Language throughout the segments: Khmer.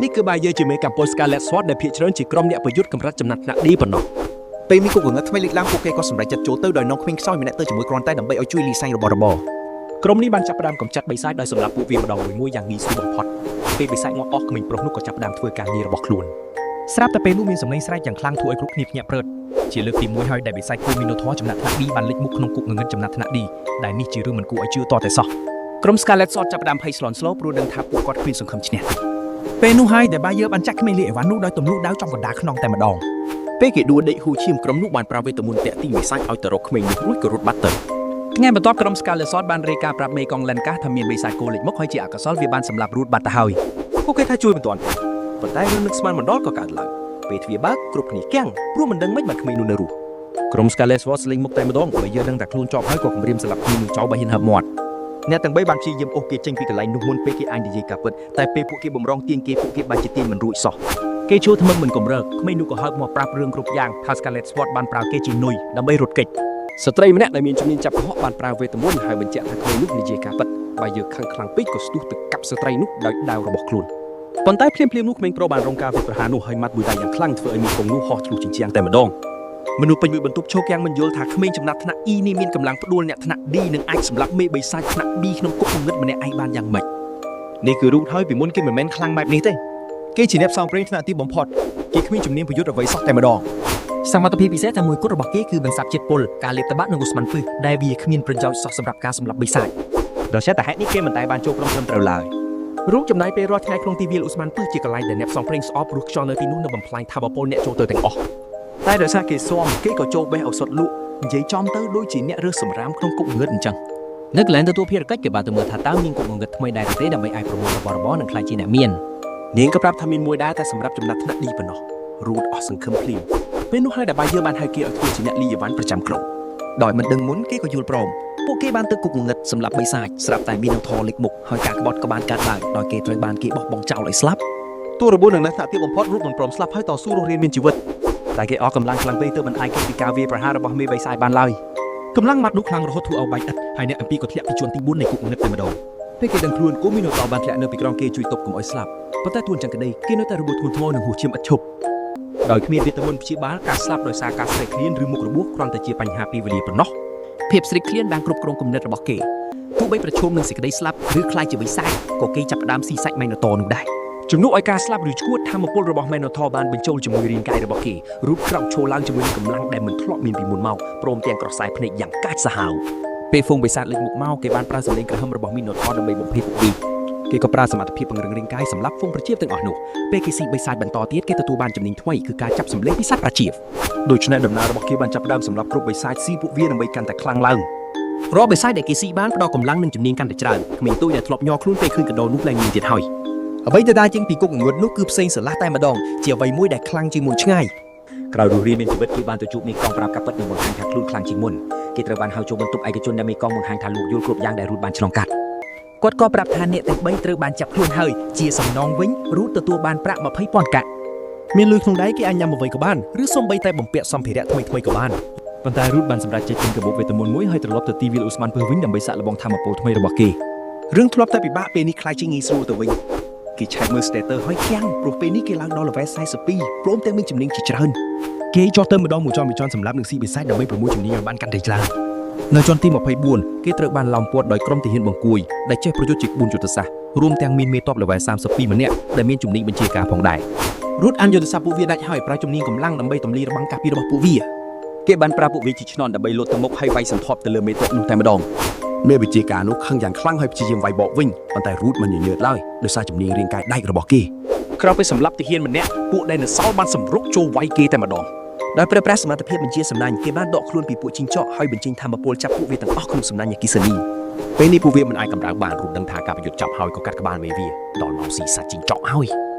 นี่คือใบเยจิเมกับโปสการ์เล็ตสวอตได้เพียรเชิญจีกรมเนี่ยประยุทธ์กำรัดจำนัดหนักดีปนอពេលមានគុកងឹតថ្មីលេខឡើងពួកគេក៏សម្រេចចាត់ចូលទៅដោយនាំក្មេងខ្សោយម្នាក់ទៅជាមួយគ្រាន់តែដើម្បីឲ្យជួយលីសែងរបស់របរក្រុមនេះបានចាប់ផ្ដើមកំចាត់បិសាចដោយសម្រាប់ពួកវាម្ដងមួយយ៉ាងងាយស្រួលបំផុតពេលបិសាចងាប់អស់ក្មេងប្រុសនោះក៏ចាប់ផ្ដើមធ្វើការងាររបស់ខ្លួនស្រាប់តែពេលនោះមានសម្លេងស្រែកយ៉ាងខ្លាំងធ្វើឲ្យគ្រប់គ្នាភ្ញាក់ព្រឺតជាលើកទី1ហើយដែលបិសាចគូមីណូធ័រចំណាត់ថ្នាក់ B បានលេចមុខក្នុងគុកងឹតចំណាត់ថ្នាក់ D ដែលនេះជារឿងមិនគួរឲ្យជឿតតែសោះក្រុម Scarlet Sword ចាប់ផ្ដើមភ័យស្លន់ស្លោព្រោះដឹងថាពួកគាត់គ្មានសង្ឃឹមឈ្នះពេលនោះហើយដែលបាយើបានចាក់ក្មេងលីអេវ៉ាន់នោះដោយទម្លុះដាវចំកណ្ដាលខ្នងតែម្ដងពេលគេដួលដេកហ៊ូឈាមក្រុមនោះបានប្រើវេទមន្តតាក់ទីបិសាចឲ្យទៅរកក្មេងនោះរួចក៏រត់បាត់ទៅថ្ងៃបន្ទាប់ក្រុម Scarlet Sword បានរាយការណ៍ប្រាប់មេកងឡែនកាសថាមានបិសាចគោលេចមុខហើយជាអកុសលវាបានសម្លាប់រូតបាត់ទៅហើយពួកគេថាជួយមិនទាន់ប៉ុន្តែរឿងនឹកស្មានមិនដល់ក៏កើតឡើងពេលទ្វារបើកគ្រប់គ្នាគាំងព្រោះមិនដឹងមិនបានក្មេងនោះនៅរស់ក្រុម Scarlet Sword ស្លេងមុខតែម្ដងបើយើងដឹងតែខ្លួនជាប់ហើយក៏គម្រាមសម្លាប់គ្នានឹងចោលបើហ៊ានហើបមាត់អ្នកទាំង3បានព្យាយាមអូសគេចេញពីកន្លែងនោះមុនពេលគេអាចនិយាយការពិតតែពេលពួកគេបំរុងទាញគេពួកគេបានជាទាញមិនរួចសោះគេជួថ្មឹងមិនកំរើកក្មេងនោះក៏ហើបមកប្រាប់រឿងគ្រប់យ៉ាងថា Scarlet Sword បានប្រើគេជានុយដើម្បីរត់គេចស្ត្រីម្នាក់ដែលមានជំនាញចាប់កុហកបានប្រើវេទមន្តហើយបញ្ជាក់ថាក្មេងនោះនិយាយការពិតបើយើងខឹងខ្លាំងពេកក៏ស្ទុះទៅកាប់ស្ត្រីនោះដោយដាវរបស់ខ្លួនប៉ុន្តែភ្លាមៗនោះក្មេងប្រុសបានរងការវាយប្រហារនោះហើយមាត់មួយដៃយ៉ាងខ្លាំងធ្វើឲ្យមីកងនោះហោះធ្លុះជញ្ជាំងតែម្ដងមនុស្សពេញមួយបន្ទប់ឈោកយ៉ាងមិនយល់ថាក្មេងចំណាត់ថ្នាក់ E នេះមានកម្លាំងផ្ដួលអ្នកថ្នាក់ D នឹងអាចសម្លាប់មេបិសាចថ្នាក់ B ក្នុងគុកងឹតម្នាក់ឯងបានយ៉ាងម៉េចនេះគឺរូបហើយពីមុនគេមិនមែនខ្លាំងបែបនេះទេគេជាអ្នកផ្សងព្រេងថ្នាក់ទីបំផុតគេគ្មានជំនាញប្រយុទ្ធអ្វីសោះតែម្ដងសមត្ថភាពពិសេសតែមួយគត់របស់គេគឺបន្សាបជាតិពុលការលេបតបាក់និងឧស្ម័នពឹសដែលវាគ្មានប្រយោជន៍សោះសម្រាប់ការសម្លាប់បិសាចដោយសារតែហេតុនេះគេមិនតែបានចូលក្រុមត្រឹមត្រូវឡើយរូបចំណាយពេលរាល់ថ្ងៃក្នុងទីវាលឧស្ម័នពឹសជាកន្លែងដែលអ្នកផ្សងព្រេងស្អប់ព្រោះខ្យល់នៅទីនោះនៅបំផ្លាញថាមពលអ្នកចូលទៅទាំងអស់តែដោយសារគេស៊ាំគេក៏ចូលបេះឱសថលក់និយាយចំទៅដូចជាអ្នករើសសម្រាមក្នុងគុកងឹតអញ្ចឹងនៅកន្លែងទទួលភារកិច្ចគេបានទៅមើលថាតើមានគុកងឹតថ្មីដែរទេដើម្បីឲ្យប្រមូលរបស់និងខ្លាចជាអ្នកមាននាងក៏ប្រាប់ថាមានមួយដែរតែសម្រាប់ចំណាត់ថ្នាក់ D ប៉ុណ្ណោះរូតអស់សង្ឃឹមភ្លាមពេលនោះហើយដែលបាយយើងបានហៅគេឲ្យធ្វើជាអ្នកលីយវ៉ាន់ប្រចាំក្រុមដោយមិនដឹងមុនគេក៏យល់ព្រមពួកគេបានទៅគុកងឹតសម្រាប់បិសាចស្រាប់តែមាននូវធរលេខមុខហើយការក្បត់ក៏បានកើតឡើងដោយគេត្រូវបានគេបោះបង់ចោលឲ្យស្លាប់ទូរបួននឹងថ្នាក់ទីបំផុតរូតមិនព្រមស្លាប់ហើយតស៊ូរស់រានមានជីវិតតែគេអស់កម្លាំងខ្លាំងពេកទើបមិនអាចគេចពីការវាយប្រហាររបស់មេបិសាចបានឡើយកម្លាំងម៉ាត់នោះខ្លាំងរហូតធ្វើឲ្យបែកឥតហើយអ្នកអំពីក៏ធ្លាក់ពីជាន់ទី4នៃគុកងឹតតែម្ដងពេលគេដឹងខ្លួនគូមីណូតបានធ្លាក់នៅពីក្រងគេជួយទប់កុំឲ្យស្លាប់ប៉ុន្តែទួនចឹងក្តីគេនៅតែរបួសធ្ងន់ធ្ងរនិងហួសឈាមឥតឈប់ដោយគ្មានវេទមន្តព្យាបាលការស្លាប់ដោយសារការស្រេកឃ្លានឬមុខរបួសគ្រាន់តែជាបញ្ហាពេលវេលាប៉ុណ្ណោះភាពស្រេកឃ្លានបានគ្រប់គ្រងគំនិតរបស់គេទោះបីប្រឈមនឹងសេចក្តីស្លាប់ឬខ្លាចជាបិសាចក៏គេចាប់ផ្ដើមស៊ីសាច់ម៉ែណូតនោះដែរជំនួសឲ្យការស្លាប់ឬឈួតថាមពលរបស់ម៉ែណូតបានបញ្ចូលជាមួយរាងកាយរបស់គេរូបក្រោកឈរឡើងជាមួយនឹងកម្លាំងដែលមិនធ្លាប់មានពីមុនមកព្រមទាំងក្រសែភ្នែកយ៉ាងកាចសាហាវពេលហ្វូងបិសាចលេចមុខមកគេបានប្រើសម្លេងក្រហមរបស់មីណូតដើម្បីបំភ័យពួកវាគេក៏ប្រើសមត្ថភាពពង្រឹងរាងកាយសម្រាប់ហ្វូងប្រជាទាំងអស់នោះពេលគេស៊ីបិសាចបន្តទៀតគេទទួលបានចំណេញថ្មីគឺការចាប់សម្លេងពីសត្វប្រជាដូច្នេះដំណើររបស់គេបានចាប់ផ្ដើមសម្រាប់គ្រប់បិសាចស៊ីពួកវាដើម្បីកាន់តែខ្លាំងឡើងរាល់បិសាចដែលគេស៊ីបានផ្ដល់កម្លាំងនិងជំនាញកាន់តែច្រើនគ្មានទូចដែលធ្លាប់ញ័រខ្លួនពេលឃើញកណ្ដោនោះឡើងមានទៀតហើយអ្វីដែលដាជាងពីគុកងឹតនោះគឺផ្សេងស្រឡះតែម្ដងជាអ្វីមួយដែលខ្លាំងជាងមុនឆ្ងាយក្រោយរស់រានមានជីវិតគេបានទៅជួបមេកងប្រាប់កាពិតនិងបង្ហាញថាខ្លួនខ្លាំងជាងមុនគេត្រូវបានហៅចូលបន្ទប់ឯកជនដែលមេកងបង្ហាញថាលោកយល់គ្រប់យ៉ាងដែលរូតបានឆ្លងកាត់គាត់ក៏ប្រាប់ថាអ្នកទាំង3ត្រូវបានចាប់ខ្លួនហើយជាសំណងវិញរូតទទួលបានប្រាក់ 20,000 កាក់មានលុយក្នុងដៃគេអាចញ៉ាំអ្វីក៏បានឬសូម្បីតែបំពាក់សម្ភារៈថ្មីៗក៏បានប៉ុន្តែរូតបានសម្រេចចេញពីកាបូបវេទមន្តមួយហើយត្រឡប់ទៅទីវាលឧស្ម័នពឹសវិញដើម្បីសាកល្បងធម៌ពលថ្មីរបស់គេរឿងធ្លាប់តែពិបាកពេលនេះខ្លាចជាងាយស្រួលទៅវិញគេឆែកមើល status ហើយគាំងព្រោះពេលនេះគេឡើងដល់ level 42ព្រមទាំងមានជំនាញជាច្រើនគេចោះទៅម្ដងមួយជាន់សម្រាប់នឹងស៊ីបិសាចដើម្បីប្រមូលជំនាញឲ្យបានកាន់តែច្រើននៅជាន់ទី24គេត្រូវបានឡោមព័ទ្ធដោយក្រុមទាហានបង្គួយដែលចេះប្រយុទ្ធជា4យុទ្ធសាស្ត្ររួមទាំងមានមេតប level 32 ម្នាក់ដែលមានជំនាញបញ្ជាការផងដែររូតអានយុទ្ធសាស្ត្រពួកវាដាច់ហើយប្រើជំនាញកម្លាំងដើម្បីទម្លាយរបាំងការពាររបស់ពួកវាគេបានប្រើពួកវាជាឆ្នន់ដើម្បីលោតទៅមុខហើយវាយសន្ធាប់ទៅលើមេតបនោះតែម្ដងមេវិជាការនោះខឹងយ៉ាងខ្លាំងហើយព្យាយាមវាយបកវិញប៉ុន្តែរូតមិនញញើតឡើយដោយសារជំនាញរាងកាយដាច់របស់គេក្រោយពេលសម្លាប់ទាហានម្នាក់ពួកដែលនៅសល់បានសម្រុកចូលវាយគេតែម្ដងដោយប្រើប្រាស់សមត្ថភាពបញ្ជាសំណាញ់គេបានដកខ្លួនពីពួកជីងចក់ហើយបញ្ចេញធម៌ពលចាប់ពួកវាទាំងអស់ក្នុងសំណាញ់អគ្គិសនីពេលនេះពួកវាមិនអាចកម្រើកបានរូបដឹងថាការប្រយុទ្ធចាប់ហើយក៏កាត់ក្បាលមេវាដល់មកស៊ីសាច់ជីងចក់ហើ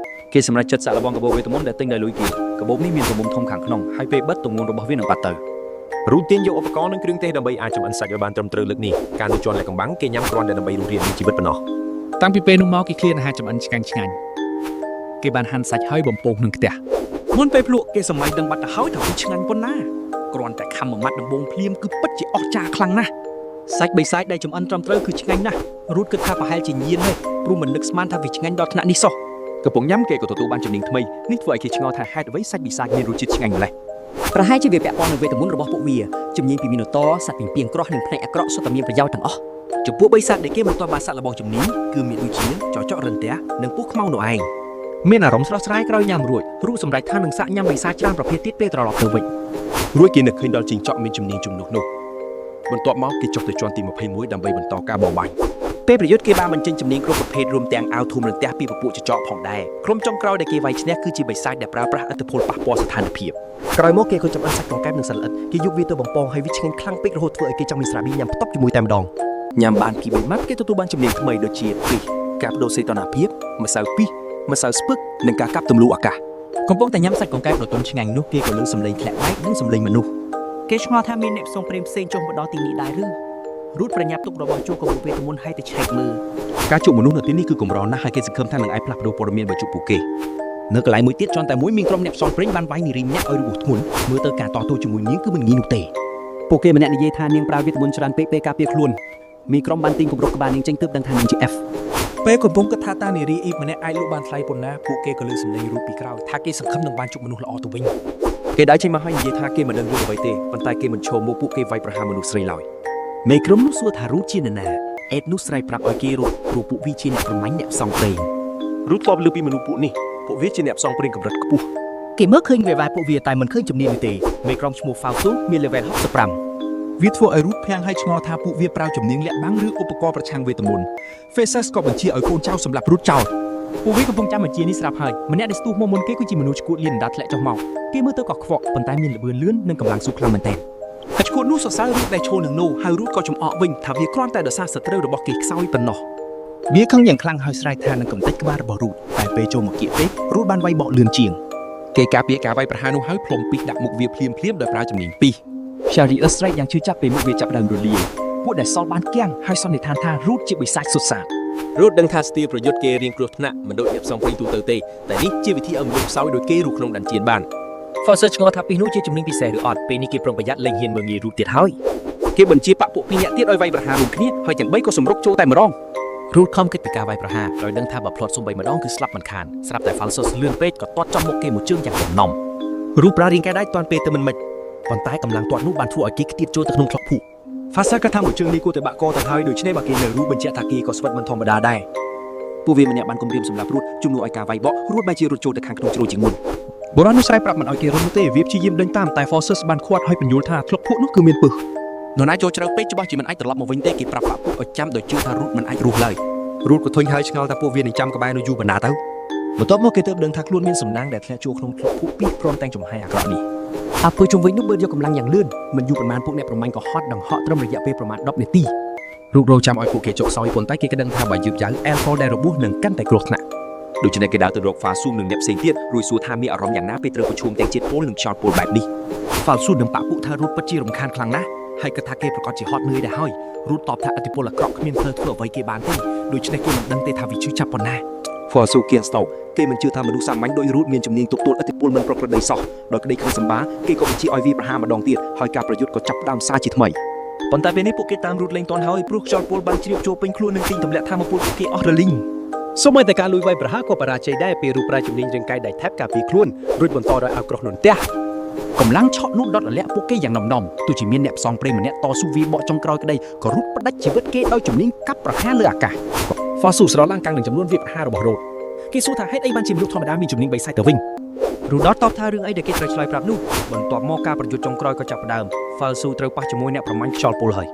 យគេសម្រេចចិត្តសាកល្បងកាបូបវេទមន្តដែលទិញដោយលុយគេកាបូបនេះមានទំហំធំខាងក្នុងហើយពេលបិទទម្ងន់របស់វានឹងបាត់ទៅរូតទាញយកឧបករណ៍និងគ្រឿងទេសដើម្បីអាចចម្អិនសាច់ឲ្យបានត្រឹមត្រូវលើកនេះការនៅជាន់លក្ខកំបាំងគេញ៉ាំគ្រាន់តែដើម្បីរស់រានមានជីវិតប៉ុណ្ណោះតាំងពីពេលនោះមកគេឃ្លានអាហារចម្អិនឆ្ងាញ់គេបានហាន់សាច់ហើយបំពងក្នុងខ្ទះមុនពេលភ្លក់គេសម្លៃដឹងបាត់ទៅហើយថាវាឆ្ងាញ់ប៉ុណ្ណាគ្រាន់តែខំមួយម៉ាត់ដំបងភ្លាមគឺពិតជាអស្ចារ្យខ្លាំងណាស់សាច់បិសាចដែលចម្អិនត្រឹមត្រូវគឺឆ្ងាញ់ណាស់រូតគិតថាប្រហែលជាញៀនហើយព្រោះមិននឹកស្មានថាវាឆ្ងាញ់ដល់ថ្នាក់នេះសោះ កំពុងញ៉ាំគេក៏ទទួលបានជំនាញថ្មីនេះធ្វើឲ្យគេឆ្ងល់ថាហេតុអ្វីសាច់បិសាចមានរសជាតិឆ្ងាញ់ម្ល៉េះ ប្រហែលជាវាពាក់ព័ន្ធនឹងវេទមន្តរបស់ពួកវាជំនាញពីមីណូតសត្វពីពីងក្រោះនិងភ្នែកអាក្រក់សុទ្ធតែមានប្រយោជន៍ទាំងអស់ ចំពោះបិសាចដែលគេមិនទាន់បានសាក់លបងជំនាញគឺមានដូចជាចចករន្ទះនិងពស់ខ្មៅនោះឯង មានអារម្មណ៍ស្រស់ស្រាយក្រោយញ៉ាំរួចសម្រេចថានឹងសាកញ៉ាំបិសាចច្រើនប្រភេទទៀតពេលត្រឡប់ទៅវិញ រួចគេនឹកឃើញដល់ជីងចក់មានជំនាញជំនួសនោះបន្ទាប់មកគេចុះទៅជាន់ទី21ដើម្បីបន្តការបរបាញ់ពេលប្រយុទ្ធគេបានបញ្ចេញជំនាញគ្រប់ប្រភេទរួមទាំងអាវធុំរន្ទះពីពពួកចចកផងដែរក្រុមចុងក្រោយដែលគេវាយឈ្នះគឺជាបិសាចដែលប្រើប្រាស់ឥទ្ធិពលប៉ះពាល់ស្ថានភាពក្រោយមកគេក៏ចាប់បានសាច់កង្កែបនិងសត្វល្អិតគេយកវាទៅបំពងហើយវាឆ្ងាញ់ខ្លាំងពេករហូតធ្វើឲ្យគេចង់មានស្រាបៀរញ៉ាំផ្ទាប់ជាមួយតែម្ដងញ៉ាំបានពី3ម៉ាត់គេទទួលបានជំនាញថ្មីដូចជាពីការបដូរសេតនាភាពម្សៅពីម្សៅស្ពឹកនិងការកាប់ទម្លុះអាកាស កំពុងតែញ៉ាំសាច់កង្កែបដ៏ទន់ឆ្ងាញ់នោះគេក៏លើសម្លេងធ្លាក់បែកនិងសម្លេងមនុស្ស គេឆ្ងល់ថាមានអ្នកផ្សងព្រេងផ្សេងចុះមកដល់ទីនេះដែរឬរូតប្រញាប់ទុករបស់ជួកំពុងវេទមន្តឲ្យទៅឆែកមើល ការជួបមនុស្សនៅទីនេះគឺកម្រណាស់ហើយគេសង្ឃឹមថានឹងអាចផ្លាស់ប្ដូរព័ត៌មានបើជួបពួកគេ នៅកន្លែងមួយទៀតចន់តែមួយមានក្រុមអ្នកផ្សងព្រេងបានវាយនារីម្នាក់ឲ្យរបួសធ្ងន់មើលទៅការតទោជាមួយនាងគឺមិនងាយនោះទេ ពួកគេម្នាក់និយាយថានាងប្រើវេទមន្តច្រើនពេកពេលការពារខ្លួនមីក្រុមបានទាញគម្រប់ក្បាលនាងចេញទើបដឹងថានាងជា F ពេលកំពុងគិតថាតានារីអ៊ីម្នាក់អាចលក់បានថ្លៃប៉ុណ្ណាពួកគេក៏លើសម្លេងរូតពីក្រោយថាគេសង្ឃឹមនឹងបានជួបមនុស្សល្អទៅវិញ គេដើរចេញមកហើយនិយាយថាគេមិនដឹងរឿងអ្វីទេប៉ុន្តែគេមិនឈរមកពួកគេវាយប្រហារមនុស្សស្រីឡើយមេក្រុមនោះសួរថារូតជានរណាអេតនោះស្រែកប្រាប់ឲ្យគេរត់ព្រោះពួកវាជាអ្នកប្រមាញ់អ្នកផ្សងព្រេងរូតធ្លាប់លើពីមនុស្សពួកនេះពួកវាជាអ្នកផ្សងព្រេងកម្រិតខ្ពស់ គេមើលឃើញវាពួកវាតែមិនឃើញជំនាញនេះទេមេក្រុមឈ្មោះ Falsu មាន level 65 វាធ្វើឲ្យរូតភាំងឲ្យឆ្ងល់ថាពួកវាប្រើជំនាញលាក់បាំងឬឧបករណ៍ប្រឆាំងវេទមន្ត Faces ក៏បញ្ជាឲ្យកូនចៅសម្រាប់រូតចោលពួកវាកំពុងចាំបញ្ជានេះស្រាប់ហើយម្នាក់ដែលស្ទុះមកមុនគេគឺជាមនុស្សឈួតលៀនដាធ្លាក់ចុះមកគេមើលទៅក៏ខ្វក់ប៉ុន្តែមានល្បឿនលឿននិងកម្លាំងស៊ូខ្លាំងមែនទែន ហើយឈួតនោះសរសើររូតដែលឈរនឹងនោះហើយរូតក៏ចំអកវិញថាវាគ្រាន់តែដោយសារសត្រូវរបស់គេខ្សោយប៉ុណ្ណោះ វាខឹងយ៉ាងខ្លាំងហើយស្រែកថានឹងកំទេចក្បាលរបស់រូតតែពេលចូលមកគៀកពេករូតបានវាយបកលឿនជាង គេការពារការវាយប្រហារនោះហើយផ្លុំពីដាក់មុខវាភ្លាមដោយប្រើជំនាញពីរ Shari ស្រែកយ៉ាងឈឺចាប់ពេលមុខវាចាប់ដើមរលាយពួកដែលសល់បានគាំងហើយសន្និដ្ឋានថារូតជាបិសាចសុទ្ធសាធ រូតដឹងថាស្ទីលប្រយុទ្ធគេរៀងគ្រោះថ្នាក់មិនដូចអ្នកផ្សងព្រេងទូទៅទេតែនេះជាវិធីឲ្យមនុស្សខ្សោយដូចគេរੂក្នុងដានជៀនបាន Foster ឆ្ងល់ថាពីនោះជាជំនាញពិសេសឬអត់ពេលនេះគេប្រុងប្រយ័ត្នលែងហ៊ានមើលងាយរូតទៀតហើយ គេបញ្ជាបពពួកពីរនាក់ទៀតឲ្យវាយប្រហាររួមគ្នាហើយទាំង3ក៏សម្រុកចូលតែម្ដង រូតខំគិតពីការវាយប្រហារដោយដឹងថាបើផ្លត់សំបីម្ដងគឺស្លាប់មិនខានស្រាប់តែ Falsos លឿនពេកក៏ទាត់ចំមុខគេមួយជើងយ៉ាងបំណំរូតប្រើរាងកាយដៃទាន់ពេលទៅមិនមិចប៉ុន្តែកម្លាំងទាត់នោះបានធ្វើឲ្យគេខ្ទាតចូលទៅក្នុងថ្លុកភក់ Fasa ក៏ថាមួយជើងនេះគួរតែបាក់កទៅហើយដូច្នេះបើគេនៅរូតបញ្ជាក់ថាគេក៏ស្វិតមិនធម្មតាដែរពួកវាម្នាក់បានគំរាមសម្រាប់រូតជំនួសឲ្យការវាយបករូតបែរជារត់ចូលទៅខាងក្នុងជ្រោយជាងមុន បុរសនោះស្រែកប្រាប់មិនឲ្យគេរត់នោះទេវាព្យាយាមដេញតាមតែ Forces បានខាត់ឲ្យបញ្យល់ថាថ្លុកភក់នោះគឺមានពឹស នរណាចូលជ្រៅពេកច្បាស់ជាមិនអាចត្រឡប់មកវិញទេគេប្រាប់បាក់ពួកឲ្យចាំដោយជឿថារូតមិនអាចរស់ឡើយរូតក៏ធុញហើយឆ្ងល់ថាពួកវានឹងចាំក្បែរនោះយូរប៉ុណ្ណាទៅបន្ទាប់មកគេទើបដឹងថាខ្លួនមានសំណាងដែលធ្លាក់ចូលក្នុងថ្លុកភក់ពីរព្រមទាំងចំហាយអាក្រក់នេះអាពើជុំវិញនោះបឺតយកកម្លាំងយ៉ាងលឿនមិនយូរប៉ុន្មានពួកអ្នកប្រមាញ់ក៏ហត់ដង្ហក់ត្រឹមរយៈពេលប្រមាណ10នាទីរូតរងចាំឲ្យពួកគេចុកសោយប៉ុន្តែគេក៏ដឹងថាបើយឺតយ៉ាវ L4 ដែលរបួសនឹងកាន់តែគ្រោះថ្នាក់ដូច្នេះគេដើរទៅរក Falsu និងអ្នកផ្សេងទៀតរួចសួរថាមានអារម្មណ៍យ៉ាងណាពេលត្រូវប្រឈមទាំងជាតិពុលនិងខ្យល់ពុលបែបនេះ Falsu នឹងបាក់ពួកថារូតពិតជារំខានខ្លាំងណាស់ហើយគិតថាគេប្រកាសជាហត់នឿយដែរហើយរូតតបថាអតិពលអាក្រក់គ្មានផ្លូវធ្វើអ្វីគេបានទេដូច្នេះគេមិនដឹងទេថាវាឈឺចាប់ប៉ុណ្ណា Falsu គៀងស្តោកគេមិនជឿថាមនុស្សសាមញ្ញដូចរូតមានជំនាញទប់ទល់អតិពលមិនប្រក្រតីសោះដោយក្តីខឹងសម្បាគេក៏បញ្ជាឲ្យវាប្រហារម្ដងទៀតហើយការប្រយុទ្ធក៏ចាប់ផ្ដើមសារជាថ្មីប៉ុន្តែពេលនេះពួកគេតាមរូតលេងតន់ហើយព្រោះខ្យល់ពុលបានជ្រាបចូលពេញខ្លួននិងទីទម្លាក់ថាមកពួកគេអស់រលីង សូម្បីតែការលួចវាយប្រហារក៏បរាជ័យដែរពេលរូបប្រើជំនាញរាងកាយដៃថែបការពារខ្លួនរួចបន្តដោយអាវក្រោះនន្ទះកម្លាំងឆក់នោះដុតរលាក់ពួកគេយ៉ាងណំទោះជាមានអ្នកផ្សងព្រេងម្នាក់តស៊ូវាបកចុងក្រោយក្តីក៏រូតផ្ដាច់ជីវិតគេដោយជំនាញកាប់ប្រហារលើអាកាស Falsu ស្រឡាំងកាំងនឹងចំនួនវាប្រហាររបស់រូតគេសួរថាហេតុអីបានជាមនុស្សធម្មតាមានជំនាញបិសាចទៅវិញរូដតតបថារឿងអីដែលគេត្រូវឆ្លើយប្រាប់នោះបន្ទាប់មកការប្រយុទ្ធចុងក្រោយក៏ចាប់ផ្ដើម Falsu ត្រូវប៉ះជាមួយអ្នកប្រមាញ់ខ្យល់ពុលហើយ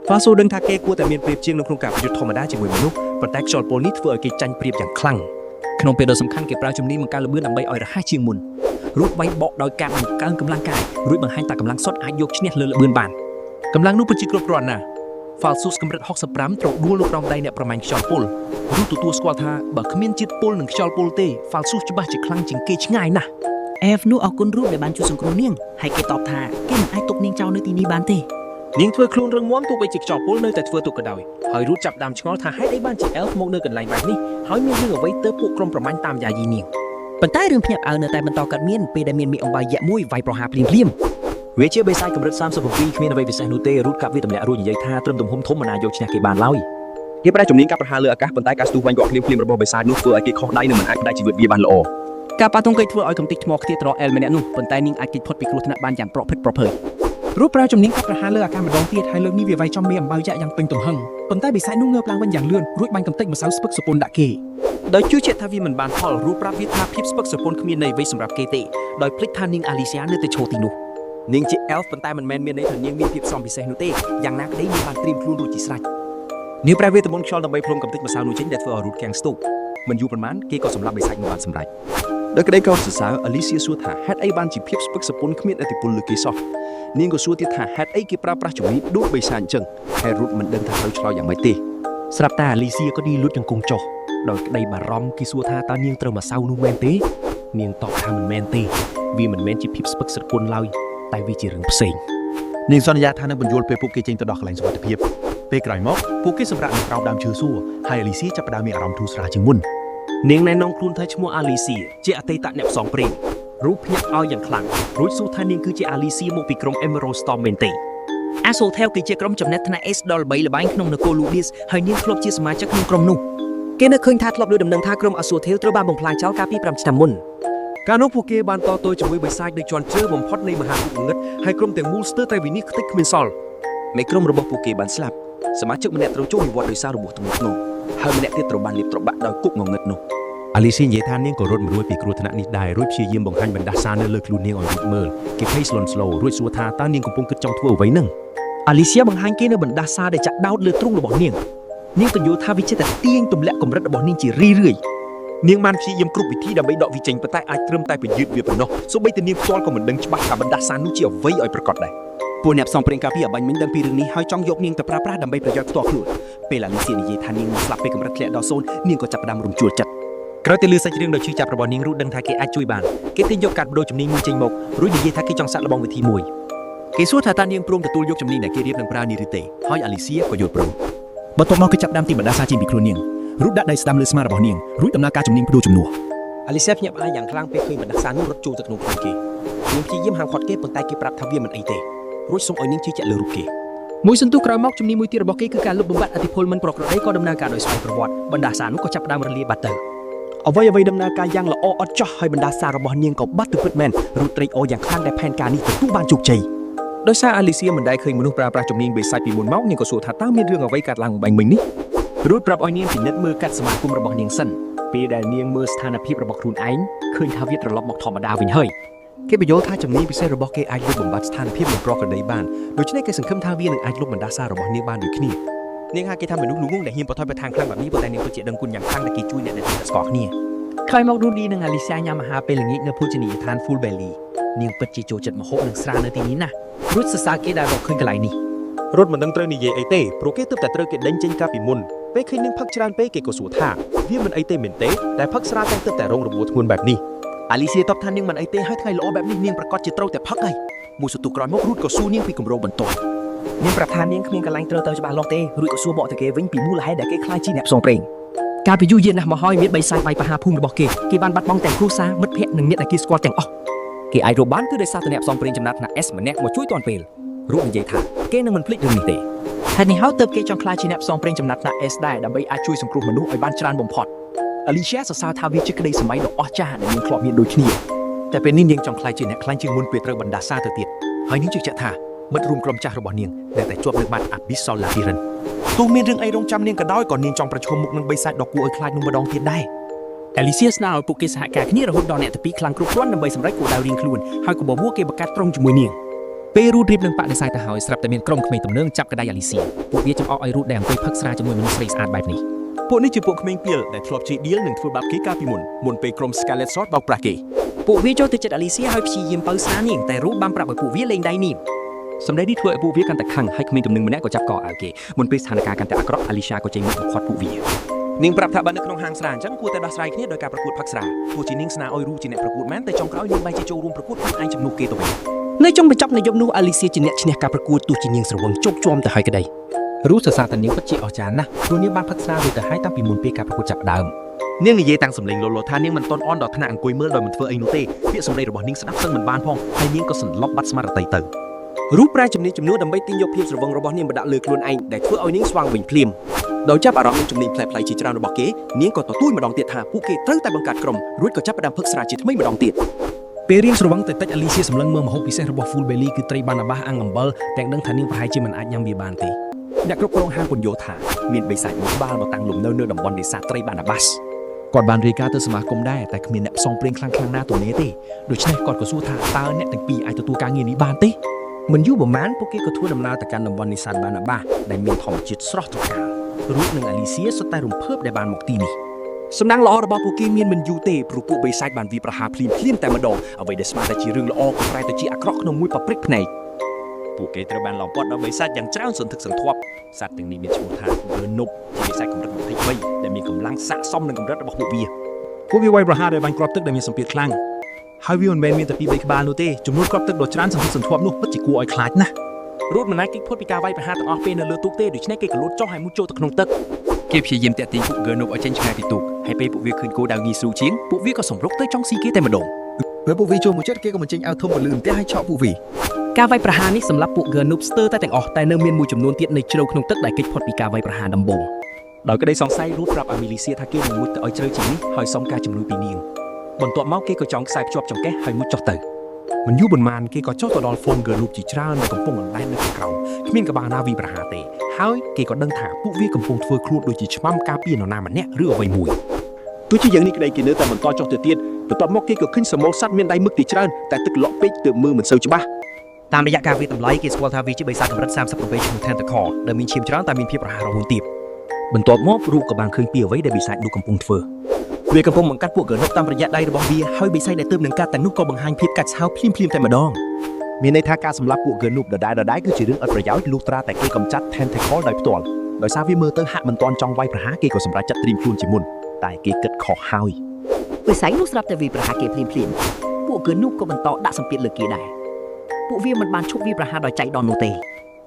Falsu ដឹងថាគេគួរតែមានប្រៀបជាងនៅក្នុងការប្រយុទ្ធធម្មតាជាមួយមនុស្សប៉ុន្តែខ្យល់ពុលនេះធ្វើឲ្យគេចាញ់ប្រៀបយ៉ាងខ្លាំងក្នុងពេលដ៏សំខាន់គេប្រើជំនាញបង្កើនល្បឿនដើម្បីឲ្យរហ័សជាងមុនរូតវាយបកដោយការបង្កើនកម្លាំងកាយរួចបង្ហាញថាកម្លាំងសុទ្ធអាចយកឈ្នះលើល្បឿនបានកម្លាំងនោះពិតជាគ្រប់គ្រាន់ណាស់ Falsu កម្រិត65ត្រូវដួលនៅក្រោមដៃអ្នកប្រមាញ់ខ្យល់ពុលរូតទទួលស្គាល់ថាបើគ្មានជាតិពុលនិងខ្យល់ពុលទេ Falsu ច្បាស់ជាខ្លាំងជាងគេឆ្ងាយណាស់ F នោះអរគុណរូតដែលបានជួយសង្គ្រោះនាងហើយគេតបថាគេមិនអាចទុកនាងចោលនៅទីនេះបានទេនាងធ្វើខ្លួនរឹងមាំទោះបីជាខ្យល់ពុលនៅតែធ្វើទុកក៏ដោយហើយរូតចាប់ដើមឆ្ងល់ថាហេតុអីបានជា Elf មកនៅកន្លែងបែបនេះហើយមានរឿងអ្វីទៅពួកក្រុមប្រមាញ់តាមយាយីនាង ប៉ុន្តែរឿងភ្ញាក់ផ្អើលនៅតែបន្តកើតមានពេលដែលមានមេអំបាយយក្សមួយវាយប្រហារភ្លាម វាជាបិសាចកម្រិត37គ្មានអ្វីពិសេសនោះទេរូតកាប់វាទម្លាក់រួចនិយាយថាត្រឹមទំហំធំមិនអាចយកឈ្នះគេបានឡើយ គេប្រាជំនាញការប្រហារលើអាកាសប៉ុន្តែការស្ទុះវាញ់កក់ភ្លាមៗរបស់បិសាចនោះធ្វើឲ្យគេខុសដៃនិងមិនអាចផ្ដាច់ជីវិតវាបានល្អ ការប៉ះទង្គិចធ្វើឲ្យកំទេចថ្មខ្ទាត្រអែលម្នាក់នោះប៉ុន្តែនាងអាចគេចផុតពីគ្រោះថ្នាក់បានយ៉ាងប្រភិតប្រភេទរូបប្រើជំនាញកាត់ប្រហារលើអាកាសម្ដងទៀតហើយលើកនេះវាវាយចំមេអំបៅយ៉ាក់យ៉ាងពេញទំហឹងប៉ុន្តែបិសាចនោះងើបឡើងវិញយ៉ាងលឿនរួចបាញ់កំទេចម្សៅស្ពឹកសពុនដាក់គេដោយជឿជាក់ថាវាមិនបានផលរូបប្រាប់វាថាភាពស្ពឹកសពុនគ្មានន័យអ្វីសម្រាប់គេទេដោយភ្លេចថានាងអាលីស៊ីយ៉ានៅតែឈរទីនោះនាងជា elf ប៉ុន្តែមិនមែនមានន័យថានាងមានភាពសំពិសេសនោះទេយ៉ាងណាក្តីនាងបានត្រៀមខ្លួនរួចជាស្រេចនាងប្រើវេទមន្តខ្យល់ដើម្បីផ្លុំកំទេចម្សៅនោះចេញដែលធ្វើឲ្យរូបកាំងស្ទុះមិនយូរប៉ុន្មានគេក៏សម្លាប់បិសាចនោះបានសម្រេចដោយក្តីកោតសរសើរអាលីស៊ីសួរថាហេតុអីបានជាភាពស្ពឹកសពុនគ្មានឥទ្ធិពលលើគេសោះនាងក៏សួរទៀតថាហេតុអីគេប្រើប្រាស់ជំនាញដូចបិសាចអញ្ចឹងហើយរូបមិនដឹងថាត្រូវឆ្លើយយ៉ាងម៉េចទេស្រាប់តែអាលីស៊ីក៏ឌីលូតយ៉ាងគង់ចុះដោយក្តីបារម្ភគេសួរថាតើនាងត្រូវម្សៅនោះមែនទេនាងតបថាមិនមែនទេវាមិនមែនជាភាពស្ពឹកសពុនឡើយតែវាជារឿងផ្សេង នាងសន្យាថានឹងបញ្យល់ពេលពួកគេចេញទៅដល់កន្លែងសុវត្ថិភាពពេលក្រោយមកពួកគេសម្រាប់នៅក្រោមដើមឈើសួរហើយអាលីស៊ីចាប់ផ្ដើមមានអារម្មណ៍ធូរស្រាលជាងមុន នាងណែនាំខ្លួនថាឈ្មោះអាលីស៊ីជាអតីតអ្នកផ្សងព្រេងរូបភ្ញាក់ឲ្យយ៉ាងខ្លាំងរួចសួរថានាងគឺជាអាលីស៊ីមកពីក្រុម Emerald Storm មែនទេ Azotel គឺជាក្រុមចំណេះថ្នាក់ S ដល់3ល្បែងក្នុងនគរ Ludius ហើយនាងធ្លាប់ជាសមាជិកក្នុងក្រុមនោះគេនៅឃើញថាធ្លាប់លើដំណឹងថាក្រុម Azotel ត្រូវបានបំផ្លាញចោលកាលពី5ឆ្នាំមុនកាលនោះពួកគេបានតទល់ជាមួយបិសាចដែលជន់ជើបំផុតនៃមហាគុកងឹតហើយក្រុមទាំងមូលស្ទើរតែវិនិច្ឆ័យខ្ទេចគ្មានសល់មេក្រុមរបស់ពួកគេបានស្លាប់សមាជិកម្នាក់ត្រូវចូលនិវត្តន៍ដោយសាររបួសធ្ងន់ធ្ងរហើយម្នាក់ទៀតត្រូវបានលាបត្របាក់ដោយគុកងងឹតនោះ អាលីស៊ីនិយាយថានាងក៏រត់មិនរួចពីគ្រោះថ្នាក់នេះដែររួចព្យាយាមបង្ហាញបណ្ដាសានៅលើខ្លួននាងឲ្យរូបមើលគេភ័យស្លន់ស្លោរួចសួរថាតើនាងកំពុងគិតចង់ធ្វើអ្វីនឹងអាលីស៊ីបង្ហាញគេនៅបណ្ដាសាដែលចាក់ដោតលើទ្រូងរបស់នាងនាងបញ្យល់ថាវាជាតែទាញទម្លាក់កម្រិតរបស់នាងជារឿយៗនាងបានព្យាយាមគ្រប់វិធីដើម្បីដកវាចេញប៉ុន្តែអាចត្រឹមតែពន្យឺតវាប៉ុណ្ណោះសូម្បីតែនាងផ្ទាល់ក៏មិនដឹងច្បាស់ថាបណ្ដាសានោះជាអ្វីឲ្យប្រកបដែរពួកអ្នកផ្សងព្រេងកាពីអបាញ់មិញដឹងពីរឿងនេះហើយចង់យកនាងទៅប្រើប្រាស់ដើម្បីប្រយោជន៍ផ្ទាល់ខ្លួនពេលអាលីស៊ីនិយាយថានាងនឹងស្លាប់ពេលកម្រិតធ្លាក់ដល់សូន្យនាងក៏ចាប់ផ្ដើមរំជួលចិត្ត ក្រោយទៅលឺសាច់រឿងដ៏ឈឺចាប់របស់នាងរូតដឹងថាគេអាចជួយបានគេទាញយកកាត់បដូរជំនាញមួយចេញមករួចនិយាយថាគេចង់សាកល្បងវិធីមួយគេសួរថាតើនាងព្រមទទួលយកជំនាញដែលគេរៀបនឹងប្រើនេះឬទេហើយអាលីស៊ីក៏យល់ព្រមបន្ទាប់មកគេចាប់ផ្ដើមទីបណ្ដាសាចេញពីខ្លួននាងរូតដាក់ដៃស្ដាំលើស្មារបស់នាងរួចដំណើរការជំនាញបដូរជំនួសអាលីស៊ីភ្ញាក់ផ្អើលយ៉ាងខ្លាំងពេលឃើញបណ្ដាសានោះរត់ចូលទៅក្នុងខ្លួនគេនាងព្យាយាមហាមឃាត់គេប៉ុន្តែគេប្រាប់ថាវាមិនអីទេរួចសូមឲ្យនាងជឿជាក់លើរូបគេមួយសន្ទុះក្រោយមកជំនាញមួយទៀតរបស់គេគឺការលុបបំបាត់អធិពលមិនប្រក្រតីក៏ដំណើរការដោយស្វ័យប្រវត្តិបណ្ដាសានោះក៏ចាប់ផ្ដើមរលាយបាត់ទៅ អ្វីដំណើរការយ៉ាងល្អអត់ចោះហើយបណ្ដាសាររបស់នាងក៏បាត់ទៅពិតមែនរូតត្រេកអរយ៉ាងខ្លាំងដែលផែនការនេះទទួលបានជោគជ័យដោយសារអាលីស៊ីមិនដែលឃើញមនុស្សប្រើប្រាស់ជំនាញបិសាចពីមុនមកនាងក៏សួរថាតើមានរឿងអ្វីកើតឡើងបាញ់មិញនេះរូតប្រាប់ឲ្យនាងពិនិត្យមើលកាត់សមាគមរបស់នាងសិនពេលដែលនាងមើលស្ថានភាពរបស់ខ្លួនឯងឃើញថាវាត្រឡប់មកធម្មតាវិញហើយគេបញ្យល់ថាជំនាញពិសេសរបស់គេអាចលុបបំបាត់ស្ថានភាពមិនប្រក្រតីបានដូច្នេះគេសង្ឃឹមថាវានឹងអាចលុបបណ្ដាសាររបស់នាងបានដូចគ្នានាងហៅគេថាមនុស្សល្ងងដែលហ៊ានបថយបឋានខ្លាំងបែបនេះប៉ុន្តែនាងពិតជាដឹងគុណយ៉ាងខ្លាំងដែលគេជួយអ្នកដែលស្គាល់គ្នា ក្រោយមករូឌីនិងអាលីស៊ីញ៉ាំអាហារពេលល្ងាចនៅភោជនីយដ្ឋាន Full Belly នាងពិតជាចូលចិត្តម្ហូបនិងស្រានៅទីនេះណាស់រួចសរសើរគេដែលរកឃើញកន្លែងនេះរត់មិនដឹងត្រូវនិយាយអីទេព្រោះគេទើបតែត្រូវគេដេញចេញកាលពីមុនពេលឃើញនាងផឹកច្រើនពេកគេក៏សួរថាវាមិនអីទេមែនទេតែផឹកស្រាតែទើបតែរងរបួសធ្ងន់បែបនេះអាលីស៊ីតបថានាងមិនអីទេហើយថ្ងៃល្អបែបនេះនាងប្រកាសជាត្រូវតែផឹកហើយមួយសន្ទុះក្រោយមករត់ក៏សួរនាងពីគម្រោងបន្ទាប់នាងប្រាប់ថានាងគ្មានកន្លែងត្រូវទៅច្បាស់លាស់ទេរួចក៏សួរបកទៅគេវិញពីមូលហេតុដែលគេខ្លាចជាអ្នកផ្សងព្រេង កាលពីយូរយារណាស់មកហើយមានបិសាចវាយប្រហារភូមិរបស់គេបានបាត់បង់ទាំងគ្រួសារមិត្តភ័ក្តិនិងអ្នកដែលគេស្គាល់ទាំងអស់គេអាចរកបានគឺដោយសារតែអ្នកផ្សងព្រេងចំណាត់ថ្នាក់ S ម្នាក់មកជួយទាន់ពេលរូបនិយាយថាគេនឹងមិនភ្លេចរឿងនេះទេហេតុនេះហើយទើបគេចង់ខ្លាចជាអ្នកផ្សងព្រេងចំណាត់ថ្នាក់ S ដែរដើម្បីអាចជួយសង្គ្រោះមនុស្សឲ្យបានច្រើនបំផុតអាលីស៊ីសរសើរថាវាជាក្តីសម័យដ៏អស្ចារ្យដែលនាងធ្លាប់មានដូចគ្នាតែពេលនេះនាងចង់ខ្លាចជាអ្នកខ្លាំងជាងមុនពេលត្រូវបណ្ដាសាទៅទៀតហើយនាងជឿជាក់ថាមិត្តរួមក្រុមចាស់របស់នាងដែលតែជាប់នៅបាត់ Abyssal Labyrinth ទោះមានរឿងអីរងចាំនាងក៏ដោយក៏នាងចង់ប្រឈមមុខនឹងបិសាចដ៏គួរឲ្យខ្លាចនោះម្ដងទៀតដែរអាលីស៊ីស្នើឲ្យពួកគេសហការគ្នារហូតដល់អ្នកទាំងពីរខ្លាំងគ្រប់គ្រាន់ដើម្បីសម្រេចគោលដៅរៀងខ្លួនហើយក៏បបួលគេបង្កើតក្រុមជាមួយនាងពេលរូតរៀបនឹងបដិសេធទៅហើយស្រាប់តែមានក្រុមក្មេងទំនើងចាប់ក្តីអាលីស៊ីពួកវាចំអកឲ្យរូតដែលអង្គុយផឹកស្រាជាមួយមនុស្សស្រីស្អាតបែបនេះពួកនេះជាពួកក្មេងពីលដែលធ្លាប់ជិះឌីលនិងធ្វើបាបគេកាលពីមុនពេលក្រុម Scarlet Sword បោកប្រាស់គេពួកវាចូលទៅចិត្តអាលីស៊ីហើយព្យាយាមបើស្រានាងតែរូតបានប្រាប់ឲ្យពួកវាលេងដៃនាងសម្ដីនេះធ្វើឲ្យពួកវាកាន់តែខឹងហើយក្មេងទំនើងម្នាក់ក៏ចាប់កឲ្យគេមុនពេលស្ថានភាពកាន់តែអាក្រក់អាលីសាក៏ចេញមុខបង្ខាត់ពួកវានាងប្រាប់ថាបើនៅក្នុងហាងស្រាអញ្ចឹងគួរតែដោះស្រាយគ្នាដោយការប្រកួតផឹកស្រាទោះជានាងស្នើឲ្យរូជាអ្នកប្រកួតមែនតែចុងក្រោយនាងបែរជាចូលរួមប្រកួតខ្លួនឯងជំនួសគេទៅវិញនៅចុងបញ្ចប់នៃយប់នោះអាលីស៊ីជាអ្នកឈ្នះការប្រកួតទោះជានាងស្រវឹងជោគជាំទៅហើយក្តីរូសរសើរថានាងពិតជាអស្ចារ្យណាស់ព្រោះនាងបានផឹកស្រារួចទៅហើយតាំងពីមុនពេលការប្រកួតចាប់ដើមនាងនិយាយតាំងសម្លេងលលថានាងមិនតន់អន់ដល់ថ្នាក់អង្គុយមើលដោយមិនធ្វើអីនោះទេពាក្យសម្ដីរបស់នាងស្ដាប់សឹងមិនបានផងហើយនាងក៏សន្លប់បាត់ស្មារតីទៅរូបប្រាជំនាញជំនួសដើម្បីទាញយកភាពស្រវឹងរបស់នាងមកដាក់លើខ្លួនឯងដែលធ្វើឲ្យនាងស្វាងវិញភ្លាម ដោយចាប់អារម្មណ៍នឹងជំនាញផ្លែផ្លៃជាច្រើនរបស់គេនាងក៏ទទូចម្ដងទៀតថាពួកគេត្រូវតែបង្កើតក្រុមរួចក៏ចាប់ផ្ដើមផឹកស្រាជាថ្មីម្ដងទៀត ពេលរៀងស្រវឹងទៅតិច Alicia សម្លឹងមើលម្ហូបពិសេសរបស់ Full Belly គឺត្រីបាណាបាសអាំងអំបិលទាំងដឹងថានាងប្រហែលជាមិនអាចញ៉ាំវាបានទេ អ្នកគ្រប់គ្រងហាងពន្យល់ថាមានបិសាចមួយក្បាលមកតាំងលំនៅតំបន់នេសាទត្រីបាណាបាស គាត់បានរាយការណ៍ទៅសមាគមដែរតែគ្មានអ្នកផ្សងព្រេងខ្លាំងណាទំនេរទេដូច្នេះគាត់ក៏សួរថាតើអ្នកទាំងពីរអាចទទួលការងារនេះបានទេ មិនយូរប៉ុន្មានពួកគេក៏ធ្វើដំណើរទៅកាន់តំបន់នេសាទបាណាបាសដែលមានធម្មជាតិស្រស់ត្រកាលរូបនិង Alicia សុទ្ធតែរំភើបដែលបានមកទីនេះ សំណាងល្អរបស់ពួកគេមានមិនយូរទេព្រោះពួកបិសាចបានវាយប្រហារភ្លាមតែម្ដងអ្វីដែលស្មានតែជារឿងល្អក៏ប្រែទៅជាអាក្រក់ក្នុងមួយប៉ព្រិចភ្នែក ពួកគេត្រូវបានឡោមព័ទ្ធដោយបិសាចយ៉ាងច្រើនសន្ធឹកសន្ធាប់សត្វទាំងនេះមានឈ្មោះថា Gernop ជាបិសាចកម្រិត23ដែលមានកម្លាំងស័ក្តិសមនឹងកម្រិតរបស់ពួកវា ពួកវាវាយប្រហារដោយបាញ់គ្រាប់ទឹកដែលមានសម្ពាធខ្លាំងហើយវាមិនមែនមានតែពីរបីក្បាលនោះទេចំនួនគ្រាប់ទឹកដ៏ច្រើនសន្ធឹកសន្ធាប់នោះពិតជាគួរឲ្យខ្លាចណាស់ រូតមិនអាចគេចផុតពីការវាយប្រហារទាំងអស់ពេលនៅលើទូកទេដូច្នេះគេក៏លោតចុះហើយមុជចូលទៅក្នុងទឹក គេព្យាយាមតាក់ទាញពួក Gernop ឲ្យចេញឆ្ងាយពីទូកហើយពេលពួកវាឃើញគោលដៅងាយស្រួលជាងពួកវាក៏សម្រុកទៅចង់ស៊ីគេតែម្ដង ពេលពួកវាចូលមកចិត្តគេក៏បញ្ចេញអាវធំពលឺផ្ទះឲ្យឆក់ពួកវាការវាយប្រហារនេះសម្រាប់ពួក Gernop ស្ទើរតែទាំងអស់តែនៅមានមួយចំនួនទៀតនៅជ្រៅក្នុងទឹកដែលគេចផុតពីការវាយប្រហារដំបូង ដោយក្តីសង្ស័យរូតប្រាប់អាមីលីសៀថាគេនឹងមុជទៅឲ្យជ្រៅជាងនេះហើយសុំការជំនួយពីនាងបន្ទាប់មកគេក៏ចងខ្សែភ្ជាប់ចង្កេះហើយមុជចុះទៅ មិនយូរប៉ុន្មានគេក៏ចុះទៅដល់ហ្វូង Gernop ជាច្រើនដែលកំពុងអណ្ដែតនៅខាងក្រោមគ្មានក្បាលណាវាយប្រហារទេហើយគេក៏ដឹងថាពួកវាកំពុងធ្វើខ្លួនដូចជាឆ្មាំការពារនរណាម្នាក់ឬអ្វីមួយ ទោះជាយ៉ាងនេះក្តីគេនៅតែបន្តចុះទៅទៀតបន្ទាប់មកគេក៏ឃើញសមូលសត្វមានដៃមឹកទីច្រើនតែទឹកលក់ពេកទើបមើលមិនសូវច្បាស់ តាមរយៈការវាយតម្លៃគេស្គាល់ថាវាជាបិសាចកម្រិត38ឈ្មោះ Tentacle ដែលមានឈាមច្រើនតែមានភាពរហ័សរហួនទាប បន្ទាប់មករូបក៏បានឃើញពីអ្វីដែលបិសាចនោះកំពុងធ្វើ វាកំពុងបង្កាត់ពួក Gernop តាមរយៈដៃរបស់វាហើយបិសាចដែលទើបនឹងកាត់ទាំងនោះក៏បង្ហាញភាពកាច់ស្ហៅភ្លាមតែម្ដង មានន័យថាការសម្លាប់ពួក Gernop ដដែលគឺជារឿងឥតប្រយោជន៍លុះត្រាតែគេកម្ចាត់ Tentacle ដោយផ្ទាល់ដោយសារវាមើលទៅហាក់មិនទាន់ចង់វាយប្រហារគេក៏សម្រេចចាត់ត្រៀមខ្លួនជាមុនតែគេគិតខុសហើយ បិសាចនោះស្រាប់តែវាយប្រហារគេភ្លាមពួក Gernop ក៏បន្តដាក់សម្ពាធលើគេដែរពួកវាមិនបានឈប់វាយប្រហារដោយចៃដន្យនោះទេ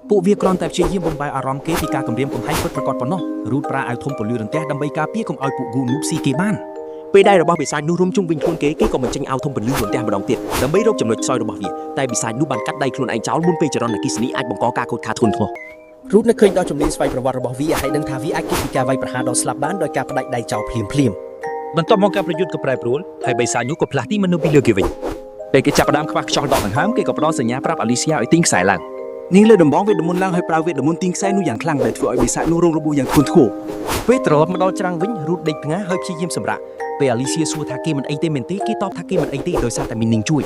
ពួកវាគ្រាន់តែព្យាយាមបំបែកអារម្មណ៍គេពីការគំរាមកំហែងពិតប្រាកដប៉ុណ្ណោះរូតប្រើអាវធំពលឺរន្ទះដើម្បីការពារកុំឲ្យពួក Gernop ស៊ីគេបាន ពេលដៃរបស់បិសាចនោះរុំជុំវិញខ្លួនគេក៏បញ្ចេញអាវធំពលឺរន្ទះម្ដងទៀតដើម្បីរកចំណុចខ្សោយរបស់វាតែបិសាចនោះបានកាត់ដៃខ្លួនឯងចោលមុនពេលចរន្តអគ្គិសនីអាចបង្កការខូចខាតធ្ងន់ធ្ងរ រូតនឹកឃើញដល់ជំនាញស្វ័យប្រវត្តិរបស់វាហើយដឹងថាវាអាចគេចពីការវាយប្រហារដល់ស្លាប់បានដោយការផ្ដាច់ដៃចោលភ្លាម បន្ទាប់មកការប្រយុទ្ធក៏ប្រែប្រួលហើយបិសាចនោះក៏ផ្លាស់ទីមកនៅពីលើគេវិញពេលគេចាប់ផ្ដើមខ្វះខ្យល់ដកដង្ហើមគេក៏ផ្ដល់សញ្ញាប្រាប់អាលីសៀឲ្យទាញខ្សែឡើង នាងលើដំបងវេទមន្តឡើងហើយប្រើវេទមន្តទាញខ្សែនោះយ៉ាងខ្លាំងដែលធ្វើឲ្យបិសាចនោះរងរបួសយ៉ាងធ្ងន់ធ្ងរ ពេលត្រឡប់មកដល់ច្រាំងវិញរូតដេកផ្ងាហើយព្យាយាមសម្រាកពេលអាលីសៀសួរថាគេមិនអីទេមែនទេគេតបថាគេមិនអីទេដោយសារតែមាននាងជួយ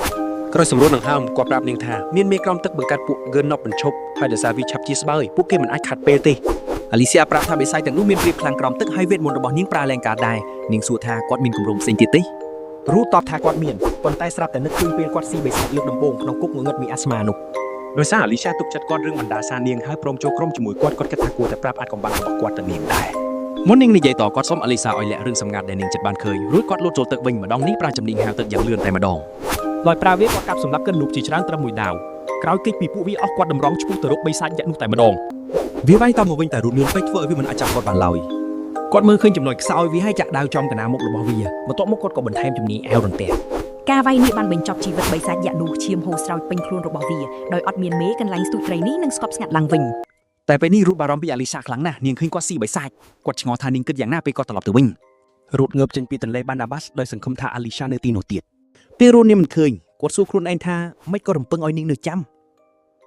ក្រោយសម្រួលដង្ហើមគាត់ប្រាប់នាងថាមានមេក្រមទឹកបង្កាត់ពួក Gernop បញ្ឈប់ហើយដោយសារវាឆាប់ជាស្បើយពួកគេមិនអាចខាត់ពេលទេ អាលីសៀប្រាប់ថាបិសាចទាំងនោះមានព្រៀបខ្លាំងក្រោមទឹកហើយវេទមន្តរបស់នាងប្រើលែងការដែរនាងសួរថាគាត់មានគម្រោងផ្សេងទៀតទេរូតតបថាគាត់មានប៉ុន្តែស្រាប់តែនឹកឃើញពេលគាត់ស៊ីបិសាចលើកដំបូងក្នុងគុកងងឹតមីអាស្មានោះ ដោយសារអាលីសាទុកចិត្តគាត់រឿងបណ្ដាសានាងហើយព្រមចូលក្រុមជាមួយគាត់គិតថាគួរតែប្រាប់អាចកំបាំងរបស់គាត់ទៅនាងដែរមុននាងនិយាយតគាត់សុំអាលីសាឲ្យលាក់រឿងសម្ងាត់ដែលនាងចិត្តបានឃើញរួចគាត់លោតចូលទឹកវិញម្ដងនេះប្រើជំនាញហៅទឹកយ៉ាងលឿនតែម្ដង ដោយប្រើវាគាត់កាប់សម្លាប់កិននូបជាច្រើនត្រឹមមួយដាវក្រោយគេចពីពួកវាអស់គាត់តម្រង់ឈ្មោះទៅរកបិសាចយក្សនោះតែម្ដង វាវាយតាមមកវិញតែរូតលឿនពេកធ្វើឲ្យវាមិនអាចចាប់គាត់បានឡើយគាត់មើលឃើញចំណុចខ្សោយវាហើយចាក់ដាវចំកណ្ដាលមុខរបស់វាបន្ទាប់មកគាត់ក៏បន្ថែមជំនាញអែវរន្ទះ ការវាយនេះបានបញ្ចប់ជីវិតបិសាចយក្សនោះឈាមហូរស្រោចពេញខ្លួនរបស់វាដោយអត់មានមេកន្លែងស្ទូចត្រីនេះនឹងស្កប់ស្ងាត់ឡើងវិញ តែពេលនេះរូតបារម្ភពីអាលីសាខ្លាំងណាស់នាងឃើញគាត់ស៊ីបិសាចគាត់ឆ្ងល់ថានាងគិតយ៉ាងណាពេលគាត់ត្រឡប់ទៅវិញរូតងើបចេញពីទន្លេបាណាបាសដោយសង្ឃឹមថាអាលីសានៅទីនោះទៀតពេលរូតនាងមិនឃើញគាត់សួរខ្លួនឯងថាមិនក៏រំពឹងឲ្យនាងនៅចាំ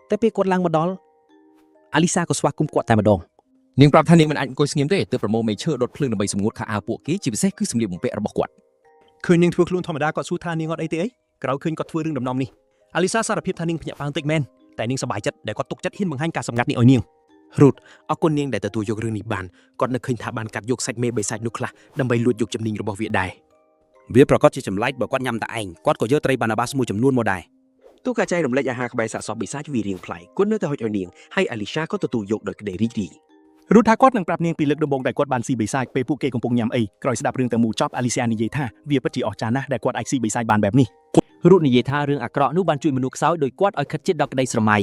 តែពេលគាត់ឡើងមកដល់អាលីសាក៏ស្វាគមន៍គាត់តែម្ដង នាងប្រាប់ថានាងមិនអាចអង្គុយស្ងៀមទេទើបប្រមូលមេឈើដុតភ្លើងដើម្បីសម្ងួតខោអាវពួកគេជាពិសេសគឺសម្លៀកបំពាក់របស់គាត់ ឃើញនាងធ្វើខ្លួនធម្មតាគាត់សួរថានាងអត់អីទេអីក្រោយឃើញគាត់ធ្វើរឿងដំណំនេះអាលីសាសារភាពថានាងភ្ញាក់ផ្អើលតិចមែនតែនាងសប្បាយចិត្តដែលគាត់ទុកចិត្តហ៊ានបង្ហាញការសម្ងាត់នេះឲ្យនាង រូតអរគុណនាងដែលទទួលយករឿងនេះបានគាត់នឹកឃើញថាបានកាត់យកសាច់មេបិសាចនោះខ្លះដើម្បីលួចយកជំនាញរបស់វាដែរវាប្រកាសជាចម្លែកបើគាត់ញ៉ាំតែឯងគាត់ក៏យកត្រីបាណាបាសមួយចំនួនមកដែរទូកាចៃរំលែកអាហារក្បែរសាកសពបិសាចវារៀងប្លែកគាត់នៅតែហុចឲ្យនាងហើយអាលីសាក៏ទទួលយកដោយក្តីរីករាយ រូតថាគាត់នឹងប្រាប់នាងពីលើកដំបូងដែលគាត់បានស៊ីបិសាចពេលពួកគេកំពុងញ៉ាំអីក្រោយស្ដាប់រឿងទាំងមូលចប់អាលីសានិយាយថាវាពិតជាអស្ចារ្យណាស់ដែលគាត់អាចស៊ីបិសាចបានបែបនេះ រូតនិយាយថារឿងអាក្រក់នោះបានជួយមនុស្សខ្សោយដោយគាត់ឲ្យខិតជិតដល់ក្តីស្រមៃ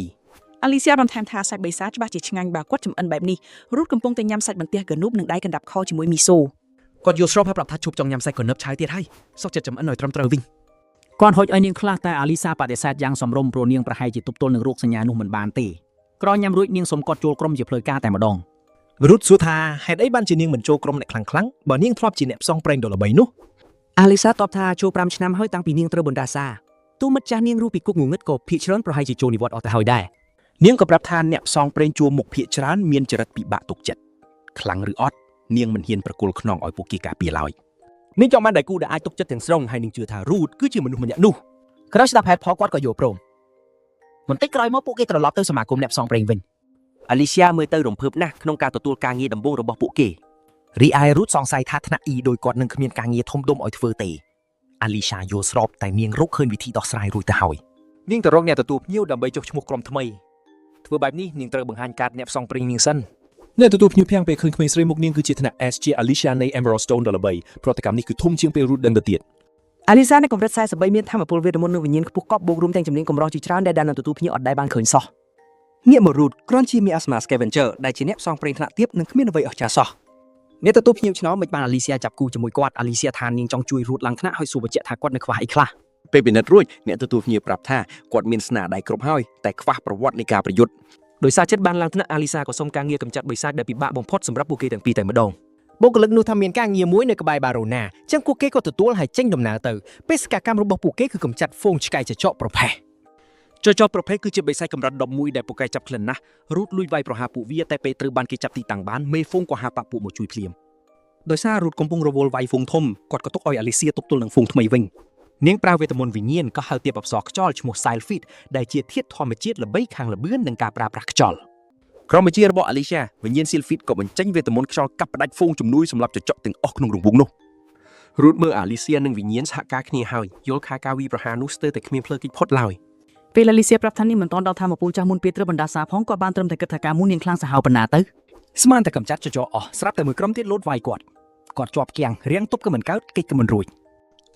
អាលីសៀបន្ថែមថាសាច់បិសាចច្បាស់ជាឆ្ងាញ់បើគាត់ចម្អិនបែបនេះរូតកំពុងតែញ៉ាំសាច់បន្ទះកនូបនិងដៃកណ្ដាប់ខជាមួយមីសូគាត់យល់ស្របហើយប្រាប់ថាជប់ចង់ញ៉ាំសាច់កណឹបឆាយទៀតហើយសុខចិត្តចម្អិនឲ្យត្រឹមត្រូវវិញគាត់ហុចឲ្យនាងខ្លះតែអាលីសាបដិសេធយ៉ាងសំរុំព្រោះនាងប្រហែលជាទប់ទល់នឹងរោគសញ្ញានោះមិនបានទេក្រោយញ៉ាំរួចនាងសុំគាត់ចូលក្រុមជាផ្លូវការតែម្ដង រុតសួរថាហេតុអីបានជានាងមិនចូលក្រុមអ្នកខ្លាំងៗបើនាងធ្លាប់ជាអ្នកផ្សងព្រេងដ៏ល្បីនោះ អាលីសាតបថាចូល5ឆ្នាំហើយតាំងពីនាងត្រូវបណ្ដាសាទូមិត្តចាស់នាងរស់ពីគុកងងឹតក៏ភាកច្រើនប្រហែលជាចូលនិវត្តន៍អស់ទៅហើយដែរ នាងក៏ប្រាប់ថាអ្នកផ្សងព្រេងជួមមុខភាកច្រើនមានចរិតពិបាកទុកចិត្តខ្លាំងឬអត់នាងមិនហ៊ានប្រគល់ខ្នងឲ្យពួកគេការពារឡើយ នាងចង់បានដៃគូដែលអាចទុកចិត្តទាំងស្រុងហើយនាងជឿថារូតគឺជាមនុស្សម្នាក់នោះ ក្រោយស្ដាប់ហេតុផលគាត់ក៏យល់ព្រមបន្តិចក្រោយមកពួកគេត្រឡប់ទៅសមាគមអ្នកផ្សងព្រេងវិញ អាលីសៀមើលទៅរំភើបណាស់ក្នុងការទទួលការងារដំបូងរបស់ពួកគេរីឯរូតសង្ស័យថាថ្នាក់ E ដោយគាត់នឹងគ្មានការងារធំដុំឲ្យធ្វើទេអាលីសាយល់ស្របតែនាងរកឃើញវិធីដោះស្រាយរួចទៅហើយ នាងទៅរកអ្នកទទួលភ្ញៀវដើម្បីចុះឈ្មោះក្រុមថ្មីធ្វើបែបនេះនាងត្រូវបង្ហាញកាតអ្នកផ្សងព្រេងនាងសិន អ្នកទទួលភ្ញៀវភាំងពេលឃើញក្មេងស្រីមុខនាងគឺជាថ្នាក់ S ជា Alicia នៃ Emerald Stone ដ៏ល្បីប្រតិកម្មនេះគឺធំជាងពេលរូតដឹងទៅទៀត អាលីសានៅកម្រិត43មានធម៌ពលវេទមន្តនិងវិញ្ញាណខ្ពស់កប់បូករួមទាំងជំនាញកម្រជាច្រើនដែលនឹងទទួលភ្ញៀវអត់ដែលបានឃើញសោះងាកមករូតគ្រាន់ជាមានអាស្មា Scavenger ដែលជាអ្នកផ្សងព្រេងថ្នាក់ទាបនិងគ្មានអ្វីអស្ចារ្យសោះអ្នកទទួលភ្ញៀវឆ្នោមមិនបានអាលីសាចាប់គូជាមួយគាត់អាលីសាថានាងចង់ជួយរូតឡើងថ្នាក់ហើយសួរបញ្ជាក់ថាគាត់នៅខ្វះអីខ្លះ ពេលពិនិត្យរួចអ្នកទទួលភ្ញៀវប្រាប់ថាគាត់មានស្នាដៃគ្រប់ហើយតែខ្វះប្រវត្តិនៃការប្រយុទ្ធ ដោយសារចិត្តបានឡើងថ្នាក់អាលីសាក៏សុំការងារកម្ចាត់បិសាចដែលពិបាកបំផុតសម្រាប់ពួកគេទាំងពីរតែម្ដង បុគ្គលិកនោះថាមានការងារមួយនៅក្បែរបារ៉ូណាចឹងពួកគេក៏ទទួលហើយចេញដំណើរទៅបេសកកម្មរបស់ពួកគេគឺកម្ចាត់ហ្វូងឆ្កែចចកប្រផេះ ចចប្រភេទគឺជាបិសាចកម្រិត11ដែលពួកគេចាប់ក្លិនណាស់រូតលួចវាយប្រហារពួកវាតែពេលត្រូវបានគេចាប់ទីតាំងបានមេហ្វូងក៏ហាបាក់ពួកមកជួយភ្លាម ដោយសាររូតកំពុងរវល់វាយហ្វូងធំគាត់ក៏ទុកឲ្យអាលីសៀទប់ទល់នឹងហ្វូងថ្មីវិញ នាងប្រើវេទមន្តវិញ្ញាណក៏ហៅទៀបអប្សរខ្យល់ឈ្មោះ Sylphid ដែលជាធាតុធម្មជាតិល្បីខាងល្បឿននិងការប្រើប្រាស់ខ្យល់ ក្រុមបញ្ជារបស់អាលីសាវិញ្ញាណស៊ីលហ្វីតក៏បញ្ចេញវេទមន្តខ្យល់កាប់ផ្ដាច់ហ្វូងជំនួយសម្រាប់ចចកទាំងអស់ក្នុងរង្វង់នោះរូតមើលអាលីសានិងវិញ្ញាណសហការគ្នាហើយយល់ថាការវាយប្រហារនោះស្ទើរតែគ្មានផ្លូវគេចផុតឡើយ ពេលអាលីសាប្រាប់ថានាងមិនទាន់ដល់ធម៌ពលចាស់មុនពេលត្រូវបណ្ដាសាផងក៏បានត្រឹមតែគិតថាការមួយនាងខ្លាំងសាហាវប៉ុណ្ណាទៅ ស្មានតែកម្ចាត់ចចកអស់ស្រាប់តែមួយក្រុមទៀតលោតវាយគាត់ជាប់គាំងរៀងទប់ក៏មិនកើតកិច្ចក៏មិនរួច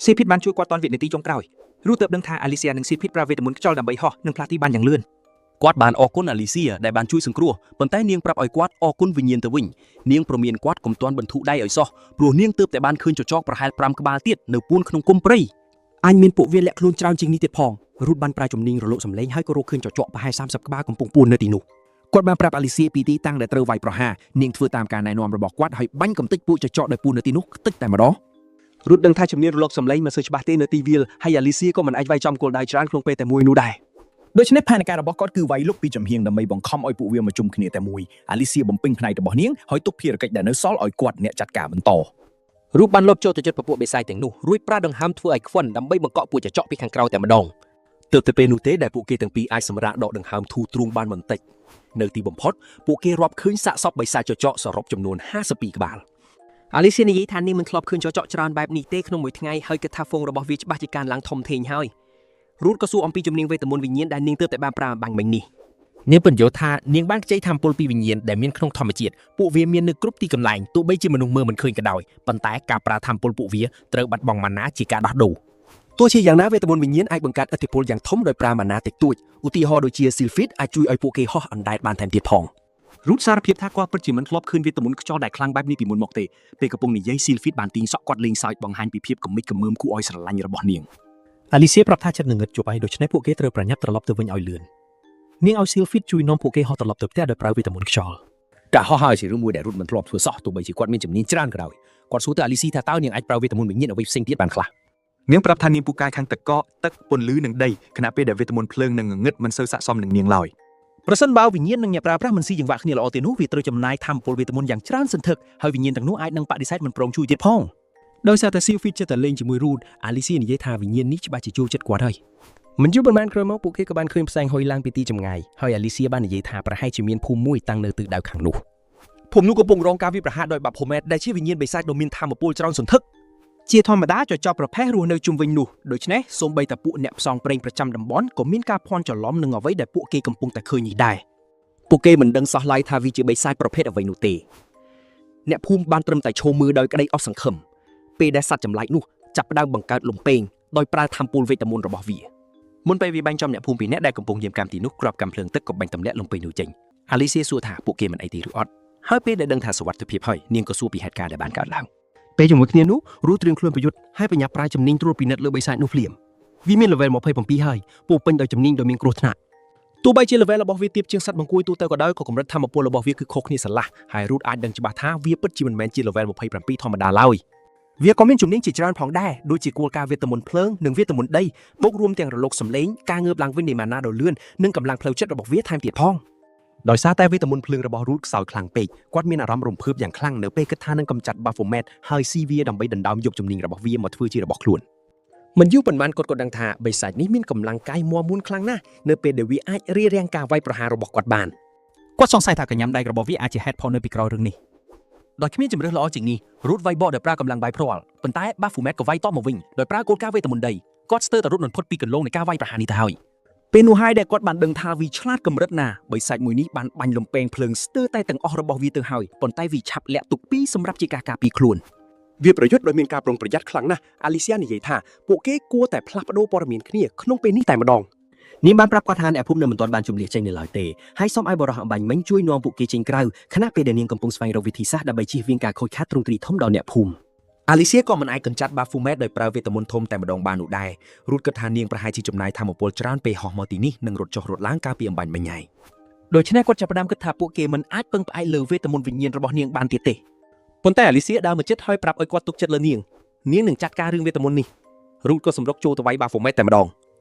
ស៊ីភីតបានជួយគាត់តាន់វិនាទីចុងក្រោយរូតទើបដឹងថាអាលីសានិងស៊ីភីតប្រើវេទមន្តខ្យល់ដើម្បីហោះនិងផ្លាស់ទីបានយ៉ាងលឿន គាត់បានអរគុណអាលីសាដែលបានជួយសង្គ្រោះប៉ុន្តែនាងប្រាប់ឲ្យគាត់អរគុណវិញ្ញាណទៅវិញនាងប្រមានគាត់កុំទាន់បន្ធូរដៃឲ្យសោះព្រោះនាងទើបតែបានឃើញចចកប្រហែល5ក្បាលទៀតនៅពួនក្នុងគុម្ពព្រៃ អញមានពួកវាលាក់ខ្លួនច្រើនជាងនេះទៀតផងរូតបានប្រើជំនាញរលកសម្លេងហើយក៏រកឃើញចចកប្រហែល30ក្បាលកំពុងពួននៅទីនោះគាត់បានប្រាប់អាលីសៀពីទីតាំងដែលត្រូវវាយប្រហារនាងធ្វើតាមការណែនាំរបស់គាត់ហើយបាញ់កំទេចពួកចចកដែលពួននៅទីនោះតិចតែម្ដង រូតដឹងថាជំនាញរលកសម្លេងមិនសូវច្បាស់ទេនៅទីវាលហើយអាលីសាក៏មិនអាចវាយចំគោលដៅច្រើនក្នុងពេលតែមួយនោះដែរ ដូច្នេះផែនការរបស់គាត់គឺវាយលុកពីចំហៀងដើម្បីបង្ខំឲ្យពួកវាមកជុំគ្នាតែមួយអាលីសៀបំពេញផ្នែករបស់នាងហើយទុកភារកិច្ចដែលនៅសល់ឲ្យគាត់អ្នកចាត់ការបន្ត រូបបានលបចូលទៅជិតពពួកបិសាចទាំងនោះរួចប្រើដង្ហើមធ្វើឲ្យខ្វិនដើម្បីបង្កក់ពួកចចកពីខាងក្រៅតែម្ដង ទើបតែពេលនោះទេដែលពួកគេទាំងពីរអាចសម្រាកដកដង្ហើមធូរទ្រូងបានបន្តិចនៅទីបំផុតពួកគេរាប់ឃើញសាកសពបិសាចចចកសរុបចំនួន52ក្បាល អាលីសៀនិយាយថានាងមិនធ្លាប់ឃើញចចកច្រើនបែបនេះទេក្នុងមួយថ្ងៃហើយគិតថាហ្វូងរបស់វាច្បាស់ជាការឡើងធំធេងហើយរូតក៏សួរអំពីជំនាញវេទមន្តវិញ្ញាណដែលនាងទើបតែបានប្រើបាញ់មិញនេះ នាងពន្យល់ថានាងបានខ្ចីធម៌ពលពីវិញ្ញាណដែលមានក្នុងធម្មជាតិពួកវាមាននៅគ្រប់ទីកន្លែងទោះបីជាមនុស្សមើលមិនឃើញក៏ដោយប៉ុន្តែការប្រើធម៌ពលពួកវាត្រូវបាត់បង់ម៉ាណាជាការដោះដូរ ទោះជាយ៉ាងណាវេទមន្តវិញ្ញាណអាចបង្កើតឥទ្ធិពលយ៉ាងធំដោយប្រើម៉ាណាតិចតួចឧទាហរណ៍ដូចជាស៊ីលហ្វីតអាចជួយឲ្យពួកគេហោះអណ្ដែតបានថែមទៀតផង រូតសារភាពថាគាត់ពិតជាមិនធ្លាប់ឃើញវេទមន្តខ្យល់ដែលខ្លាំងបែបនេះពីមុនមកទេពេលកំពុងនិយាយស៊ីលហ្វីតបានទាញសក់គាត់លេងសើចបង្ហាញពីភាពកុមិចកមើមគួរឲ្យស្រឡាញ់របស់នាង អាលីសៀប្រាប់ថាចិត្តងងឹតជួបហើយដូច្នេះពួកគេត្រូវប្រញាប់ត្រឡប់ទៅវិញឲ្យលឿននាងឲ្យស៊ីលហ្វីតជួយនាំពួកគេហោះត្រឡប់ទៅផ្ទះដោយប្រើវេទមន្តខ្យល់ ការហោះហើរជារឿងមួយដែលរូតមិនធ្លាប់ធ្វើសោះទោះបីជាគាត់មានជំនាញច្រើនក៏ដោយគាត់សួរទៅអាលីស៊ីថាតើនាងអាចប្រើវេទមន្តវិញ្ញាណអ្វីផ្សេងទៀតបានខ្លះ នាងប្រាប់ថានាងពូកែខាងទឹកកកទឹកពន្លឺនិងដីខណៈពេលដែលវេទមន្តភ្លើងនិងងងឹតមិនសូវស័ក្តិសមនឹងនាងឡើយ ប្រសិនបើវិញ្ញាណនិងអ្នកប្រើប្រាស់មិនស៊ីចង្វាក់គ្នាល្អទេនោះវាត្រូវចំណាយធម៌ពលវេទមន្តយ៉ាងច្រើនសន្ធឹកហើយវិញ្ញាណទាំងនោះអាចនឹងបដិសេធមិនព្រមជួយទៀតផងដោយសារតែស៊ីលហ្វីតចិត្តតែលេងជាមួយរូតអាលីសៀនិយាយថាវិញ្ញាណនេះច្បាស់ជាចូលចិត្តគាត់ហើយមិនយូរប៉ុន្មានក្រោយមកពួកគេក៏បានឃើញផ្សែងហុយឡើងពីទីចម្ងាយហើយអាលីសៀបាននិយាយថាប្រហែលជាមានភូមិមួយតាំងនៅទិសដៅខាងនោះភូមិនោះកំពុងរងការវាយប្រហារដោយបាប់ហូមែតដែលជាវិញ្ញាណបិសាចដ៏មានធម៌ពលច្រើនសន្ធឹកជាធម្មតាចចកប្រផេះរស់នៅជុំវិញនោះដូច្នេះសូម្បីតែពួកអ្នកផ្សងព្រេងប្រចាំតំបន់ក៏មានការភ័ន្តច្រឡំនឹងអ្វីដែលពួកគេកំពុងតែឃើញនេះដែរ ពួកគេមិនដឹងសោះឡើយថាវាជាបិសាចប្រភេទអ្វីនោះទេអ្នកភូមិបានត្រឹមតែឈោមមើលដោយក្តីអស់សង្ឃឹមពេលដែលសត្វចម្លែកនោះចាប់ផ្ដើមបង្កើតលំពេងដោយប្រើធម៌ពលវេទមន្តរបស់វាមុនពេលវាបាញ់ចំអ្នកភូមិពីរនាក់ដែលកំពុងយាមកាមទីនោះក្របកាំភ្លើងទឹកក៏បាញ់ទម្លាក់លំពេងនោះចេញអាលីសៀសួរថាពួកគេមិនអីទេឬអត់ហើយពេលដែលដឹងថាសុវត្ថិភាពហើយនាងក៏សួរពីហេតុការណ៍ដែលបានកើតឡើងពេលជាមួយគ្នានោះរូត្រៀមខ្លួនប្រយុទ្ធហើយបញ្ញាប្រាជំនាញត្រួតពិនិត្យលើបិសាចនោះភ្លាមវាមាន level 27 ហើយពោពេញដោយជំនាញដ៏មានគ្រោះថ្នាក់ ទោះបីជា level របស់វាទាបជាងសត្វបង្គួយទូទៅក៏ដោយក៏កម្រិតធម្មពលរបស់វាគឺខុសគ្នាស្រឡះហើយ root អាចដឹងច្បាស់ថាវាពិតជាមិនមែនជា level 27ធម្មតាឡើយវាក៏មានជំនាញជាច្រើនផងដែរដូចជាគោលការណ៍វេទមន្តភ្លើងនិងវេទមន្តដីបូករួមទាំងរលកសំឡេងការងើបឡើងវិញនៃម៉ាណាដ៏លឿននិងកម្លាំងផ្លូវចិត្តរបស់វាថែមទៀតផងដោយសារតែវេទមន្តភ្លើងរបស់ root ខ្សោយខ្លាំងពេកគាត់មានអារម្មណ៍រំភើបយ៉ាងខ្លាំងនៅពេលគិតថានឹងកម្ចាត់ Baphomet ហើយស៊ីវាដើម្បីដណ្ដើមយកជំនាញរបស់វាមកធ្វើជារបស់ខ្លួនមិនយូរប៉ុន្មានគាត់ក៏ដឹងថាបិសាចនេះមានកម្លាំងកាយមាំមួនខ្លាំងណាស់នៅពេលដែលវាអាចរារាំងការវាយប្រហាររបស់គាត់បាន គាត់សង្ស័យថាកញ្ញាំដៃរបស់វាអាចជាហេតុផលនៅពីក្រោយរឿងនេះ ដោយគ្មានជំរឿសល្អជាងនេះ Root វាយបកដោយប្រើកម្លាំងវាយព្រាល់ប៉ុន្តែ Baphomet ក៏វាយតបមកវិញដោយប្រើគោលការណ៍វេទមន្តដីគាត់ស្ទើរតែរត់មិនផុតពីកន្លងនៃការវាយប្រហារនេះទៅហើយពេលនោះហើយដែលគាត់បានដឹងថាវាឆ្លាតកម្រិតណាបិសាចមួយនេះបានបាញ់លំពែងភ្លើងស្ទើរតែទាំងអស់របស់វាទៅហើយប៉ុន្តែវាឆាប់លាក់ទុកពីសម្រាប់ជាការការពារខ្លួនវាប្រយុទ្ធដោយមានការប្រុងប្រយ័ត្នខ្លាំងណាស់ Alicia និយាយថាពួកគេគួរតែផ្លាស់ប្ដូរព័ត៌មានគ្នាក្នុងពេលនេះតែម្ដង នាងបានប្រាប់គាត់ថាអ្នកភូមិនៅមិនទាន់បានជម្លៀសចេញនៅឡើយទេហើយសូមឲ្យបរិះអំបញ្ញមិញជួយនាំពួកគេចេញក្រៅខណៈពេលដែលនាងកំពុងស្វែងរកវិធីសាស្ត្រដើម្បីជៀសវាងការខូចខាតទ្រង់ទ្រីធំដល់អ្នកភូមិ Alicia ក៏មិនអាចកម្ចាត់ Baphomet ដោយប្រើវេទមន្តធំតែម្ដងបាននោះដែរ Root គិតថានាងប្រហែលជាចំណាយថាមពលច្រើនពេលហោះមកទីនេះនិងរត់ចុះរត់ឡើងកាលពីអំបញ្ញមិញហើយដូច្នេះគាត់ចាប់ផ្ដើមគិតថាពួកគេមិនអាចពឹងផ្អែកលើវេទមន្តវិញ្ញាណរបស់នាងបានទៀតទេប៉ុន្តែ Alicia ដើរមកជិតហើយប្រាប់ឲ្យគាត់ទុកចិត្តលើនាងនឹងចាត់ការរឿងវេទមន្តនេះ Root ក៏សម្រុកចូលទៅវាយ Baphomet តែម្ដង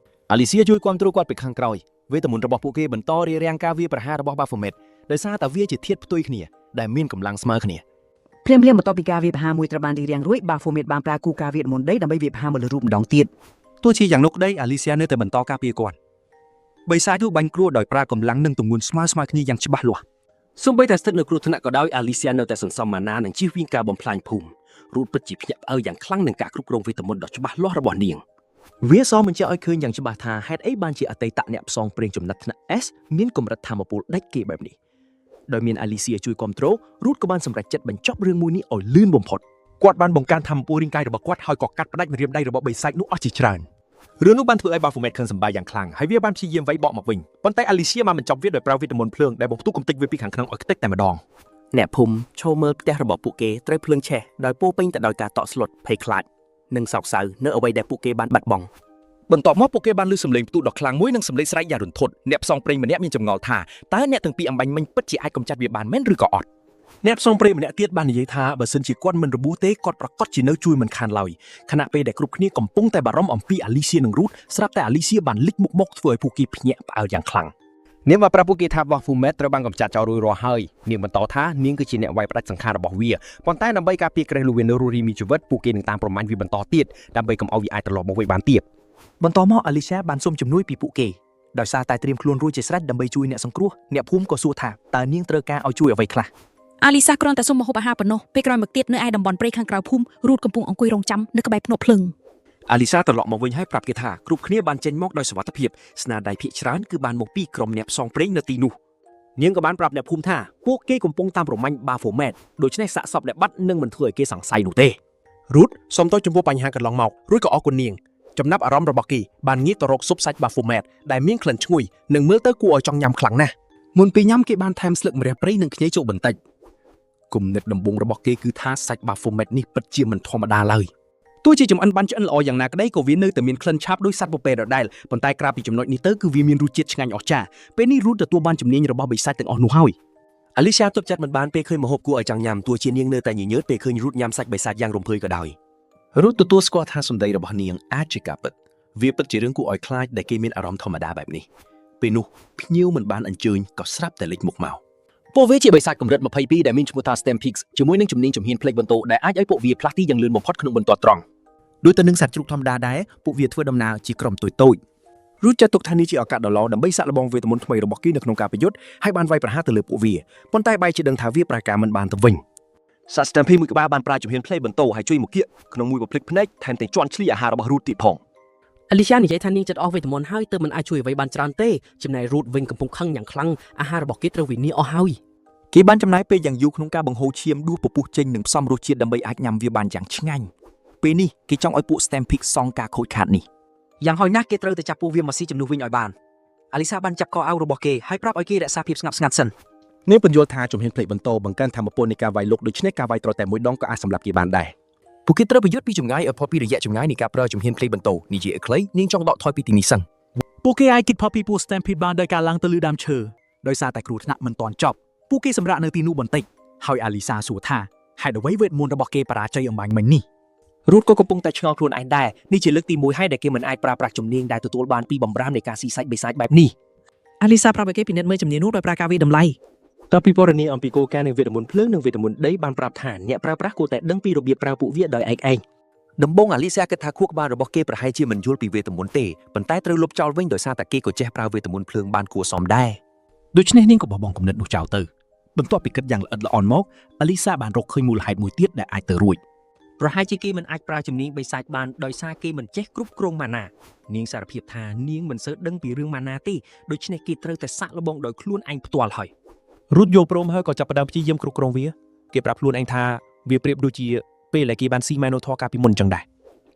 Alicia ជួយគាំទ្រគាត់ពីខាងក្រោយវេទមន្តរបស់ពួកគេបន្តរារាំងការវាយប្រហាររបស់ Baphomet ដោយសារតែវាជាធាតុផ្ទុយគ្នាដែលមានកម្លាំងស្មើគ្នា ភ្លាមបន្ទាប់ពីការវាយប្រហារមួយត្រូវបានរៀបរៀងរួច Baphomet បានប្រើគូការវេទមន្តដីដើម្បីវាយប្រហារមកលើរូបម្ដងទៀត ទោះជាយ៉ាងនោះក្តី Alicia នៅតែបន្តការពារគាត់បិសាចនោះបាញ់គ្រោះដោយប្រើកម្លាំងនិងទម្ងន់ស្មើគ្នាយ៉ាងច្បាស់លាស់សូម្បីតែស្ថិតនៅគ្រោះថ្នាក់ក៏ដោយ Alicia នៅតែសន្សំម៉ាណានិងជៀសវាងការបំផ្លាញភូមិ Root ពិតជាភ្ញាក់ផ្អើលយ៉ាងខ្លាំងនឹងការគ្រប់គ្រងវេទមន្តដ៏ច្បាស់លាស់របស់នាងវាសបញ្ជាក់ឲ្យឃើញយ៉ាងច្បាស់ថាហេតុអីបានជាអតីតអ្នកផ្សងព្រេងចំណាត់ថ្នាក់ S មានកម្រិតធម៌ពលដាច់គេបែបនេះដោយមាន Alicia ជួយគ្រប់គ្រង Root ក៏បានសម្រេចចិត្តបញ្ចប់រឿងមួយនេះឲ្យលឿនបំផុតគាត់បានបង្កើនធម៌ពលរាងកាយរបស់គាត់ហើយក៏កាត់ផ្ដាច់ម្រាមដៃរបស់បិសាចនោះអស់ជាច្រើនរឿងនោះបានធ្វើឲ្យ Baphomet ខឹងសម្បាយយ៉ាងខ្លាំងហើយវាបានព្យាយាមវាយបកមកវិញប៉ុន្តែ Alicia បានបញ្ចប់វាដោយប្រើវេទមន្តភ្លើងដែលបំផ្ទុះកំទេចវាពីខាងក្នុងឲ្យខ្ទេចតែម្ដងអ្នកភូមិឈរមើលផ្ទះរបស់ពួកគេត្រូវភ្លើងឆេះដោយពោពេញទៅដោយការតក់ស្លុតភ័យខ្លាចនិងសោកសៅនៅអ្វីដែលពួកគេបានបាត់បង់បន្ទាប់មកពួកគេបានឮសំឡេងផ្ទុះដ៏ខ្លាំងមួយនិងសំឡេងស្រែកយ៉ាងរន្ធត់អ្នកផ្សងព្រេងម្នាក់មានចម្ងល់ថាតើអ្នកទាំងពីរអំបញ្ញមិញពិតជាអាចកម្ចាត់វាបានមែនឬក៏អត់អ្នកផ្សងព្រេងម្នាក់ទៀតបាននិយាយថាបើសិនជាគាត់មិនរបួសទេគាត់ប្រកាសជានៅជួយមិនខានឡើយខណៈពេលដែលគ្រប់គ្នាកំពុងតែបារម្ភអំពី Alicia និង Root ស្រាប់តែ Alicia បានលិចមុខមកធ្វើឲ្យពួកគេភ្ញាក់ផ្អើលយ៉ាងខ្លាំងនាងបានប្រាប់ពួកគេថា Baphomet ត្រូវបានកម្ចាត់ចោលរួចរាល់ហើយនាងបន្តថានាងគឺជាអ្នកវាយផ្ដាច់សង្ខាររបស់វាប៉ុន្តែដើម្បីការពារក្រេះលូវីនរូរីមីជីវិតពួកគេនឹងតាមប្រមាញ់វាបន្តទៀតដើម្បីកុំឲ្យវាអាចត្រឡប់មកវិញបានទៀតបន្តមក Alicia បានសូមជំនួយពីពួកគេដោយសារតែត្រៀមខ្លួនរួចជាស្រេចដើម្បីជួយអ្នកសង្គ្រោះអ្នកភូមិក៏សួរថាតើនាងត្រូវការឲ្យជួយអ្វីខ្លះ Alicia គ្រាន់តែសុំមកហូបអាហារប៉ុណ្ណោះពេលក្រោយមកទៀតនៅឯតំបន់ព្រៃខាងក្រៅភូមិ Root កំពុងអង្គុយរងចាំនៅក្បែរភ្នក់ភ្លើង Alicia ត្រឡប់មកវិញហើយប្រាប់គេថាគ្រប់គ្នាបានចេញមកដោយសុវត្ថិភាពស្នាដៃភាគច្រើនគឺបានមកពីក្រុមអ្នកផ្សងព្រេងនៅទីនោះនាងក៏បានប្រាប់អ្នកភូមិថាពួកគេកំពុងតាមប្រមាញ់ Baphomet ដូច្នេះសាកសពដែលបាត់នឹងមិនធ្វើឲ្យគេសង្ស័យនោះទេ Root សូមទោសចំពោះបញ្ហាកន្លងមករួចក៏អរគុណនាងចំណាប់អារម្មណ៍របស់គេបានងាកទៅរកស៊ុបសាច់ Baphomet ដែលមានក្លិនឈ្ងុយនិងមើលទៅគួរឲ្យចង់ញ៉ាំខ្លាំងណាស់មុនពេលញ៉ាំគេបានថែមស្លឹកម្រះព្រៃនិងខ្ញីជោគបន្តិចគំនិតដំបូងរបស់គេគឺថាសាច់ Baphomet នេះពិតជាមិនធម្មតាឡើយទោះជាចម្អិនបានឆ្អិនល្អយ៉ាងណាក្តីក៏វានៅតែមានក្លិនឆាបដោយសត្វពពែដដែលប៉ុន្តែក្រៅពីចំណុចនេះទៅគឺវាមានរសជាតិឆ្ងាញ់អស្ចារ្យពេលនេះ Root ទទួលបានជំនាញរបស់បិសាចទាំងអស់នោះហើយ Alicia ទប់ចិត្តមិនបានពេលឃើញម្ហូបគួរឲ្យចង់ញ៉ាំទោះជានាងនៅតែញញើតពេលឃើញ Root ញ៉ាំសាច់បិសាចយ៉ាងរំភើយក៏ដោយ Root ទទួលស្គាល់ថាសម្ដីរបស់នាងអាចជាការពិតវាពិតជារឿងគួរឲ្យខ្លាចដែលគេមានអារម្មណ៍ធម្មតាបែបនេះពេលនោះភ្ញៀវមិនបានអញ្ជើញក៏ស្រាប់តែលេចមុខមកពួកវាជាបិសាចកម្រិត22ដែលមានឈ្មោះថា Stampix ជាមួយនឹងជំនាញជំហានផ្លេចបន្ទោដែលអាចឲ្យពួកវាផ្លាស់ទីយ៉ាងលឿនបំផុតក្នុងបន្ទាត់ត្រង់ដូចទៅនឹងសត្វជ្រូកធម្មតាដែរពួកវាធ្វើដំណើរជាក្រុមតូចៗ Root ចាត់ទុកថានេះជាឱកាសដ៏ល្អដើម្បីសាកល្បងវេទមន្តថ្មីរបស់គេនៅក្នុងការប្រយុទ្ធហើយបានវាយប្រហារទៅលើពួកវាប៉ុន្តែបែរជាដឹងថាវាប្រែការមិនបានទៅវិញសត្វ Stampix មួយក្បាលបានប្រើជំហានផ្លេចបន្ទោហើយជួយមកគៀកក្នុងមួយបំភ្លេចភ្នែកថែមទាំងជន់ឈ្លីអាហាររបស់ Root ទៀតផង Alicia និយាយថានាងចិត្តអស់វេទមន្តហើយទើបមិនអាចជួយអ្វីបានច្រើនទេចំណែក Root វិញកំពុងខឹងយ៉ាងខ្លាំងអាហាររបស់គេត្រូវវិនាសអស់ហើយគេបានចំណាយពេលយ៉ាងយូរក្នុងការបង្ហូរឈាមដួសពពុះចេញនិងផ្សំរសជាតិដើម្បីអាចញ៉ាំវាបានយ៉ាងឆ្ងាញ់ពេលនេះគេចង់ឲ្យពួក Stampix សងការខូចខាតនេះយ៉ាងហោចណាស់គេត្រូវតែចាប់ពួកវាមកស៊ីជំនួសវិញឲ្យបាន Alicia បានចាប់កអាវរបស់គេហើយប្រាប់ឲ្យគេរក្សាភាពស្ងប់ស្ងាត់សិននាងបញ្យល់ថាជំហានផ្លេចបន្ទោបង្កើនធម៌ពលនៃការវាយលុកដូច្នេះការវាយត្រតែមួយដងក៏អាចសម្លាប់គេបានដែរពួកគេត្រូវប្រយុទ្ធពីចម្ងាយឲ្យផុតពីរយៈចម្ងាយនៃការប្រើជំហានផ្លេចបន្ទោនិយាយឲ្យខ្លីនាងចង់ដកថយពីទីនេះសិនព ពួកគេអាចគិតផុសពីពួក Stampede បានដោយការឡើងទៅលើដើមឈើដោយសារតែគ្រោះថ្នាក់មិនទាន់ចប់ពួកគេសម្រាកនៅទីនោះបន្តិចហើយអាលីសាសួរថាហេតុអ្វីវេទមន្តរបស់គេបរាជ័យអំបញ្ញមិញនេះ រូតក៏កំពុងតែឆ្ងល់ខ្លួនឯងដែរនេះជាលើកទី1ហើយដែលគេមិនអាចប្រើប្រាស់ជំនាញដែលទទួលបានពីបំរាមនៃការស៊ីសាច់បិសាចបែបនេះ អាលីសាប្រាប់ឲ្យគេពិនិត្យមើលជំនាញនោះដោយប្រើការវិតម្លៃ តើពីពរនីអំពីគោលការណ៍នៃវេទមន្តភ្លើងនិងវេទមន្តដីបានប្រាប់ថាអ្នកប្រើប្រាស់គួរតែដឹងពីរបៀបប្រើពួកវាដោយឯងដំបូងអាលីសាគិតថាខួរក្បាលរបស់គេប្រហែលជាមិនយល់ពីវេទមន្តទេប៉ុន្តែត្រូវលុបចោលវិញដោយសារតែគេក៏ចេះប្រើវេទមន្តភ្លើងបានគួរសមដែរ ដូច្នេះនាងក៏បោះបង់គំនិតនោះចោលទៅបន្ទាប់ពីគិតយ៉ាងល្អិតល្អន់មកអាលីសាបានរកឃើញមូលហេតុមួយទៀតដែលអាចទៅរួច ប្រហែលជាគេមិនអាចប្រើជំនាញបិសាចបានដោយសារគេមិនចេះគ្រប់គ្រងម៉ាណានាងសារភាពថានាងមិនសូវដឹងពីរឿងម៉ាណាទេដូច្នេះគេត្រូវតែសាក់លបងដោយខ្លួនឯងផ្ទាល់ហើយ រូតយល់ព្រមហើយក៏ចាប់ផ្ដើមព្យាយាមគ្រប់គ្រងវាគេប្រាប់ខ្លួនឯងថាវាប្រៀបដូចជាពេលដែលគេបានស៊ីម៉ែណូធរកាលពីមុនចឹងដែរ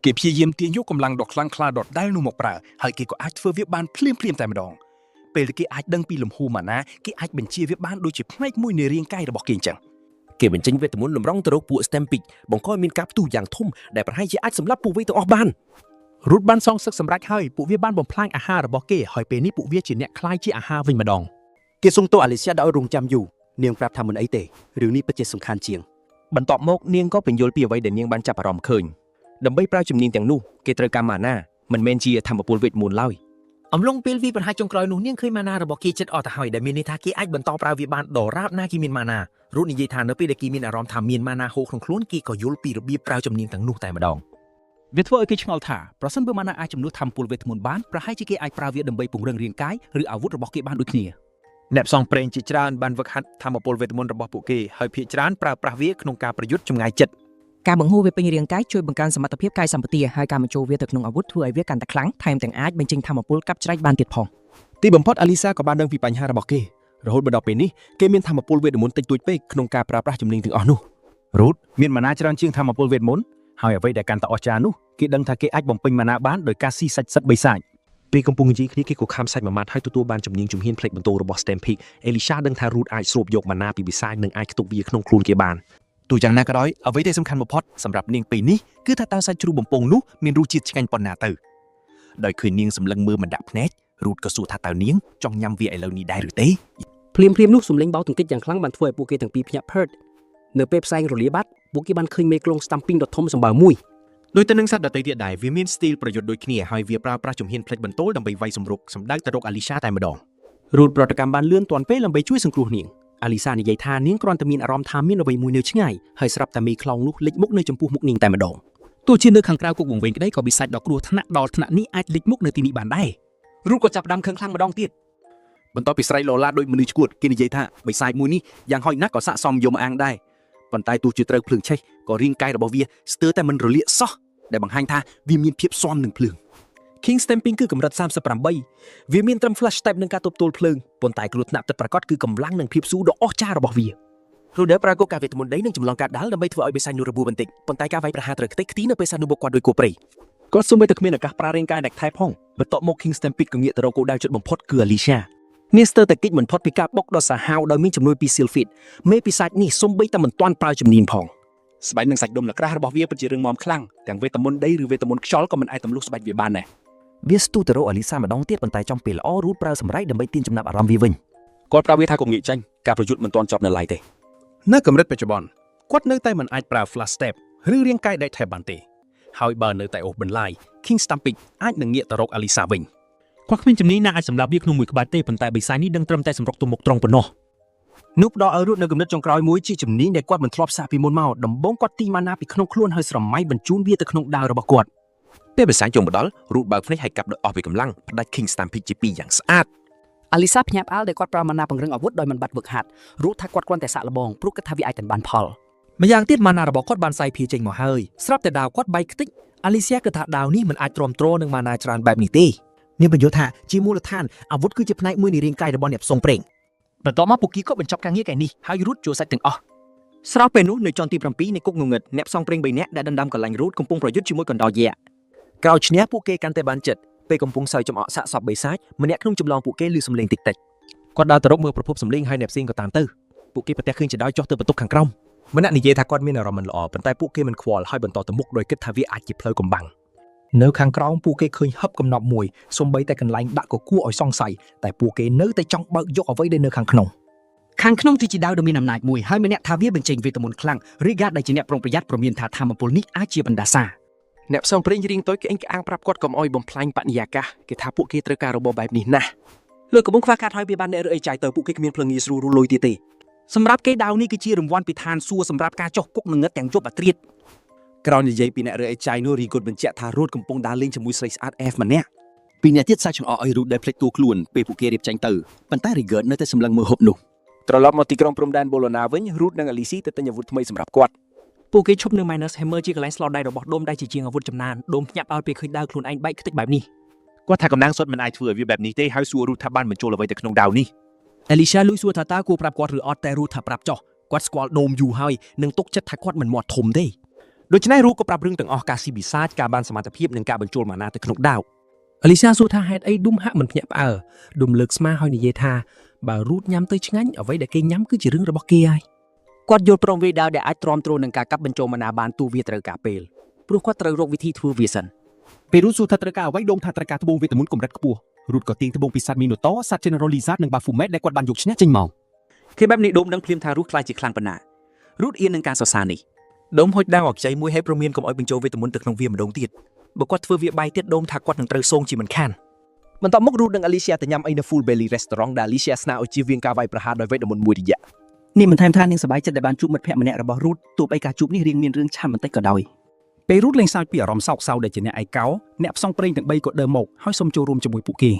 គេព្យាយាមទាញយកកម្លាំងដ៏ខ្លាំងក្លាដដែលនោះមកប្រើហើយគេក៏អាចធ្វើវាបានភ្លាមតែម្ដងពេលដែលគេអាចដឹងពីលំហូរម៉ាណាគេអាចបញ្ជាវាបានដូចជាផ្នែកមួយនៃរាងកាយរបស់គេអញ្ចឹង គេបញ្ចេញវេទមន្តលំរងទៅរកពួក Stampede បង្កឲ្យមានការផ្ទុះយ៉ាងធំដែលប្រហែលជាអាចសម្លាប់ពួកវាទាំងអស់បាន រូតបានសងសឹកសម្រេចហើយពួកវាបានបំផ្លាញអាហាររបស់គេហើយពេលនេះពួកវាជាអ្នកខ្លាយជាអាហារវិញម្ដង គេសុំទោសអាលីសៀដោយរងចាំយូរនាងប្រាប់ថាមិនអីទេរឿងនេះពិតជាសំខាន់ជាង បន្ទាប់មកនាងក៏បញ្យល់ពីអ្វីដែលនាងបានចាប់អារម្មណ៍ឃើញដើម្បីប្រើជំនាញទាំងនោះគេត្រូវការម៉ាណាមិនមែនជាធម្មពលវេទមន្តឡើយអំឡុងពេលវាប្រហែលចុងក្រោយនោះនាងឃើញម៉ាណារបស់គេចិត្តអស់ទៅហើយដែលមានន័យថាគេអាចបន្តប្រើវាបានដរាបណាគេមានម៉ាណារូតនិយាយថានៅពេលដែលគេមានអារម្មណ៍ថាមានម៉ាណាហូរក្នុងខ្លួនគេក៏យល់ពីរបៀបប្រើជំនាញទាំងនោះតែម្ដង វាធ្វើឲ្យគេឆ្ងល់ថាប្រសិនបើម៉ាណាអាចជំនួសធម្មពលវេទមន្តបានប្រហែលជាគេអាចប្រើវាដើម្បីពង្រឹងរាងកាយឬអាវុធរបស់គេបានដូចគ្នា អ្នកផ្សងព្រេងជាច្រើនបានវឹកហាត់ធម្មពលវេទមន្តរបស់ពួកគេហើយភាគច្រើនប្រើប្រាស់វាក្នុងការប្រយុទ្ធចម្ងាយចិត្ត ការបង្ហូរវាពេញរាងកាយជួយបង្កើនសមត្ថភាពកាយសម្បទាហើយការបញ្ចូលវាទៅក្នុងអាវុធធ្វើឲ្យវាកាន់តែខ្លាំងថែមទាំងអាចបញ្ចេញថាមពលកាប់ច្រែកបានទៀតផង ទីបំផុតអាលីសាក៏បានដឹងពីបញ្ហារបស់គេរហូតដល់ពេលនេះគេមានធម្មពលវេទមន្តតិចតួចពេកក្នុងការប្រើប្រាស់ជំនាញទាំងអស់នោះរូតមានម៉ាណាច្រើនជាងធម្មពលវេទមន្តហើយអ្វីដែលកាន់តែអស្ចារ្យនោះគេដឹងថាគេអាចបំពេញម៉ាណាបានដោយការស៊ីសាច់សិតបិសាចពេលកំពុងនិយាយគ្នាគេក៏ខំសាច់មួយម៉ាត់ហើយទទួលបានជំនាញជំហានផ្លេចបន្ទោរបស់ Stampede អេលីសាដឹងថារូតអាចស្រូបយកម៉ាណាពីបិសាចនិងអាចខ្ទប់វាក្នុងខ្លួនគេបានទោះយ៉ាងណាក៏ដោយអ្វីដែលសំខាន់បំផុតសម្រាប់នាងពេលនេះគឺថាតើសាច់ជ្រូកបំពងនោះមានរសជាតិឆ្ងាញ់ប៉ុណ្ណាទៅដោយឃើញនាងសម្លឹងមើលមិនដាក់ភ្នែករូតក៏សួរថាតើនាងចង់ញ៉ាំវាឥឡូវនេះដែរឬទេ ភ្លាមនោះសំលេងបោកទង្គិចយ៉ាងខ្លាំងបានធ្វើឲ្យពួកគេទាំងពីរភ្ញាក់ផឺតនៅពេលផ្សែងរលាបាត់ពួកគេបានឃើញមេក្លង Stamping ដ៏ធំសម្បើមមួយ ដោយទៅនឹងសត្វដទៃទៀតដែរវាមានស្ទីលប្រយុទ្ធដូចគ្នាហើយវាប្រើប្រាស់ជំហានផ្លេចបន្ទោលដើម្បីវាយសម្រុកសម្ដៅទៅរកអាលីសាតែម្ដង រូតប្រតិកម្មបានលឿនទាន់ពេលដើម្បីជួយសង្គ្រោះនាងអាលីសានិយាយថានាងគ្រាន់តែមានអារម្មណ៍ថាមានអ្វីមួយនៅឆ្ងាយហើយស្រាប់តែមេខ្លោងនោះលេចមុខនៅចំពោះមុខនាងតែម្ដង ទោះជានៅខាងក្រៅគុកវង្វេងក្តីក៏បិសាចដ៏គ្រោះថ្នាក់ដល់ថ្នាក់នេះអាចលេចមុខនៅទីនេះបានដែរ រូតក៏ចាប់ផ្ដើមខឹងខ្លាំងម្ដងទៀត បន្ទាប់ពីស្រែកឡឡាដោយមនុស្សឈួតគេនិយាយថាបិសាចមួយនេះយ៉ាងហោចណាស់ក៏ស័ក្តិសមយកមកអាំងដែរប៉ុន្តែទោះជាត្រូវភ្លើងឆេះក៏រាងកាយរបស់វាស្ទើរតែមិនរលាកសោះដែលបង្ហាញថាវាមានភាពស៊ាំនឹងភ្លើង King Stamping គឺកម្រិត38វាមានត្រឹម flash step នឹងការទប់ទល់ភ្លើងប៉ុន្តែគ្រោះថ្នាក់ពិតប្រាកដគឺកម្លាំងនិងភាពស៊ូដ៏អស្ចារ្យរបស់វារូដឺប្រើគោលការណ៍វេទមន្តដីនិងចម្លងកាតដាល់ដើម្បីធ្វើឲ្យបិសាចនោះរបួសបន្តិចប៉ុន្តែការវាយប្រហារត្រូវខ្ទេចខ្ទីនៅពេលសត្វនោះបុកគាត់ដោយគោព្រៃគាត់សូម្បីតែគ្មានឱកាសប្រើរាងកាយដែលថែផងបន្ទាប់មក King Stamping ក៏ងាកទៅរកគោលដៅជិតបំផុតគឺ Alicia នាងស្ទើរតែគេចមិនផុតពីការបុកដ៏សាហាវដោយមានជំនួយពី Sylphid មេបិសាចនេះសូម្បីតែមិនទាន់ប្រើជំនាញផង ស្បែកនិងសាច់ដុំលក្រាស់របស់វាពិតជារឹងមាំខ្លាំងទាំងវេទមន្តដីឬវេទមន្តខ្យល់ក៏មិនអាចទម្លុះស្បែកវាបានដែរ វាស្ទុះទៅរកអាលីសាម្ដងទៀតប៉ុន្តែចំពេលល្អរូតប្រើសម្រែកដើម្បីទាញចំណាប់អារម្មណ៍វាវិញ គាត់ប្រាប់វាថាកុំងាកចាញ់ការប្រយុទ្ធមិនទាន់ចប់នៅឡើយទេ នៅកម្រិតបច្ចុប្បន្នគាត់នៅតែមិនអាចប្រើ flash step ឬរាងកាយដែលថែបបានទេហើយបើនៅតែអូសបន្លាយ King Stamping អាចនឹងងាកទៅរកអាលីសាវិញគាត់គ្មានជំនាញណាអាចសម្លាប់វាក្នុងមួយក្បាច់ទេប៉ុន្តែបិសាចនេះដឹងត្រឹមតែសម្រុកទៅមុខត្រង់ប៉ុណ្ណោះ នោះផ្ដល់ឲ្យរូតនៅកម្រិតចុងក្រោយមួយជាជំនាញដែលគាត់មិនធ្លាប់សាកពីមុនមកដំបូងគាត់ទីម៉ាណាពីក្នុងខ្លួនហើយស្រមៃបញ្ជូនវាទៅក្នុងដាវរបស់គាត់ ពេលបិសាចចូលមកដល់រូតបើកភ្នែកហើយកាប់ដោយអស់ពីកម្លាំងផ្ដាច់ King Stamping ជាពីរយ៉ាងស្អាត អាលីសាភ្ញាក់ផ្អើលដែលគាត់ប្រើម៉ាណាពង្រឹងអាវុធដោយមិនបាត់វឹកហាត់រូតថាគាត់គ្រាន់តែសាកល្បងព្រោះគិតថាវាអាចបានផល ម្យ៉ាងទៀតម៉ាណារបស់គាត់បានសាយភាចេញមកហើយស្រាប់តែដាវគាត់បែកខ្ទេចអាលីសាគិតថាដាវនេះមិនអាចទ្រាំទ្រនឹងម៉ាណាច្រើនបែបនេះទេនាងបញ្យល់ថាជាមូលដ្ឋានអាវុធគឺជាផ្នែកមួយនៃរាងកាយរបស់អ្នកផ្សងព្រេង បន្ទាប់មកពួកគេក៏បញ្ចប់ការងារកែនេះហើយរូតចូលសាច់ទាំងអស់ស្រោះពេលនោះនៅជាន់ទី7នៃគុកងងឹតអ្នកផ្សងព្រេង3នាក់ដែលដណ្ដើមកន្លែងរូតកំពុងប្រយុទ្ធជាមួយកណ្ដោយៈ ក្រោយឈ្នះពួកគេកាន់តែបានចិត្តពេលកំពុងសើចំអកសាកសពបិសាចម្នាក់ក្នុងចម្លងពួកគេឮសំឡេងតិចៗគាត់ដើរទៅរកមើលប្រភពសំឡេងហើយអ្នកផ្សេងក៏តាមទៅពួកគេប្រទះឃើញចដោយចុះទៅបន្ទប់ខាងក្រោមម្នាក់និយាយថាគាត់មានអារម្មណ៍មិនល្អប៉ុន្តែពួកគេមិនខ្វល់ហើយបន្តទៅមុខដោយគិតថាវាអាចជាផ្លូវកំបាំង នៅខាងក្រោមពួកគេឃើញហឹបកំណប់មួយសូម្បីតែកន្លែងដាក់ក៏គួរឲ្យសង្ស័យតែពួកគេនៅតែចង់បើកយកអ្វីដែលនៅខាងក្នុង ខាងក្នុងគឺជាដាវដ៏មានអំណាចមួយហើយម្នាក់ថាវាបញ្ចេញវេទមន្តខ្លាំងរីហ្គាដែលជាអ្នកប្រុងប្រយ័ត្នព្រមមានថាធម្មពលនេះអាចជាបណ្ដាសា អ្នកផ្សងព្រេងរៀងតូចគេអេងក្អាងប្រាប់គាត់កុំអោយបំផ្លាញបរិយាកាសគេថាពួកគេត្រូវការរបបបែបនេះណាស់លើកំពុងខ្វះខាតហើយវាបានអ្នករើអីចាយទៅពួកគេគ្មានភ្លើងងាយស្រួលរលុយទៀតទេ សម្រាប់គេដាវនេះគឺជារង្វាន់ពីឋានសួគ៌សម្រាប់ការចុះគុកនឹងងឹតទាំងយប់អាត្រៀត ក្រោយនិយាយពីអ្នករើអីចាយនោះរីគាត់បញ្ជាក់ថារត់កំពុងដើរលេងជាមួយស្រីស្អាត F ម្នាក់ ពីអ្នកទៀតសាច់ចង្អុលឲ្យរូតដែលភ្លេចតួខ្លួនពេលពួកគេរៀបចាញ់ទៅប៉ុន្តែ Rigert នៅតែសម្លឹងមើលហូបនោះ ត្រឡប់មកទីក្រុងព្រំដែនបូឡូណាវិញរូតនិងអាលីស៊ីទៅទិញអាវុធថ្មីសម្រាប់គាត់ ពួកគេឈប់នៅ Minus Hammer ជាកន្លែងស្លដៃរបស់ដូមដែលជាជាងអាវុធចំណានដូមភ្ញាក់ដល់ពេលឃើញដាវខ្លួនឯងបែកខ្ទេចបែបនេះ គាត់ថាកំណាងសុទ្ធមិនអាចធ្វើឲ្យវាបែបនេះទេហើយសួររូតថាបានបញ្ចូលអ្វីទៅក្នុងដាវនេះ Alicia លួចសួរថាតើគួរប្រាប់គាត់ឬអត់តែរូតថាប្រាប់ចោះគាត់ស្គាល់ដូមយូរហើយនឹងទុកចិត្តថាគាត់មិនមាត់ធំទេ ដូច្នេះរូក៏ប្រាប់រឿងទាំងអស់ការស៊ីបិសាចការបានសមត្ថភាពនិងការបញ្ចូលម៉ាណាទៅក្នុងដាវ Alicia សួរថាហេតុអីឌុំហាក់មិនភ្ញាក់ផ្អើលឌុំលើកស្មាហើយនិយាយថាបើរូតញ៉ាំទៅឆ្ងាញ់អ្វីដែលគេញ៉ាំគឺជារឿងរបស់គេហើយ គាត់យល់ព្រមវាដាវដែលអាចទ្រាំទ្រនឹងការកាប់បញ្ចូលម៉ាណាបានទូវាត្រូវការពេលព្រោះគាត់ត្រូវរកវិធីធ្វើវាសិន ពេលរូតសួរថាត្រូវការអ្វីដូមថាត្រូវការត្បូងវេទមន្តកម្រិតខ្ពស់រូតក៏ទាញត្បូងពីសត្វមីណូតសត្វ General Lizard និង Baphomet ដែលគាត់បានយកឈ្នះចេញមក គេបែបនេះដូមដឹងភ្លាមថារូតខ្លាចជាខ្លាំងប៉ុណ្ណារូតអៀននឹងការសរសើរនេះ ដូមហុចដាវអខ្ចីមួយហើយព្រមានកុំឲ្យបញ្ចូលវេទមន្តទៅក្នុងវាម្ដងទៀតបើគាត់ធ្វើវាបាយទៀតដូមថាគាត់នឹងត្រូវសងជាមិនខាន បន្ទាប់មករូតនិងអាលីស៊ីទៅញ៉ាំអីនៅ Full Belly Restaurant ដែលអាលីស៊ីស្នើឲ្យជៀសវាងការវាយប្រហារដោយវេទមន្តមួយរយៈ នេះបន្ថែមថានាងសប្បាយចិត្តដែលបានជួបមិត្តភក្តិម្នាក់របស់រូតទោះបីការជួបនេះរៀងមានរឿងឆាំបន្តិចក៏ដោយ ពេលរូតលេងសើចពីអារម្មណ៍សោកសៅដែលជាអ្នកឯកោអ្នកផ្សងព្រេងទាំង3ក៏ដើរមកហើយសុំចូលរួមជាមួយពួកគេ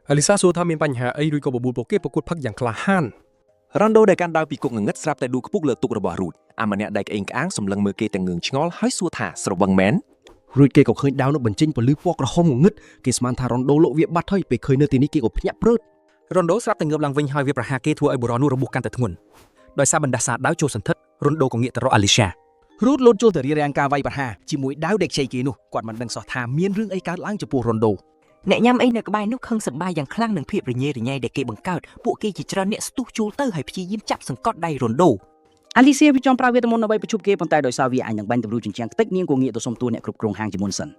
អាលីសាសួរថាមានបញ្ហាអីឬក៏បបួលពួកគេប្រកួតផឹកយ៉ាងក្លាហាន រ៉ាន់ដូដែលកាន់ដាវពីគុកងងឹតស្រាប់តែឌូខ្ពុកលើទុករបស់រូតអាម្នាក់ដែលក្អេងក្អាងសម្លឹងមើលគេទាំងងឿងឆ្ងល់ហើយសួរថាស្រវឹងមែន រួចគេក៏ឃើញដាវនោះបញ្ចេញពន្លឺពណ៌ក្រហមងងឹតគេស្មានថារ៉ុនដូលក់វាបាត់ហើយពេលឃើញនៅទីនេះគេក៏ភ្ញាក់ព្រឺត រ៉ុនដូស្រាប់តែងើបឡើងវិញហើយវាប្រហារគេធ្វើឲ្យបុរសនោះរបួសកាន់តែធ្ងន់ដោយសារបណ្ដាសាដាវចូលសន្ធិដ្ឋរ៉ុនដូក៏ងាកទៅរកអាលីសា រូតលូនចូលទៅរៀបរៀងការវាយប្រហារជាមួយដាវដែលខ្ចីគេនោះគាត់មិនដឹងសោះថាមានរឿងអីកើតឡើងចំពោះរ៉ុនដូអ្នកញ៉ាំអីនៅក្បែរនោះខឹងសប្បាយយ៉ាងខ្លាំងនឹងភាពរញ៉េរញ៉ៃដែលគេបង្កើតពួកគេជាច្រើនអ្នកស្ទុះជួលទៅហើយព្យាយាមចាប់សង្កត់ដៃរ៉ុនដូអាលីសៀវាចង់ប្រើវេទមន្តដើម្បីប្រជុំគេប៉ុន្តែដោយសារវាអាចនឹងបាញ់ទម្រូជញ្ជាំងខ្ទេចនាងក៏ងាកទៅសុំតួអ្នកគ្រប់គ្រងហាងជាមុនសិន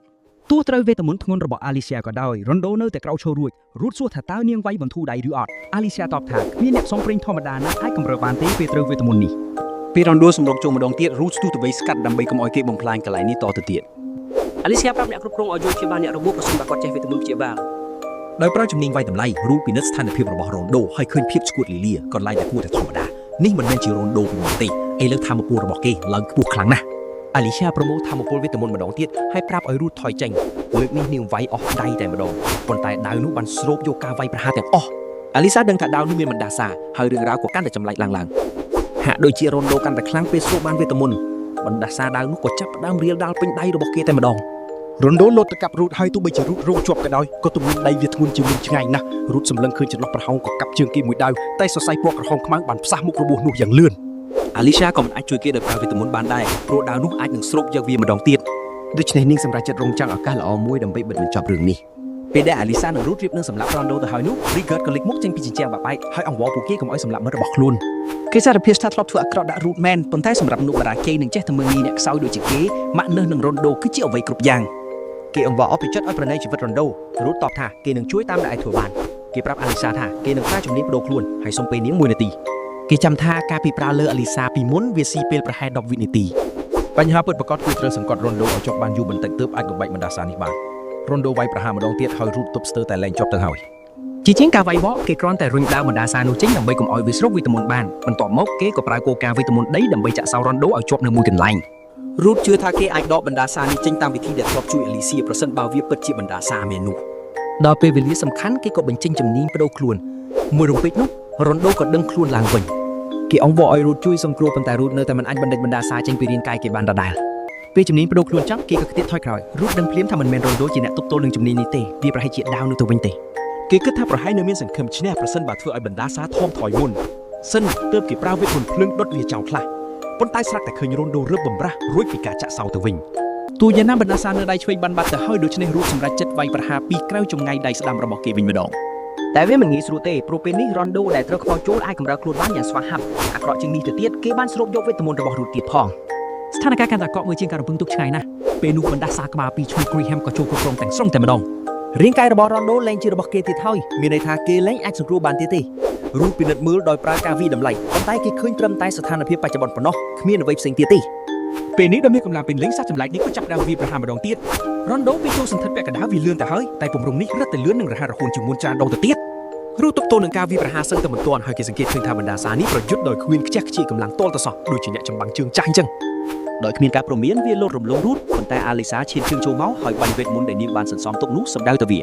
ទោះត្រូវវេទមន្តធ្ងន់របស់អាលីសៀក៏ដោយរ៉ុនដូនៅតែក្រោកឈររួចរូតសួរថាតើនាងវាយបន្ធូរដៃឬអត់អាលីសៀតបថាគ្មានអ្នកផ្សងព្រេងធម្មតាណាអាចកម្រើបានទេពេលត្រូវវេទមន្តនេះពេលរ៉ុនដូសម្រុកចូលម្ដងទៀតរូតស្ទុះទៅវិញស្កាត់ដើម្បីកុំឲ្យគេបំផ្លាញកន្លែងនេះតទៅទៀតអាលីសៀប្រាប់អ្នកគ្រប់គ្រងឲ្យជួយព្យាបាលអ្នករបួសប្រសិនបើគាត់ចេះវេទមន្តព្យាបាល ដោយប្រើជំនាញវាយតម្លៃរូតពិនិត្យស្ថានភាពរបស់រ៉ុនដូហើយឃើញភាពឈួតលីលាកន្លែងដែលគួរតែធម្មតានេះមិនមែនជារ៉ុនដូពីមុនទេឥឡូវធម្មពលរបស់គេឡើងខ្ពស់ខ្លាំងណាស់អាលីសាប្រមូលធម្មពលវេទមន្តម្ដងទៀតហើយប្រាប់ឲ្យរូតថយចេញលើកនេះនាងវាយអស់ដៃតែម្ដងប៉ុន្តែដាវនោះបានស្រូបយកការវាយប្រហារទាំងអស់អាលីសាដឹងថាដាវនោះមានបណ្ដាសាហើយរឿងរ៉ាវក៏កាន់តែចម្លែកឡើងហាក់ដូចជារ៉ុនដូកាន់តែខ្លាំងពេលស្រូបបានវេទមន្តបណ្ដាសាដាវនោះក៏ចាប់ផ្ដើមរៀលដាល់ពេញដៃរបស់គេតែម្ដង រ៉ុនដូលោតទៅកាប់រូតហើយទោះបីជារូតរងជាប់ក៏ដោយក៏ទម្ងន់ដៃវាធ្ងន់ជាងមុនឆ្ងាយណាស់រូតសម្លឹងឃើញចន្លោះប្រហោងក៏កាប់ជើងគេមួយដាវតែសរសៃពណ៌ក្រហមខ្មៅបានផ្សះមុខរបួសនោះយ៉ាងលឿន អាលីសាក៏មិនអាចជួយគេដោយប្រើវេទមន្តបានដែរព្រោះដាវនោះអាចនឹងស្រូបយកវាម្ដងទៀតដូច្នេះនាងសម្រាប់ចិត្តរងចាំឱកាសល្អមួយដើម្បីបិទបញ្ចប់រឿងនេះពេលដែលអាលីសានិងរូតរៀបនឹងសម្រាប់រ៉ុនដូទៅហើយនោះរីហ្គតក៏លេចមុខចេញពីជញ្ជាំងបាក់បែកហើយអង្វរពួកគេកុំឲ្យសម្រាប់មិត្តរបស់ខ្លួន គេសារភាពថាធ្លាប់ធ្វើអាក្រក់ដាក់រូតមែនប៉ុន្តែសម្រាប់មនុស្សបារាជ័យនឹងចេះតែមើលងាយអ្នកខ្សោយដូចជាគេម៉ាក់នើសនឹងរ៉ុនដូគឺជាអ្វីគ្រប់យ៉ាង គេអង្វរអស់ពីចិត្តឲ្យប្រណីជីវិតរ៉ុនដូរូតតបថាគេនឹងជួយតាមដែលអាចធ្វើបានគេប្រាប់អាលីសាថាគេនឹងប្រើជំនាញបដូរខ្លួនហើយសុំពេលនាង1នាទីគេចាំថាការពីប្រើលើអាលីសាពីមុនវាស៊ីពេលប្រហែល10វិនាទីបញ្ហាពិតប្រាកដគឺត្រូវសង្កត់រ៉ុនដូឲ្យជាប់បានយូរបន្តិចទើបអាចបំបែកបណ្ដាសានេះបានរ៉ុនដូវាយប្រហារម្ដងទៀតហើយរូតទប់ស្ទើរតែលែងជាប់ទៅហើយ ជាជាងការវាយបកគេគ្រាន់តែរុញដាវបណ្ដាសានោះចេញដើម្បីកុំឲ្យវាស្រូបវីតាមីនបានបន្ទាប់មកគេក៏ប្រើគោលការណ៍វីតាមីនដីដើម្បីចាក់សោរ៉ុនដូឲ្យជាប់នៅមួយកន្លែងរូតជឿថាគេអាចដកបណ្ដាសានេះចេញតាមវិធីដែលធ្លាប់ជួយអាលីសៀប្រសិនបើវាពិតជាបណ្ដាសាមែននោះដល់ពេលវេលាសំខាន់គេក៏បញ្ចេញជំនាញបដូរខ្លួនមួយរំពេចនោះរ៉ុនដូក៏ដឹងខ្លួនឡើងវិញគេអង្វរឲ្យរូតជួយសង្គ្រោះប៉ុន្តែរូតនៅតែមិនអាចបណ្ដេញបណ្ដាសាចេញពីរាងកាយគេបានដដែលពេលជំនាញបដូរខ្លួនចប់គេក៏ខ្ទាតថយក្រោយរូតដឹងភ្លាមថាមិនមែនរ៉ុនដូជាអ្នកទប់ទល់នឹងជំនាញនេះទេវាប្រហែលជាដាវនោះទៅវិញទេ គេគិតថាប្រហែលនៅមានសង្ឃឹមឈ្នះប្រសិនបើធ្វើឲ្យបណ្ដាសាធំថយមុនសិនទើបគេប្រើវេទមន្តភ្លើងដុតវាចោលខ្លះប៉ុន្តែស្រាប់តែឃើញរ៉ុនដូរឹបបំរាស់រួចពីការចាក់សោទៅវិញទោះយ៉ាងណាបណ្ដាសានៅដៃឆ្វេងបានបាត់ទៅហើយដូច្នេះរូតសម្រាប់ចិត្តវាយប្រហារពីក្រៅចម្ងាយដៃស្ដាំរបស់គេវិញម្ដងតែវាមិនងាយស្រួលទេព្រោះពេលនេះរ៉ុនដូដែលត្រូវខ្វល់ចូលអាចកម្រើខ្លួនបានយ៉ាងស្វាហាប់អាក្រក់ជាងនេះទៅទៀតគេបានស្រូបយកវេទមន្តរបស់រូតទៀតផង ស្ថានភាពកាន់តែកក់មួយជាងការរំពឹងទុកឆ្ងាយណាស់ពេលនោះបណ្ដាសាក្បាលពីឈ្មោះ Graham ក៏ចូលគ្រប់គ្រងទាំងស្រុងតែម្ដង រាងកាយរបស់ Rondo លែងជារបស់គេទៀតហើយមានន័យថាគេលែងអាចសង្គ្រោះបានទៀតទេរូបពិនិត្យមើលដោយប្រើការវិតម្លៃប៉ុន្តែគេឃើញត្រឹមតែស្ថានភាពបច្ចុប្បន្នប៉ុណ្ណោះគ្មានអ្វីផ្សេងទៀតទេ ពេលនេះដែលមានកម្លាំងពេញលេងសត្វចម្លែកនេះក៏ចាប់ផ្ដើមវាប្រហារម្ដងទៀត Rondo វាចូលសន្ធិដ្ឋពាក់កណ្ដាលវាលឿនទៅហើយតែពំរុងនេះរឹតតែលឿននិងរហ័សរហួនជាងមុនច្រើនដងទៅទៀត រូបទប់ទល់នឹងការវាយប្រហារសឹងតែមិនទាន់ហើយគេសង្កេតឃើញថាបណ្ដាសានេះប្រយុទ្ធដោយគ្មានខ្ជះខ្ជាយកម្លាំងទាល់ទៅសោះដូចជាអ្នកចម្បាំងជើងចាស់អញ្ចឹង ដោយគ្មានការព្រមានវាលោតរំលងរូតប៉ុន្តែអាលីសាឈានជើងចូលមកហើយបាញ់វេទមន្តដែលនាងបានសន្សំទុកនោះសម្ដៅទៅវា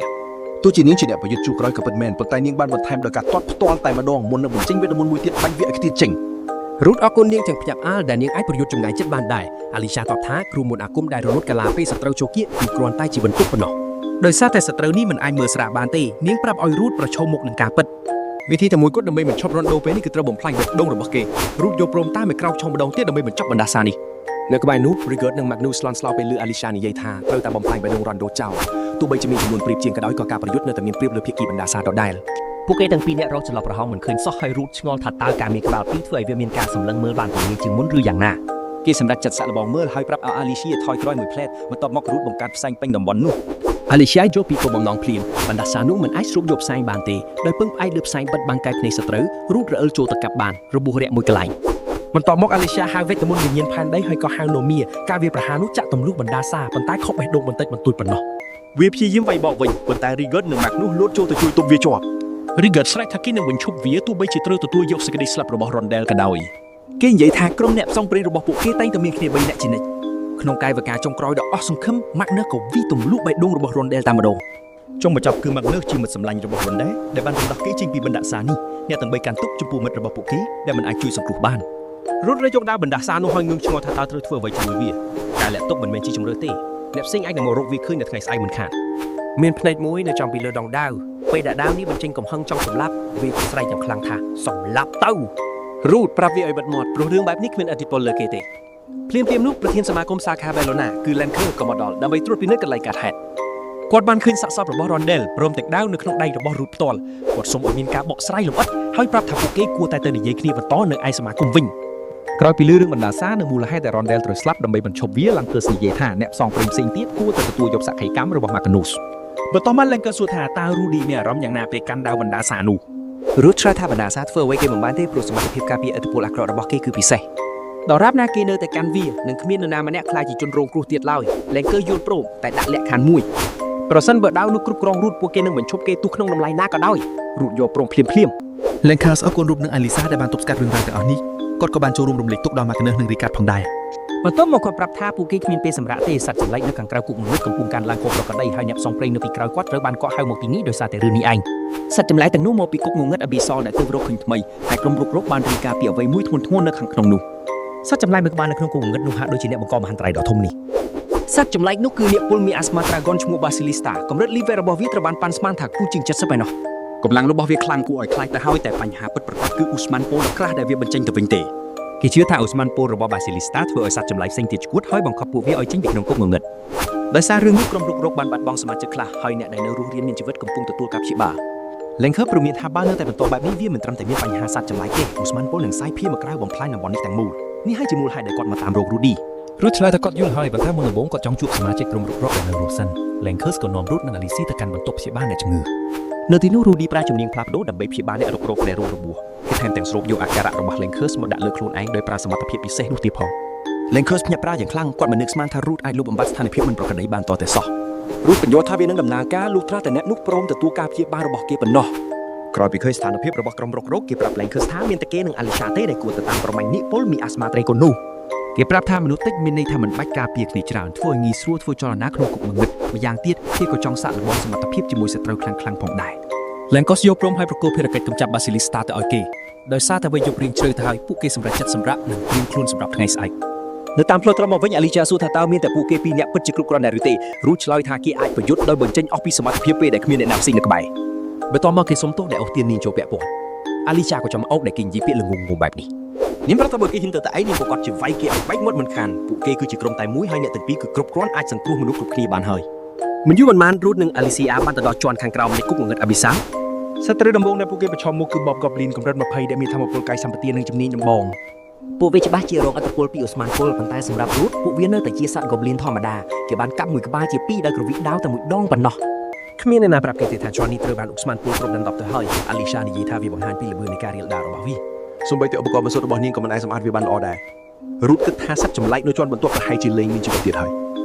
ទោះជានាងជាអ្នកប្រយុទ្ធជួរក្រោយក៏ពិតមែនប៉ុន្តែនាងបានបន្ថែមដោយការទាត់ផ្ទាល់តែម្ដងមុននឹងបញ្ចេញវេទមន្តមួយទៀតបាញ់វាឲ្យខ្ទាតចេញ រូតអរគុណនាងទាំងភ្ញាក់ផ្អើលដែលនាងអាចប្រយុទ្ធចម្ងាយចិត្តបានដែរអាលីសាតបថាគ្រូមុនអាគមដែលរលត់កាឡាពេលសត្រូវចូលគៀកគឺគ្រាន់តែជាបន្ទុកប៉ុណ្ណោះ ដោយសារតែសត្រូវនេះមិនអាចមើលស្រាបានទេនាងប្រាប់ឲ្យរូតប្រឈមមុខនឹងការពិត វិធីតែមួយគត់ដើម្បីបញ្ឈប់ Rondo ពេលនេះគឺត្រូវបំផ្លាញបេះដូងរបស់គេរូតយកព្រមតាមឲ្យក្រោកឈរម្ដងទៀតដើម្បីបញ្ចប់បណ្ដាសានេះនៅក្បែរនោះ Rigord និង Magnus ស្លន់ស្លោពេលឮ Alicia និយាយថាត្រូវតែបំផ្លាញបេះដូង Rondo ចោលទោះបីជាមានចំនួនព្រៀបជាងក៏ដោយក៏ការប្រយុទ្ធនៅតែមានព្រៀបលើភាគីបណ្ដាសាដដែល ពួកគេទាំងពីរអ្នករកចន្លោះប្រហោងមិនឃើញសោះហើយរូតឆ្ងល់ថាតើការមានក្បាលពីរធ្វើឲ្យវាមានការសម្លឹងមើលបានទូលាយជាងមុនឬយ៉ាងណា គេសម្រាប់ចាត់សាក់លបងមើលហើយប្រាប់ឲ្យ Alicia ថយក្រោយមួយផ្លែតបន្ទាប់មករូតបង្កើតផ្សែងពេញតំបន់នោះ Alicia យកពីគោលបំណងភ្លាមបណ្ដាសានោះមិនអាចស្រូបយកផ្សែងបានទេដោយពឹងផ្អែកលើផ្សែងបិទបាំងកាយភ្នែកសត្រូវរូតរអិលចូលទៅកាប់បានរបួសរាក់មួយកន្លែង បន្ទាប់មក Alicia ហៅវេទមន្តវិញ្ញាណផែនដីហើយក៏ហៅ Nomia ការវាប្រហារនោះចាក់ទម្លុះបណ្ដាសាប៉ុន្តែខុសបេះដូងបន្តិចបន្តួចប៉ុណ្ណោះ វាព្យាយាមវាយបកវិញប៉ុន្តែ Rigord និង Magnus លោតចូលទៅជួយទប់វាជាប់ Rigord ស្រែកថាគេនឹងបញ្ឈប់វាទោះបីជាត្រូវទទួលយកសេចក្តីស្លាប់របស់ Rondell ក៏ដោយ គេនិយាយថាក្រុមអ្នកផ្សងព្រេងរបស់ពួកគេតែងតែមានគ្នា3នាក់ជានិច្ចក្នុងកាយវិការចុងក្រោយដ៏អស់សង្ឃឹម Magnus ក៏វិទម្លុះបេះដូងរបស់ Rondell តែម្ដង ចុងបញ្ចប់គឺ Magnus ជាមិត្តសម្លាញ់របស់ Rondell ដែលបានរំដោះគេចេញពីបណ្ដាសានេះអ្នកទាំង3កាន់ទុកចំពោះមិត្តរបស់ពួកគេដែលមិនអាចជួយសង្គ្រោះបាន រូតរើយកដាវបណ្ដាសានោះហើយងឿងឆ្ងល់ថាតើត្រូវធ្វើអ្វីជាមួយវាការលាក់ទុកមិនមែនជាជំរឿទេអ្នកផ្សេងអាចនឹងមករកវាឃើញនៅថ្ងៃស្អែកមិនខាន មានភ្នែកមួយនៅចំពីលើដងដាវពេលដែលដាវនេះបញ្ចេញកំហឹងចង់សម្លាប់វាក៏ស្រែកយ៉ាងខ្លាំងថាសម្លាប់ទៅ រូតប្រាប់វាឲ្យបិទមាត់ព្រោះរឿងបែបនេះគ្មានឥទ្ធិពលលើគេទេភ្លាមៗនោះប្រធានសមាគមសាខា Bellona គឺ Lanker ក៏មកដល់ដើម្បីត្រួតពិនិត្យកន្លែងកើតហេតុគាត់បានឃើញសាកសពរបស់ Rondell ព្រមទាំងដាវនៅក្នុងដៃរបស់រូតផ្ទាល់គាត់សូមឲ្យមានការបកស្រាយលម្អិតហើយប្រាប់ថាពួកគេគួរតែទៅនិយាយគ្នាបន្តនៅឯសមាគមវិញ ក្រោយពីលឺរឿងបណ្ដាសានិងមូលហេតុដែល Rondell ត្រូវស្លាប់ដើម្បីបញ្ឈប់វា Lanker និយាយថាអ្នកផ្សងព្រេងផ្សេងទៀតគួរតែទទួលយកសក្ខីកម្មរបស់ Magnus បន្ទាប់មក Lanker សួរថាតើ Rudy មានអារម្មណ៍យ៉ាងណាពេលកាន់ដាវបណ្ដាសានោះ រូតឆ្លើយថាបណ្ដាសាធ្វើអ្វីគេមិនបានទេព្រោះសមត្ថភាពការពារឥទ្ធិពលអាក្រក់របស់គេគឺពិសេស ដរាបណាគេនៅតែកាន់វានិងគ្មាននរណាម្នាក់ខ្លាចជាជនរងគ្រោះទៀតឡើយ Lanker យល់ព្រមតែដាក់លក្ខខណ្ឌមួយប្រសិនបើដាវនោះគ្រប់គ្រងរូតពួកគេនឹងបញ្ឈប់គេទុកក្នុងតម្លៃណាក៏ដោយរូតយកព្រមភ្លាម Lanker អរគុណរូបនឹង Alisa ដែលបានទប់ស្កាត់រឿងរ៉ាវទាំងអស់នេះគាត់ក៏បានចូលរួមរំលែកទុកដល់ Magnus និង Rigard ផងដែរ បន្ទាប់មកគាត់ប្រាប់ថាពួកគេគ្មានពេលសម្រាប់ទេសត្វចម្លែកនៅខាងក្រៅគុកងងឹតកំពុងកាន់ឡើងខុសប្រក្រតីហើយអ្នកផ្សងព្រេងនៅពីក្រោយគាត់ត្រូវបានកក់ហៅមកទីនេះដោយសារតែរឿងនេះឯងសត្វចម្លែកទាំងនោះមកពីគុកងងឹត Abyssal ដែលទើបរកឃើញថ្មីហើយក្រុមរុករកបានរាយការណ៍ពីអ្វីមួយធ្ងន់ធ្ងរនៅខាងក្នុងនោះសត្វចម្លែកមួយក្បាលនៅក្នុងគុកងងឹតនោះហាក់ដូចជាអ្នកបង្កមហន្តរាយដ៏ធំនេះសត្វចម្លែកនោះគឺនាគពលមានអាស្មា Dragon ឈ្មោះ Basilista កម្រិត level របស់វាត្រូវបានប៉ាន់ស្មានថាគូជាង70ឯណោះកម្លាំងរបស់វាខ្លាំងគួរឲ្យខ្លាចទៅហើយតែបញ្ហាពិតប្រាកដគឺ Usman Pol ដ៏ក្រាស់ដែលវាបញ្ចេញទៅវិញទេ គេជឿថា Usman Pol របស់ Basilista ធ្វើឲ្យសត្វចម្លែកផ្សេងទៀតឈួតហើយបង្ខំពួកវាឲ្យចេញពីក្នុងគុកងងឹតដោយសាររឿងនេះក្រុមរុករកបានបាត់បង់សមាជិកខ្លះហើយអ្នកដែលនៅរស់រានមានជីវិតកំពុងទទួលការព្យាបាល Lanker ព្រមានថាបើនៅតែបន្តបែបនេះវាមិនត្រឹមតែមានបញ្ហាសត្វចម្លែកទេ Usman Pol នឹងសាយភៀសមកក្រៅបំផ្លាញតំបន់នេះទាំងមូលនេះហើយជាមូលហេតុដែលគាត់មកតាមរក Rudy រូតឆ្លើយថាគាត់យល់ហើយប៉ុន្តែមុនដំបូងគាត់ចង់ជួបសមាជិកក្រុមរុករកដែលនៅរស់សិន Lanker ក៏នាំរូតនិង Alicia ទៅកាន់បន្ទប់ព្យាបាលអ្នកជំងឺ នៅទីនោះ Rudy ប្រើជំនាញផ្លាស់ប្ដូរដើម្បីព្យាបាលអ្នករុករកដែលរងរបួសគេថែមទាំងស្រូបយកអាការៈរបស់ Lanker មកដាក់លើខ្លួនឯងដោយប្រើសមត្ថភាពពិសេសនោះទៀតផង Lanker ភ្ញាក់ផ្អើលយ៉ាងខ្លាំងគាត់មិននឹកស្មានថា Ruth អាចលុបបំបាត់ស្ថានភាពមិនប្រក្រតីបានតតែសោះ Ruth បញ្យល់ថាវានឹងដំណើរការលុះត្រាតែអ្នកនោះព្រមទទួលការព្យាបាលរបស់គេប៉ុណ្ណោះក្រោយពីឃើញស្ថានភាពរបស់ក្រុមរុករកគេប្រាប់ Lanker ថាមានតែគេនិង Alicia ទេដែលគួរទៅតាមប្រមាញ់នេះពលមានអាស្មាត្រេកូននោះគេប្រាប់ថាមនុស្សតិចមានន័យថាមិនបាច់ការពារគ្នាច្រើនធ្វើឲ្យងាយស្រួលធ្វើចលនាក្នុងគុកងងឹតម្យ៉ាងទៀតគេក៏ចង់សាកល្បងសមត្ថភាពជាមួយសត្រូវខ្លាំងៗផងដែរ Lanker យកព្រមឲ្យប្រគល់ភារកិច្ចកម្ចាត់ Basilista ទៅឲ្យគេដោយសារតែវាយករៀងជ្រៅទៅហើយពួកគេសម្រេចចិត្តសម្រាប់និងត្រៀមខ្លួនសម្រាប់ថ្ងៃស្អែកនៅតាមផ្លូវត្រឡប់មកវិញ Alicia សួរថាតើមានតែពួកគេពីរនាក់ពិតជាគ្រប់គ្រាន់ដែរឬទេរូឆ្លើយថាគេអាចប្រយុទ្ធដោយបញ្ចេញអស់ពីសមត្ថភាពពេលដែលគ្មានអ្នកណាផ្សេងនៅក្បែរបន្ទាប់មកគេសុំទោសដែលអូសទាននាងចូលពាក់ព័ន្ធ Alicia ក៏ចំអោកដែលគេនិយាយពាក្យល្ងងងបែបនេះនាងប្រាប់ថាបើគេហ៊ានទៅតែឯងនាងក៏គាត់ជាវាយគេឲ្យបែកមាត់មិនខានពួកគេគឺជាក្រុមតែមួយហើយអ្នកទាំងពីរគឺគ្រប់គ្រាន់អាចសង្គ្រោះមនុស្សគ្រប់គ្នាបានហើយមិនយូរប៉ុន្មាន Ruth និង Alicia បានទៅដល់ជាន់ខាងក្រោមនៃគុកងងឹត Abyssal សត្រូវដំបូងដែលពួកគេប្រឈមមុខគឺ Bob Goblin កម្រិត20ដែលមានថាមពលកាយសម្បទានិងជំនាញដំបង ពួកវាច្បាស់ជារងឥទ្ធិពលពីអូស្មန်ពុលប៉ុន្តែសម្រាប់រូតពួកវានៅតែជាសត្វ Goblin ធម្មតាគេបានកាប់មួយក្បាលជាពីរដោយក្រវិដាវតែមួយដងប៉ុណ្ណោះ គ្មានអ្នកណាប្រាប់គេទេថាជន់នេះត្រូវបានអ៊ុកស្មានពូលគ្រប់ដណ្ដប់ទៅហើយអាលីសានិយាយថាវាបង្ហាញពីល្បឿននៃការរៀលដាលរបស់វាសូម្បីតែឧបករណ៍បន្សុទ្ធរបស់នាងក៏មិនអាចសម្អាតវាបានល្អដែររូតគិតថាសត្វចម្លែកនៅជាន់បន្ទាប់ប្រហែលជាលែងមានជីវិតទៀតហើយ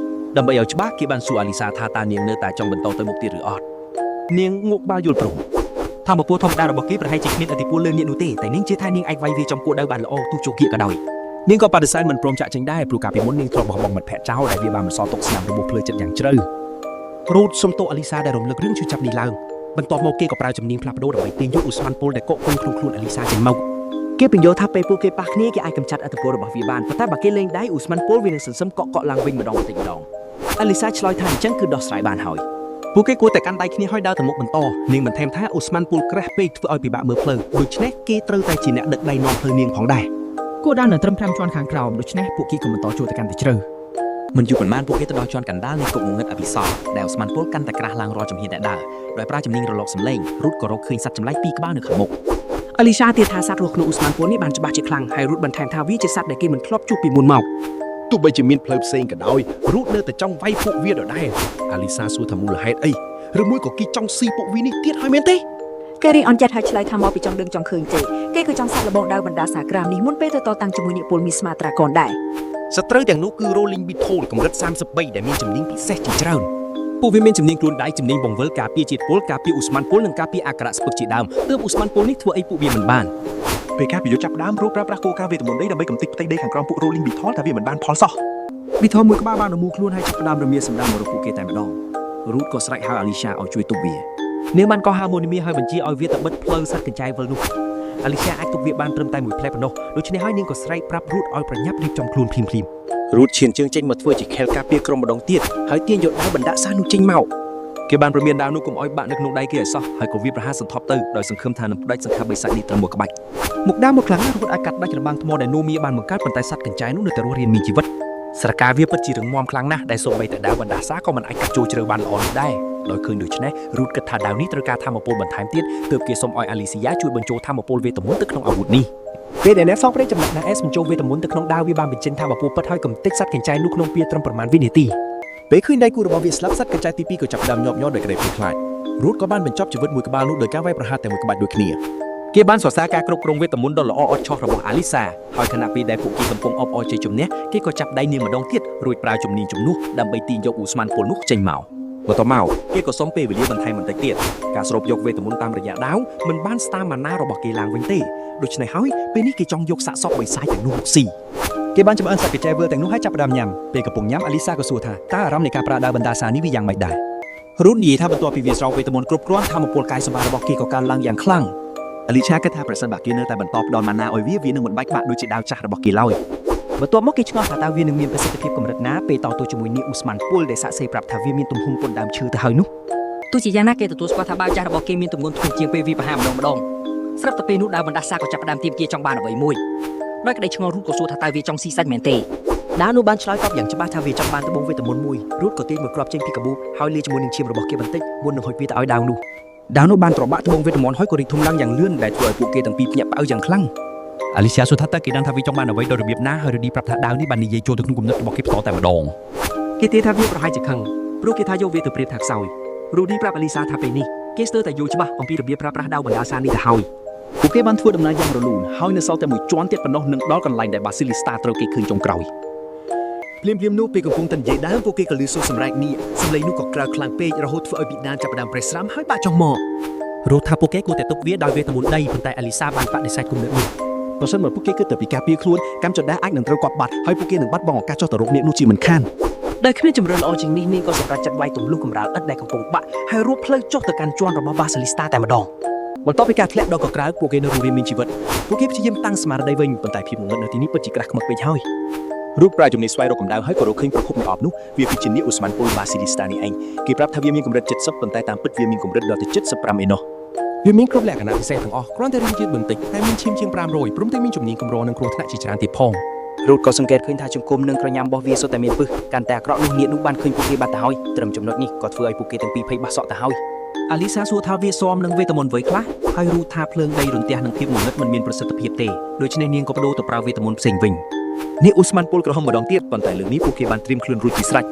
ដើម្បីឲ្យច្បាស់គេបានសួរអាលីសាថាតើនាងនៅតែចង់បន្តទៅមុខទៀតឬអត់នាងងក់ក្បាលយល់ព្រម ធម្មពលធម្មតារបស់គេប្រហែលជាគ្មានឥទ្ធិពលលើនាងនោះទេតែនាងជឿថានាងអាចវាយវាចំគួរដៅបានល្អទោះជោគគៀកក៏ដោយ នាងក៏បដិសេធមិនព្រមចាក់ចេញដែរព្រោះកាលពីមុននាងធ្លាប់បោះបង់មិត្តភក្តិចោលដែលវាបានបន្សល់ទុកស្នាមរបួសភ្លើចិត្តយ៉ាងជ្រៅរូតសុំទោសអាលីសាដែលរំលឹករឿងជួយចាប់នេះឡើងបន្ទាប់មកគេក៏ប្រើជំនាញផ្លាស់ប្ដូរដើម្បីទាញយកអ៊ូស្មានពុលដែលកកគង់ក្នុងខ្លួនអាលីសាចេញមក គេបញ្យល់ថាពេលពួកគេប៉ះគ្នាគេអាចកម្ចាត់ឥទ្ធិពលរបស់វាបានប៉ុន្តែបើគេលេងដៃអ៊ូស្មានពុលវានឹងសន្សឹមកក់ឡើងវិញម្ដងបន្តិចម្ដងអាលីសាឆ្លើយថាអញ្ចឹងគឺដោះស្រាយបានហើយ ពួកគេគួរតែកាន់ដៃគ្នាហើយដើរទៅមុខបន្តនាងបានថែមថាអ៊ូស្មានពូលក្រាស់ពេកធ្វើឲ្យពិបាកមើលផ្លូវដូច្នេះគេត្រូវតែជាអ្នកដឹកដៃនាំផ្លូវនាងផងដែរ គួរដើរនៅត្រឹម5ជាន់ខាងក្រោមដូច្នេះពួកគេក៏បន្តចូលទៅកាន់តែជ្រៅ មិនយូរប៉ុន្មានពួកគេទៅដល់ជាន់កណ្ដាលនៃគុកងងឹតអភិសរដែលអូស្មန်ពុលកាន់តែក្រាស់ឡើងរាល់ជំហានដែលដើរដោយប្រើជំនាញរលកសម្លេងរូតក៏រកឃើញសត្វចម្លែកពីរក្បាលនៅខាងមុខ អាលីសាទៀតថាសត្វរស់ក្នុងអូស្មန်ពុលនេះបានច្បាស់ជាខ្លាំងហើយរូតបន្ថែមថាវាជាសត្វដែលគេមិនធ្លាប់ជួបពីមុនមក ទោះបីជាមានផ្លូវផ្សេងក៏ដោយរូតនៅតែចង់វាយពួកវាដដែលអាលីសាសួរថាមូលហេតុអីឬមួយក៏គេចង់ស៊ីពួកវានេះទៀតហើយមែនទេ គេរីអន់ចិត្តហើយឆ្លើយថាមកពីចង់ដឹងចង់ឃើញទេគេក៏ចង់សាក់លបងដៅបណ្ដាសាក្រាមនេះមុនពេលទៅតតាំងជាមួយអ្នកពលមានស្មាត្រាកនដែរ សត្រូវទាំងនោះគឺ Rolling Beetle កម្រិត33ដែលមានជំនាញពិសេសជាច្រើន ពួកវាមានជំនាញខ្លួនដៃជំនាញបង្វិលការពារជាតិពុលការពារអ៊ូស្មានពុលនិងការពារអាការៈស្ពឹកជាដើមទើបអ៊ូស្មានពុលនេះធ្វើអីពួកវាមិនបាន ពេលការប្រយុទ្ធចាប់ដើមរូបប្រើប្រាស់គោលការណ៍វេទមន្តនេះដើម្បីកំទេចផ្ទៃដីខាងក្រោមពួក Rolling Beetle ថាវាមិនបានផលសោះ Beetle មួយក្បាលបានរមូលខ្លួនហើយចាប់ផ្ដើមរមៀលសម្ដៅ មករកពួកគេតែម្ដងរូតក៏ស្រែកហៅអាលីសាឲ្យជួយទប់វានាងបានកោះហៅមូនីមីឲ្យបញ្ជាឲ្យវាទៅបិទផ្លូវសត្វកញ្ចែវិលនោះអាលីសាអាចទប់វាបានត្រឹមតែមួយផ្លែប៉ុណ្ណោះដូច្នេះហើយនាងក៏ស្រែកប្រាប់រូតឲ្យប្រញាប់រៀបចំខ្លួនភ្លាមៗ រូតឈានជើងចេញមកធ្វើជាខែលការពារក្រុមម្ដងទៀតហើយទាញយកដាវបណ្ដាក់សាសនោះចេញមកគេបានព្រមានដាវនោះកុំឲ្យបាក់នៅក្នុងដៃគេឲ្យសោះហើយក៏វាប្រហារសន្ធប់ទៅដោយសង្ឃឹមថានឹងផ្ដាច់សង្ខាបិសាចនេះត្រឹមមួយក្បាច់ មុខដើមមកខ្លាំងណាស់រូតអាចកាត់ដាច់របាំងថ្មដែលនូមីបានបង្កើតប៉ុន្តែសត្វកញ្ចែនោះនៅតែរស់រានមានជីវិត ស្រកាវាពិតជារឹងមាំខ្លាំងណាស់ដែលសូម្បីតែដាវបណ្ដាសាក៏មិនអាចកាត់ចូលជ្រៅបានល្អនោះដែរដោយឃើញដូច្នេះរូតគិតថាដាវនេះត្រូវការធម្មពលបន្ថែមទៀតទើបគេសុំឲ្យអាលីស៊ីយ៉ាជួយបញ្ចូលធម្មពលវេទមន្តទៅក្នុងអាវុធនេះ ពេលដែលអ្នកសងព្រេងចំណុច S បញ្ចូលវេទមន្តទៅក្នុងដាវវាបានបញ្ចេញថាបពុពិតហើយកំទេចសត្វកញ្ចែនោះក្នុងពេលត្រឹមប្រមាណវិនាទី ពេលឃើញដៃគូរបស់វាស្លាប់សត្វកញ្ចែទី2ក៏ចាប់ផ្ដើមញាប់ញ័រដោយក្តីភ័យខ្លាចរូតក៏បានបញ្ចប់ជីវិតមួយក្បាលនោះដោយការវាយប្រហារតែមួយក្បាច់ដូចគ្នា គេបានសរសើរការគ្រប់គ្រងវេទមន្តដ៏ល្អឥតខ្ចោះរបស់អាលីសាហើយខណៈពេលដែលពួកគេកំពុងអបអរជ័យជំនះគេក៏ចាប់ដៃនាងម្ដងទៀតរួចប្រើជំនាញជំនួសដើម្បីទាញយកអ៊ូស្មានពុលនោះចេញមក បន្ទាប់មកគេក៏សុំពេលវេលាបន្ថែមបន្តិចទៀតការស្រូបយកវេទមន្តតាមរយៈដាវមិនបានស្តាមម៉ាណារបស់គេឡើងវិញទេដូច្នេះហើយពេលនេះគេចង់យកសាកសពបិសាចទាំងនោះមកស៊ី គេបានចម្អិនសត្វកញ្ចែវិលទាំងនោះហើយចាប់ផ្ដើមញ៉ាំពេលកំពុងញ៉ាំអាលីសាក៏សួរថាតើអារម្មណ៍នៃការប្រើដាវបណ្ដាសានេះវាយ៉ាងម៉េចដែរ រូតនិយាយថាបន្ទាប់ពីវាស្រោបវេទមន្តគ្រប់គ្រាន់ធម្មពលកាយសម្បត្តិរបស់គេក៏កើនឡើងយ៉ាងខ្លាំង អាលីឆាគិតថាប្រសិនបើគេនៅតែបន្តផ្ដល់ម៉ាណាឲ្យវានឹងមិនបាច់បាក់ដូចជាដាវចាស់របស់គេឡើយ បន្ទាប់មកគេឆ្ងល់ថាតើវានឹងមានប្រសិទ្ធភាពកម្រិតណាពេលតទៅជាមួយនាងអ៊ូស្មានពុលដែលសាក់សេប្រាប់ថាវាមានទំហំពុនដើមឈើទៅហើយនោះ ទោះជាយ៉ាងណាគេទទួលស្គាល់ថាបាវចាស់របស់គេមានទម្ងន់ធំជាងពេលវាប្រហារម្ដងស្រាប់តែពេលនោះដាវបណ្ដាសាក៏ចាប់ផ្ដើមទាមទារចង់បានអ្វីមួយដោយក្តីឆ្ងល់រូតក៏សួរថាតើវាចង់ស៊ីសាច់មែនទេ ដាវនោះបានឆ្លើយតបយ៉ាងច្បាស់ថាវាចង់បានត្បូងវេទមន្តមួយរូតក៏ទាញមួយគ្រាប់ចេញពីកាបូបហើយលាជាមួយនឹងឈាមរបស់គេបន្តិចមុននឹងហុចវាទៅឲ្យដាវនោះ ដាវនោះបានត្របាក់ត្បូងវេទមន្តហើយក៏រីកធំឡើងយ៉ាងលឿនដែលធ្វើឲ្យពួកគេទាំងពីរភ្ញាក់ផ្អើលយ៉ាងខ្លាំង អាលីសាសួរថាតើគេដឹងថាវាចង់បានអ្វីដោយរបៀបណាហើយរឌីប្រាប់ថាដាវនេះបាននិយាយចូលទៅក្នុងគំនិតរបស់គេផ្ទាល់តែម្ដង គេទាថាវាប្រហែលជាខឹងព្រោះគេថាយកវាទៅប្រៀបថាខ្សោយរូឌីប្រាប់អាលីសាថាពេលនេះគេស្ទើរតែយល់ច្បាស់អំពីរបៀបប្រើប្រាស់ដាវបណ្ដាសានេះទៅហើយ ពួកគេបានធ្វើដំណើរយ៉ាងរលូនហើយនៅសល់តែមួយជាន់ទៀតប៉ុណ្ណោះនឹងដល់កន្លែងដែលបាស៊ីលីស្តាត្រូវគេឃើញចុងក្រោយ ភ្លាមនោះពេលកំពុងតែនិយាយដើមពួកគេក៏លឺសូរសម្រែកនេះសម្លេងនោះក៏ក្រើកខ្លាំងពេករហូតធ្វើឲ្យប៊ីដានចាប់ផ្ដើមប្រេះស្រាំហើយបាក់ចុះមក រូតថាពួកគេគួរតែទប់វាដោយវេទមន្តដីប៉ុន្តែអាលីសាបានបដិសេធគំនិតនេះ ប្រសិនបើពួកគេគិតតែពីការពារខ្លួនកម្មចន្ទអាចនឹងត្រូវគាត់បាត់ហើយពួកគេនឹងបាត់បង់ឱកាសចុះទៅរកអ្នកនោះជាមិនខាន ដោយគ្មានជំរឿនល្អជាងនេះនាងក៏សម្រេចចាត់វាយទម្លុះកម្រាលឥតដែលកំពុងបាក់ហើយរួបផ្លូវចុះទៅកាន់ជាន់របស់បាស៊ីលីស្តាតែម្ដង បន្ទាប់ពីការធ្លាក់ដល់កក្រៅពួកគេនៅរស់រានមានជីវិតពួកគេព្យាយាមតាំងស្មារតីវិញប៉ុន្តែភាពងងឹតនៅទីនេះពិតជាក្រាស់ខ្មឹកពេកហើយរូបប្រាជំនាញស្វែងរកកម្ដៅហើយក៏រកឃើញប្រភពនៃអបនោះវាគឺជានាងអ៊ូស្មានពុលបាស៊ីលីស្តានេះឯងគេប្រាប់ថាវាមានកម្រិត70ប៉ុន្តែតាមពិតវាមានកម្រិតដល់ទៅ75ឯណោះ វាមានគ្រប់លក្ខណៈពិសេសទាំងអស់គ្រាន់តែរៀងយឺតបន្តិចតែមានឈាមជាង500ព្រមទាំងមានជំនាញកម្រនិងគ្រោះថ្នាក់ជាច្រើនទៀតផង រូតក៏សង្កេតឃើញថាជង្គង់និងក្រញាំរបស់វាសុទ្ធតែមានពឹសកាន់តែអាក្រក់នោះញាតិនោះបានឃើញពួកគេបាត់ទៅហើយត្រឹមចំណុចនេះក៏ធ្វើឲ្យពួកគេទាំងពីរភ័យបាក់សក់ទៅហើយ អាលីសាសួរថាវាស៊ាំនឹងវេទមន្តអ្វីខ្លះហើយរូតថាភ្លើងដីរន្ទះនឹងភាពងងឹតមិនមានប្រសិទ្ធភាពទេដូច្នេះនាងក៏បដូរទៅប្រើវេទមន្តផ្សេងវិញនេះអ៊ូស្មានពុលក្រហមម្ដងទៀតប៉ុន្តែលើកនេះពួកគេបានត្រៀមខ្លួនរួចជាស្រេច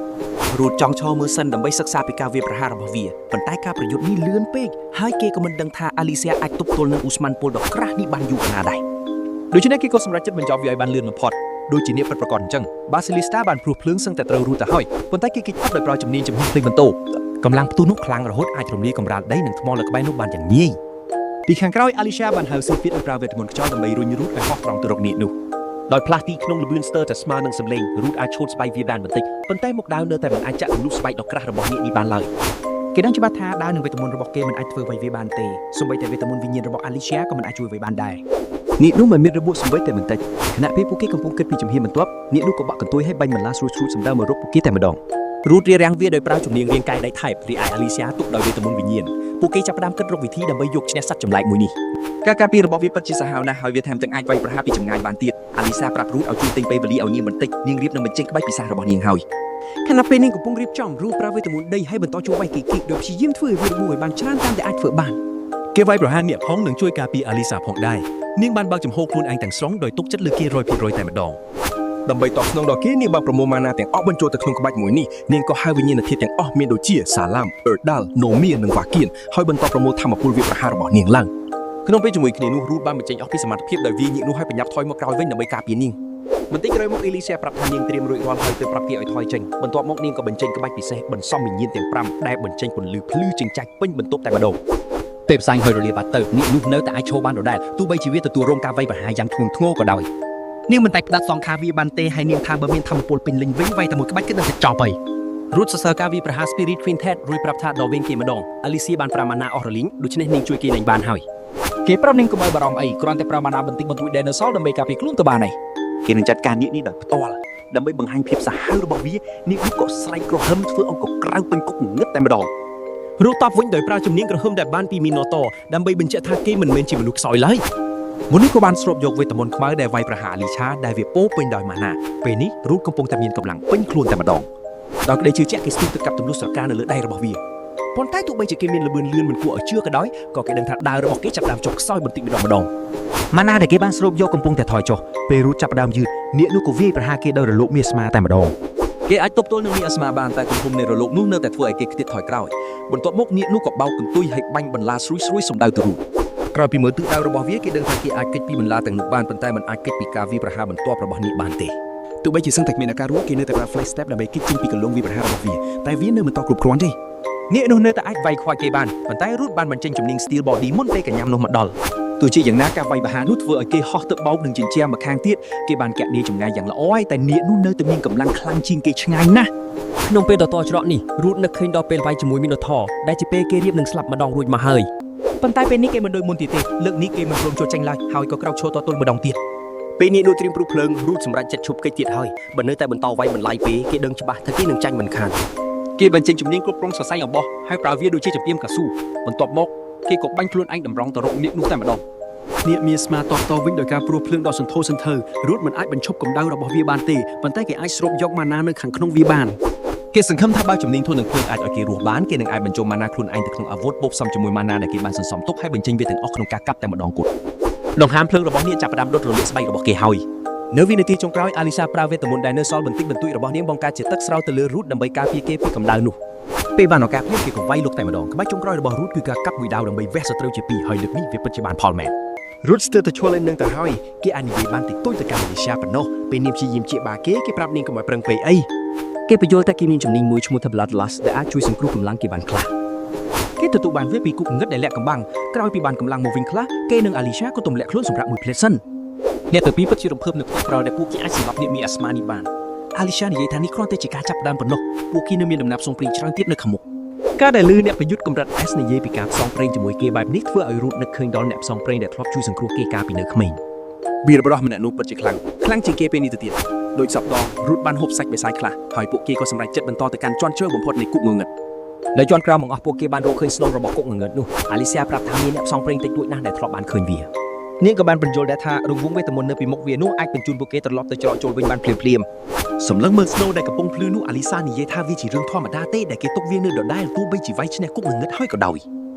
រូតចង់ឈរមើលសិនដើម្បីសិក្សាពីការវាយប្រហាររបស់វាប៉ុន្តែការប្រយុទ្ធនេះលឿនពេកហើយគេក៏មិនដឹងថាអាលីសៀអាចទប់ទល់នឹងអ៊ូស្មានពុលដ៏ក្រាស់នេះបានយូរប៉ុណ្ណាដែរដូច្នេះគេក៏សម្រេចចិត្តបញ្ចប់វាឲ្យបានលឿនបំផុតដូចជាអ្នកពិតប្រាកដអញ្ចឹងបាស៊ីលីស្តាបានព្រោះភ្លើងសឹងតែត្រូវរូតទៅហើយប៉ុន្តែគេគេចផុតដោយប្រើជំនាញជំហានភ្លេងបន្ទោកម្លាំងផ្ទុះនោះខ្លាំងរហូតអាចរំលាយកម្រាលដីនិងថ្មលើក្បែរនោះបានយ៉ាងងាយពីខាងក្រោយអាលីសាបានហៅស៊ីហ្វីតឲ្យប្រើវេទមន្តខ្យល់ដើម្បីរុញរូតឲ្យហោះត្រង់ទៅរកនាគនោះដោយផ្លាស់ទីក្នុងល្បឿនស្ទើរតែស្មើនឹងសម្លេងរូតអាចឈោតស្បែកវាបានបន្តិចប៉ុន្តែមុខដាវនៅតែមិនអាចចាក់ទម្លុះស្បែកដ៏ក្រាស់របស់នាគនេះបានឡើយគេដឹងច្បាស់ថាដាវនឹងវេទមន្តរបស់គេមិនអាចធ្វើអ្វីវាបានទេសូម្បីតែវេទមន្តវិញ្ញាណរបស់អាលីសាក៏មិនអាចជួយអ្វីបានដែរនាគនោះមិនមានរបួសសម្បែកតែបន្តិចខណៈពេលពួកគេកំពុងគិតពីជំហានបន្ទាប់នាគនោះក៏បាក់កន្ទុយឲ្យបាញ់បន្លាស្រួចសម្ដៅមករកពួកគេតែម្ដងរូតរៀបរៀងវាដោយប្រើជំនាញរាងកាយដៃថែបរីឯអាលីសាទុកដោយវេទមន្តវិញ្ញាណពួកគេចាប់ផ្ដើមគិតរកវិធីដើម្បីយកឈ្នះសត្វចម្លែកមួយនេះការការពាររបស់វាពិតជាសាហាវណាស់ហើយវាថែមទាំងអាចវាយប្រហារពីចម្ងាយបានទៀតអាលីសាប្រាប់រូតឲ្យជួយទិញពេលវេលាឲ្យនាងបន្តិចនាងរៀបនឹងបញ្ចេញក្បាច់ពិសារបស់នាងហើយខណៈពេលនាងកំពុងរៀបចំរូតប្រើវេទមន្តដីឲ្យបន្តជួយវាយគេគិកដោយព្យាយាមធ្វើឲ្យវារមួឲ្យបានច្រើនតាមដែលអាចធ្វើបានគេវាយប្រហារនាគផងនឹងជួយការពារអាលីសាផងដែរនាងបានបើកចំហខ្លួនឯងទាំងស្រុងដោយទុកចិត្តលើគេ 100% តែម្ដងដើម្បីតបស្នងដល់គេនាងបានប្រមូលម៉ាណាទាំងអស់បញ្ចូលទៅក្នុងក្បាច់មួយនេះនាងក៏ហៅវិញ្ញាណធាតុទាំងអស់មានដូចជាសាឡាមអឺដាល់ណូមៀនិងវ៉ាគៀនហើយបន្តប្រមូលធម្មពលវាប្រហាររបស់នាងឡើងក្នុងពេលជាមួយគ្នានោះរូតបានបញ្ចេញអស់ពីសមត្ថភាពដោយវាញៀកនោះឲ្យបញ្ញាប់ថយមកក្រោយវិញដើម្បីការពារនាងបន្តិចក្រោយមកអេលីសាប្រាប់ថានាងត្រៀមរួចរាល់ហើយទៅប្រាប់គេឲ្យថយចេញបន្ទាប់មកនាងក៏បញ្ចេញក្បាច់ពិសេសបន្សំវិញ្ញាណទាំង5ដែលបញ្ចេញពន្លឺភ្លឺចេញចាច់ពេញបន្ទប់តែម្ដងពេលផ្សាយហើយរលាបាត់ទៅនាងនោះនៅតែអាចឈរបានដដែលទោះបីជាវាទទួលរងការវាយប្រហារយ៉ាងធ្ងន់ធ្ងរក៏ដោយនាងមិនតែផ្ដាច់សងខាវាបានទេហើយនាងថាបើមានធម្មពលពេញលេញវិញវាយតែមួយក្បាច់គឺនឹងចប់ហើយរូតសរសើរការវាយប្រហារ Spirit Quintet រួចប្រាប់ថាដល់វិញគេម្ដងអាលីស៊ីបានប្រាម៉ាណាអស់រលីងដូច្នេះនាងជួយគេលេងបានហើយគេប្រាប់នាងកុំឲ្យបារម្ភអីគ្រាន់តែប្រាម៉ាណាបន្តិចបន្តួច Dinosaur ដើម្បីការពារខ្លួនទៅបានហើយគេនឹងចាត់ការនាគនេះដោយផ្ទាល់ដើម្បីបង្ហាញភាពសាហាវរបស់វានាគនេះក៏ស្រែកក្រហឹមធ្វើអង្គក្រៅពេញគុកងឹតតែម្ដងរូតតបវិញដោយប្រើជំនាញក្រហឹមដែលបានពីមីណូតដើម្បីបញ្ជាក់ថាគេមិនមែនជាមនុស្សខ្សោយឡើយមុននេះក៏បានស្រូបយកវេទមន្តខ្មៅដែលវាយប្រហារអាលីឆាដែលវាពោពេញដោយម៉ាណាពេលនេះរូតកំពុងតែមានកម្លាំងពេញខ្លួនតែម្ដងដោយក្តីជឿជាក់គេស្ទុះទៅកាប់ទម្លុះស្រកានៅលើដៃរបស់វាប៉ុន្តែទោះបីជាគេមានល្បឿនលឿនមិនគួរឲ្យជឿក៏ដោយក៏គេដឹងថាដាវរបស់គេចាប់ផ្ដើមចុះខ្សោយបន្តិចម្ដងម៉ាណាដែលគេបានស្រូបយកកំពុងតែថយចុះពេលរូតចាប់ផ្ដើមយឺតនាគនោះក៏វាយប្រហារគេដោយរលកមាសស្មាតែម្ដងគេអាចទប់ទល់នឹងនាគអាស្មាបានតែទំហំនៃរលកនោះនៅតែធ្វើឲ្យគេខ្ទាតថយក្រោយបន្ទាប់មកនាគនោះក៏បោកកន្ទុយឲ្យបាញ់បន្លាស្រួយសម្ដៅទៅរូតក្រោយពីមើលទិសដៅរបស់វាគេដឹងថាគេអាចគេចពីបន្លាទាំងនោះបានប៉ុន្តែមិនអាចគេចពីការវាយប្រហារបន្ទាប់របស់នាគបានទេទោះបីជាសឹងតែគ្មានអាការរួចគេនៅតែប្រើ flash step ដើម្បីគេចចេញពីកន្លងវាយប្រហាររបស់វាតែវានៅមិនតគ្រប់គ្រាន់ទេនាគនោះនៅតែអាចវាយខ្វាយគេបានប៉ុន្តែរូតបានបញ្ចេញជំនាញ steel body មុនពេលកញ្ញាំនោះមកដល់ទោះជាយ៉ាងណាការវាយប្រហារនោះធ្វើឲ្យគេហោះទៅបោកនឹងជញ្ជាំងម្ខាងទៀតគេបានកាក់នាយចម្ងាយយ៉ាងល្អហើយតែនាគនោះនៅតែមានកម្លាំងខ្លាំងជាងគេឆ្ងាយណាស់ក្នុងពេលដ៏តច្រកនេះរូតនឹកឃើញដល់ពេលវាយជាមួយមីណូថរដែលជាពេលគេរៀបនឹងស្លាប់ម្ដងរួចមកហើយប៉ុន្តែពេលនេះគេមិនដូចមុនទៀតទេលើកនេះគេមិនព្រមចូលចាញ់ឡើយហើយក៏ក្រោកឈរតទល់ម្ដងទៀតពេលនេះដូចត្រៀមព្រុសភ្លើងរូតសម្រាប់ចិត្តឈប់កិច្ចទៀតហើយបើនៅតែបន្តវាយបន្លាយពេលគេដឹងច្បាស់ថាគេនឹងចាញ់មិនខានគេបញ្ចេញជំនាញគ្រប់គ្រងសរសៃអំបោះហើយប្រើវាដូចជាចំពាមកស៊ូបន្ទាប់មកគេក៏បាញ់ខ្លួនឯងតម្រង់ទៅរកនាគនោះតែម្ដងនាគមានស្មាតបតវិញដោយការព្រួសភ្លើងដ៏សន្ធោសន្ធៅរូតមិនអាចបញ្ឈប់កម្ដៅរបស់វាបានទេប៉ុន្តែគេអាចស្រូបយកម៉ាណានៅខាងក្នុងវាបានគេសង្ឃឹមថាបើជំនាញធន់នឹងភ្លើងអាចឲ្យគេរស់បានគេនឹងអាចបញ្ចូលម៉ាណាខ្លួនឯងទៅក្នុងអាវុធបូកផ្សំជាមួយម៉ាណាដែលគេបានសន្សំទុកហើយបញ្ចេញវាទាំងអស់ក្នុងការកាប់តែម្ដងគត់ដង្ហើមភ្លើងរបស់នាគចាប់ផ្ដើមដុតរលាកស្បែករបស់គេហើយនៅវិនាទីចុងក្រោយអាលីសាប្រើវេទមន្ត Dinosaur បន្តិចបន្តួចរបស់នាងបង្កើតជាទឹកស្រោទៅលើរូតដើម្បីការពារគេពីកម្ដៅនោះពេលបានឱកាសភ្លាមគេក៏វាយលុកតែម្ដងក្បាច់ចុងក្រោយរបស់រូតគឺការកាប់មួយដាវដើម្បីវះសត្រូវជាពីរហើយលើកនេះវាពិតជាបានផលមែនរូតស្ទើរតែឈួលlênនឹងទៅហើយគេអាចនិយាយបានតិចតួចទៅកាន់អាលីសាប៉ុណ្ណោះពេលនាងព្យាយាមជៀសបាគេប្រាប់នាងកុំឲ្យប្រឹងពេកអីគេបញ្យល់ថាគេមានជំនាញមួយឈ្មោះថា Bloodlust ដែលអាចជួយសង្គ្រោះកម្លាំងគេបានខ្លះគេទទួលបានវាពីគុកងឹតដែលលាក់កំបាំងក្រោយពីបានកម្លាំងមកវិញខ្លះគេនិងអាលីសាក៏ទម្លាក់ខ្លួនសម្រាប់មួយភ្លែតសិនអ្នកទៅពីពិតជារំភើបនៅផ្ទះប្រដែលពួកគេអាចសម្លាប់អ្នកមានអាស្មានេះបានអាលីសានិយាយថានេះគ្រាន់តែជាការចាប់ផ្ដើមប៉ុណ្ណោះពួកគេនៅមានដំណាប់ផ្សងព្រេងច្រើនទៀតនៅខាងមុខការដែលលឺអ្នកប្រយុទ្ធកម្រិត S និយាយពីការផ្សងព្រេងជាមួយគេបែបនេះធ្វើឲ្យរូតនឹកឃើញដល់អ្នកផ្សងព្រេងដែលធ្លាប់ជួយសង្គ្រោះគេកាលពីនៅក្មេងវីរបុរសម្នាក់នោះពិតជាខ្លាំងជាងគេពេលនេះទៅទៀតដោយសពដងរូតបានហូបសាច់បិសាចខ្លះហើយពួកគេក៏សម្រេចចិត្តបន្តទៅកាន់ជាន់ជ្រៅបំផុតនៃគុកងងឹតនៅជាន់ក្រោមបង្អស់ពួកគេបានរកឃើញស្នូលរបស់គុកងងឹតនោះអាលីសាប្រាប់ថាមានអ្នកផ្សងព្រេងតិចតួចណាស់ដែលធ្លាប់បានឃើញវានាងក៏បានបញ្យល់ដែរថារង្វង់វេទមន្តនៅពីមុខវានោះអាចបញ្ជូនពួកគេត្រឡប់ទៅច្រកចូលវិញបានភ្លាមសម្លឹងមើលស្នូដែលកំពុងភ្លឺនោះអាលីសានិយាយថាវាជារឿងធម្មតាទេដែលគេទុកវានៅដដែលទោះបីជាវាយឈ្នះគុកងងឹតហើយក៏ដោយ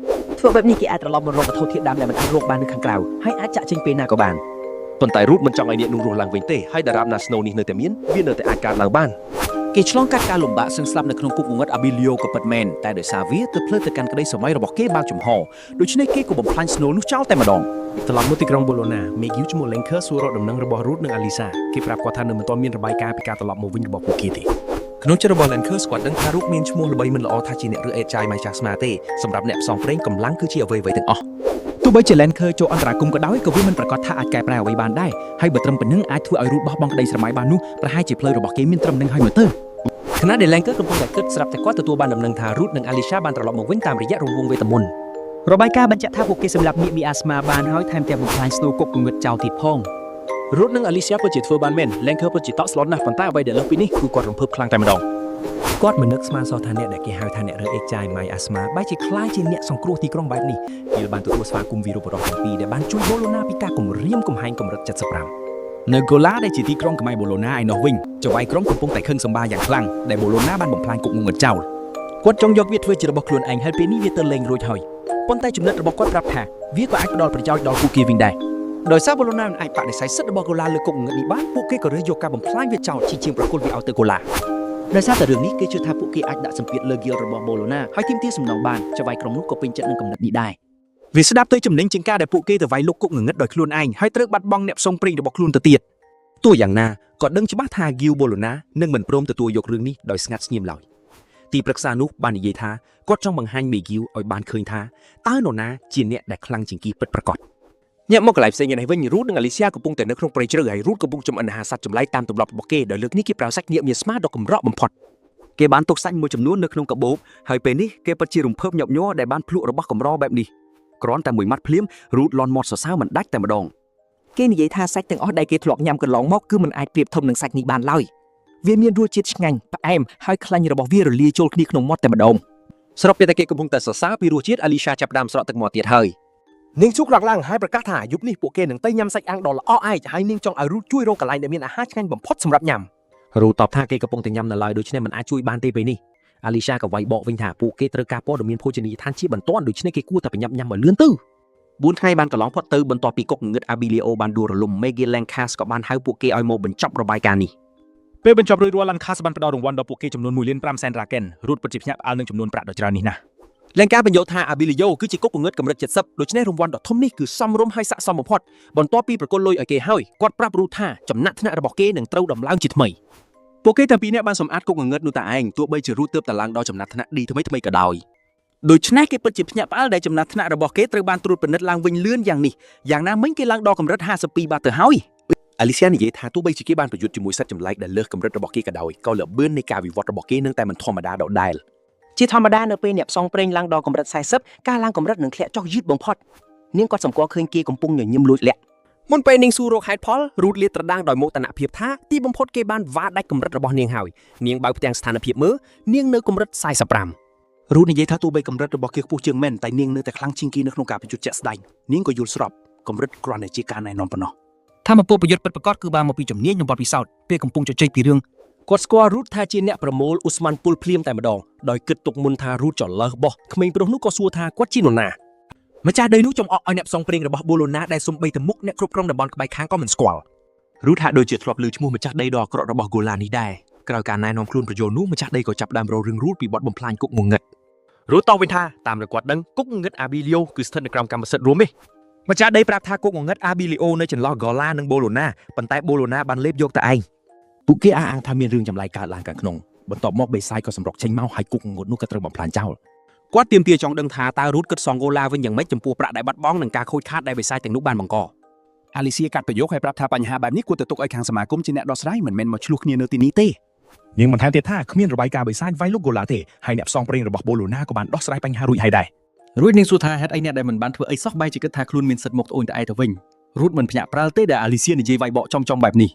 ធ្វើបែបនេះគេអាចត្រឡប់មករកវត្ថុធាតុដើមដែលមិនអាចរកបាននៅខាងក្រៅហើយអាចចាក់ចេញពេលណាក៏បាន ប៉ុន្តែរូតមិនចង់ឲ្យអ្នកនោះរស់ឡើងវិញទេហើយតារាបណា Snow នេះនៅតែមានវានៅតែអាចកើតឡើងបាន គេឆ្លងកាត់ការលំបាកសឹងស្លាប់នៅក្នុងគុកងងឹត Abilio ក៏ពិតមែនតែដោយសារវាទៅភ្លើតទៅកាន់ក្តីសម័យរបស់គេបើកចំហដូច្នេះគេក៏បំផ្លាញ Snow នោះចោលតែម្ដង ត្រឡប់មកទីក្រុងបូឡូណា Maggie ជាមួយ Lenker សួររកដំណឹងរបស់ Ruth និង Alisa គេប្រាប់គាត់ថានៅមិនទាន់មានរបាយការណ៍ពីការត្រឡប់មកវិញរបស់ពួកគេទេ ក្នុងចិត្តរបស់ Lenker គាត់ដឹងថា Ruth មានឈ្មោះល្បីមិនល្អថាជាអ្នករើសអេតចាយម៉ៃចាស់ស្មាទេសម្រាប់អ្នកផ្សងព្រេងកម្លាំងគឺជាអ្វីៗទាំងអស់ ទោះបីជា Lenker ចូលអន្តរាគមន៍ក៏ដោយក៏វាមិនប្រកាសថាអាចកែប្រែអ្វីបានដែរហើយបើត្រឹមប៉ុណ្្នឹងអាចធ្វើឲ្យ Ruth បោះបង់ក្តីស្រមៃបាននោះប្រហែលជាផ្លូវរបស់គេមានត្រឹមនឹងហើយមើលទៅ ខណៈដែល Lenker កំពុងតែគិតស្រាប់តែគាត់ទទួលបានដំណឹងថា Ruth និង Alicia បានត្រឡប់មកវិញតាមរយៈរង្វង់វេទមន្ត របាយការណ៍បញ្ជាក់ថាពួកគេសម្លាប់នាគមីអាស្មាបានហើយថែមទាំងបំផ្លាញ Snow គុកគងឹតចោលទៀតផង Ruth និង Alicia ពិតជាធ្វើបានមែន Lenker ពិតជាតក់ស្លុតណាស់ប៉ុន្តែអ្វីដែលលើសពីនេះគឺគាត់រំភើបខ្លាំងតែម្ដង គាត់មិននឹកស្មានសោះថាអ្នកដែលគេហៅថាអ្នករើអេកចាយម៉ៃអាស្មាបែរជាខ្លាយជាអ្នកសង្គ្រោះទីក្រុងបែបនេះគេបានទទួលស្វាគមន៍វីរបុរសទាំងពីរដែលបានជួយបូឡូណាពីការគំរាមកំហែងកម្រិត 75 នៅ Gola ដែលជាទីក្រុងក្បែរ Bologna ឯនោះវិញចៅហ្វាយក្រុងកំពុងតែខឹងសម្បាយ៉ាងខ្លាំងដែល Bologna បានបំផ្លាញគុកងងឹតចោលគាត់ចង់យកវាធ្វើជារបស់ខ្លួនឯងហើយពេលនេះវាទៅលេងរួចហើយប៉ុន្តែចំណិតរបស់គាត់ប្រាប់ថាវាក៏អាចផ្ដល់ប្រយោជន៍ដល់ពួកគេវិញដែរដោយសារ Bologna មិនអាចបដិសេធសិទ្ធិរបស់ Gola លើគុកងងឹតនេះបានពួកគេក៏រើសយកការបំផ្លាញវាចោលជាងប្រគល់វាឲ្យទៅ Gola ដោយសារតែរឿងនេះគេជឿថាពួកគេអាចដាក់សម្ពាធលើ Guild របស់ Bologna ហើយទាមទារសំណងបានចៅហ្វាយក្រុងនោះក៏ពេញចិត្តនឹងគំនិតនេះដែរវាស្ដាប់ទៅចំណេញជាងការដែលពួកគេទៅវាយលុកគុកងងឹតដោយខ្លួនឯងហើយត្រូវបាត់បង់អ្នកផ្សងព្រេងរបស់ខ្លួនទៅទៀត ទោះយ៉ាងណាក៏ដឹងច្បាស់ថា Guild Bologna នឹងមិនព្រមទទួលយករឿងនេះដោយស្ងាត់ស្ងៀមឡើយទីប្រឹក្សានោះបាននិយាយថាគាត់ចង់បង្ហាញ Maggie ឲ្យបានឃើញថាតើនរណាជាអ្នកដែលខ្លាំងជាងគេពិតប្រាកដញាក់មកកន្លែងផ្សេងនេះវិញ Ruth និង Alicia កំពុងតែនៅក្នុងព្រៃជ្រៅហើយ Ruth កំពុងចម្អិនអាហារសត្វចម្លែកតាមទម្លាប់របស់គេដោយលើកនេះគេប្រើសាច់នាគមានស្មាដ៏កម្រក់បំផុត គេបានទុកសាច់មួយចំនួននៅក្នុងកាបូបហើយពេលនេះគេពិតជារំភើបញាប់ញ័រដែលបានភ្លក់របស់កម្របែបនេះគ្រាន់តែមួយម៉ាត់ភ្លាម Ruth លន់មាត់សរសើរមិនដាច់តែម្ដង គេនិយាយថាសាច់ទាំងអស់ដែលគេធ្លាប់ញ៉ាំកន្លងមកគឺមិនអាចប្រៀបធំនឹងសាច់នេះបានឡើយវាមានរសជាតិឆ្ងាញ់ផ្អែមហើយខ្លាញ់របស់វារលាយចូលគ្នាក្នុងមាត់តែម្ដង ស្របពេលតែគេកំពុងតែសរសើរពីរសជាតិ Alicia ចាប់ផ្ដើមស្រក់ទឹកមាត់ទៀតហើយនាងជួក្រកឡើងហើយប្រកាសថាយប់នេះពួកគេនឹងទៅញ៉ាំសាច់អាំងដ៏ល្អឯកហើយនាងចង់ឲ្យ Ruth ជួយរកកន្លែងដែលមានអាហារឆ្ងាញ់បំផុតសម្រាប់ញ៉ាំ Ruth តបថាគេកំពុងតែញ៉ាំនៅឡើយដូច្នេះមិនអាចជួយបានទេពេលនេះ Alicia ក៏វាយបកវិញថាពួកគេត្រូវការព័ត៌មានភោជនីយដ្ឋានជាបន្ទាន់ដូច្នេះគេគួរតែប្រញាប់ញ៉ាំឲ្យលឿនទៅ 4 ថ្ងៃបានកន្លងផុតទៅបន្ទាប់ពីគុកងងឹត Abilio បានដួលរលំ Maggie Lancaster ក៏បានហៅពួកគេឲ្យមកបញ្ចប់របាយការណ៍នេះ ពេលបញ្ចប់រួចរាល់ Lancaster បានផ្ដល់រង្វាន់ដល់ពួកគេចំនួន 1.5 សែនរ៉ាកែន Ruth ពិតជាភ្ញាក់ផ្អើលនឹងចំនួនប្រាក់ដ៏ច្រើននេះណាស់ Lancaster បញ្យល់ថា Abilio គឺជាគុកងងឹតកម្រិត 70 ដូច្នេះរង្វាន់ដ៏ធំនេះគឺសមរម្យហើយស័ក្តិសមបំផុតបន្ទាប់ពីប្រគល់លុយឲ្យគេហើយគាត់ប្រាប់ Ruth ថាចំណាក់ថ្នាក់របស់គេនឹងត្រូវដំឡើងជាថ្មី ពួកគេទាំងពីរនាក់បានសម្អាតគុកងងឹតនោះតែឯងទោះបីជា Ruth ទើបតែឡើងដល់ចំណាត់ថ្នាក់ D ថ្មីក៏ដោយ ដូច្នេះគេពិតជាភ្ញាក់ផ្អើលដែលចំណាត់ថ្នាក់របស់គេត្រូវបានត្រួតពិនិត្យឡើងវិញលឿនយ៉ាងនេះយ៉ាងណាមិញគេឡើងដល់កម្រិត 52 បាតទៅហើយ Alicia និយាយថាទោះបីជាគេបានប្រយុទ្ធជាមួយសត្វចម្លែកដែលលើសកម្រិតរបស់គេក៏ដោយក៏ល្បឿននៃការវិវត្តរបស់គេនឹងតែមិនធម្មតាដដែល ជាធម្មតានៅពេលអ្នកផ្សងព្រេងឡើងដល់កម្រិត 40 ការឡើងកម្រិតនឹងធ្លាក់ចុះយឺតបំផុតនាងគាត់សម្គាល់ឃើញគេកំពុងញញឹមលួចលាក់ មុនពេលនាងសួររកហេតុផល Ruth លាតត្រដាងដោយមោទនភាពថាទីបំផុតគេបានវ៉ាដាច់កម្រិតរបស់នាងហើយនាងបើកផ្ទាំងស្ថានភាពមើលនាងនៅកម្រិត 45 Ruth និយាយថាទោះបីកម្រិតរបស់គេខ្ពស់ជាងមែនតែនាងនៅតែខ្លាំងជាងគេនៅក្នុងការប្រយុទ្ធជាក់ស្ដែងនាងក៏យល់ស្របកម្រិតគ្រាន់តែជាការណែនាំប៉ុណ្ណោះ ធម្មពលប្រយុទ្ធពិតប្រាកដគឺបានមកពីជំនាញនិងបទពិសោធន៍ពេលកំពុងជជែកពីរឿង គាត់ស្គាល់ Ruth ថាជាអ្នកប្រមូលឧស្ម័នពុលភ្លាមតែម្ដងដោយគិតទុកមុនថា Ruth ចលើសបោះក្មេងប្រុសនោះក៏សួរថាគាត់ជានរណា ម្ចាស់ដីនោះចំអកឲ្យអ្នកផ្សងព្រេងរបស់ Bologna ដែលសំបីទៅមុខអ្នកគ្រប់គ្រងតំបន់ក្បែរខាងក៏មិនស្គាល់ Ruth ហាក់ដូចជាធ្លាប់ឮឈ្មោះម្ចាស់ដីដ៏អាក្រក់របស់ Gola នេះដែរក្រោយការណែនាំខ្លួនប្រយោលនោះម្ចាស់ដីក៏ចាប់ផ្ដើមរករឿង Ruth ពីបទបំផ្លាញគុកងងឹត Ruth តបវិញថាតាមដែលគាត់ដឹងគុកងងឹត Abilio គឺស្ថិតនៅក្រោមកម្មសិទ្ធិរួមទេម្ចាស់ដីប្រាប់ថាគុកងងឹត Abilio នៅចន្លោះ Gola និង Bologna ប៉ុន្តែ Bologna បានលេបយកតែឯង ពួកគេអះអាងថាមានរឿងចម្លែកកើតឡើងខាងក្នុងបន្ទាប់មកបេសាយក៏សម្រុកចេញមកហើយគុកងងឹតនោះក៏ត្រូវបំផ្លាញចោល គាត់ទាមទារចង់ដឹងថាតើ Ruth គិតសង Gola វិញយ៉ាងម៉េចចំពោះប្រាក់ដែលបាត់បង់និងការខូចខាតដែលបេសាយទាំងនោះបានបង្ក Alicia កាត់ប្រយោគហើយប្រាប់ថាបញ្ហាបែបនេះគួរតែទុកឲ្យខាងសមាគមជាអ្នកដោះស្រាយមិនមែនមកឆ្លោះគ្នានៅទីនេះទេ នាងបន្ថែមទៀតថាគ្មានរបាយការណ៍បិសាចវាយលុក Gola ទេហើយអ្នកផ្សងព្រេងរបស់ Bologna ក៏បានដោះស្រាយបញ្ហារួចហើយដែរ រួចនាងសួរថាហេតុអីអ្នកដែលមិនបានធ្វើអីសោះបែរជាគិតថាខ្លួនមានសិទ្ធិមកត្អូញត្អែទៅវិញ Ruth មិនភ្ញាក់ផ្អើលទេដែល Alicia និយាយវាយបកចំបែបនេះ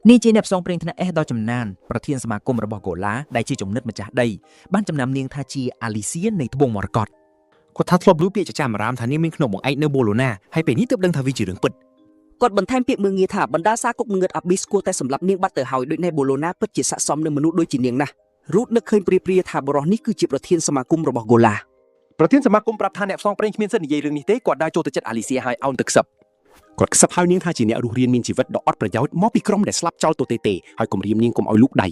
នេះជាអ្នកផ្សងព្រេងថ្នាក់ S ដ៏ចំណានប្រធានសមាគមរបស់ Gola ដែលជាចំណិតម្ចាស់ដីបានចំណាំនាងថាជា Alicia នៃត្បូងមរកត គាត់ថាធ្លាប់ឮពាក្យចចាមអារាមថានាងមានក្នុងបង្អែកនៅ Bologna ហើយពេលនេះទើបដឹងថាវាជារឿងពិត គាត់បន្ថែមពាក្យមើងងាយថាបណ្ដាសាគុកងងឹត Abyss គួរតែសម្លាប់នាងបាត់ទៅហើយដូចនេះ Bologna ពិតជាស័ក្តិសមនឹងមនុស្សដូចជានាងណាស់ Ruth នឹកឃើញព្រាថាបរិះនេះគឺជាប្រធានសមាគមរបស់ Gola ប្រធានសមាគមប្រាប់ថាអ្នកផ្សងព្រេងគ្មានសិទ្ធិនិយាយរឿងនេះទេគាត់ដើរចូលទៅចិត្តអាលីសៀហើយអោនទឹកខ្សឹបគាត់ខ្សឹបហៅនាងថាជាអ្នករស់រានមានជីវិតដ៏អត់ប្រយោជន៍មកពីក្រុមដែលស្លាប់ចោលទៅទេហើយគំរាមនាងកុំឲ្យលូកដៃ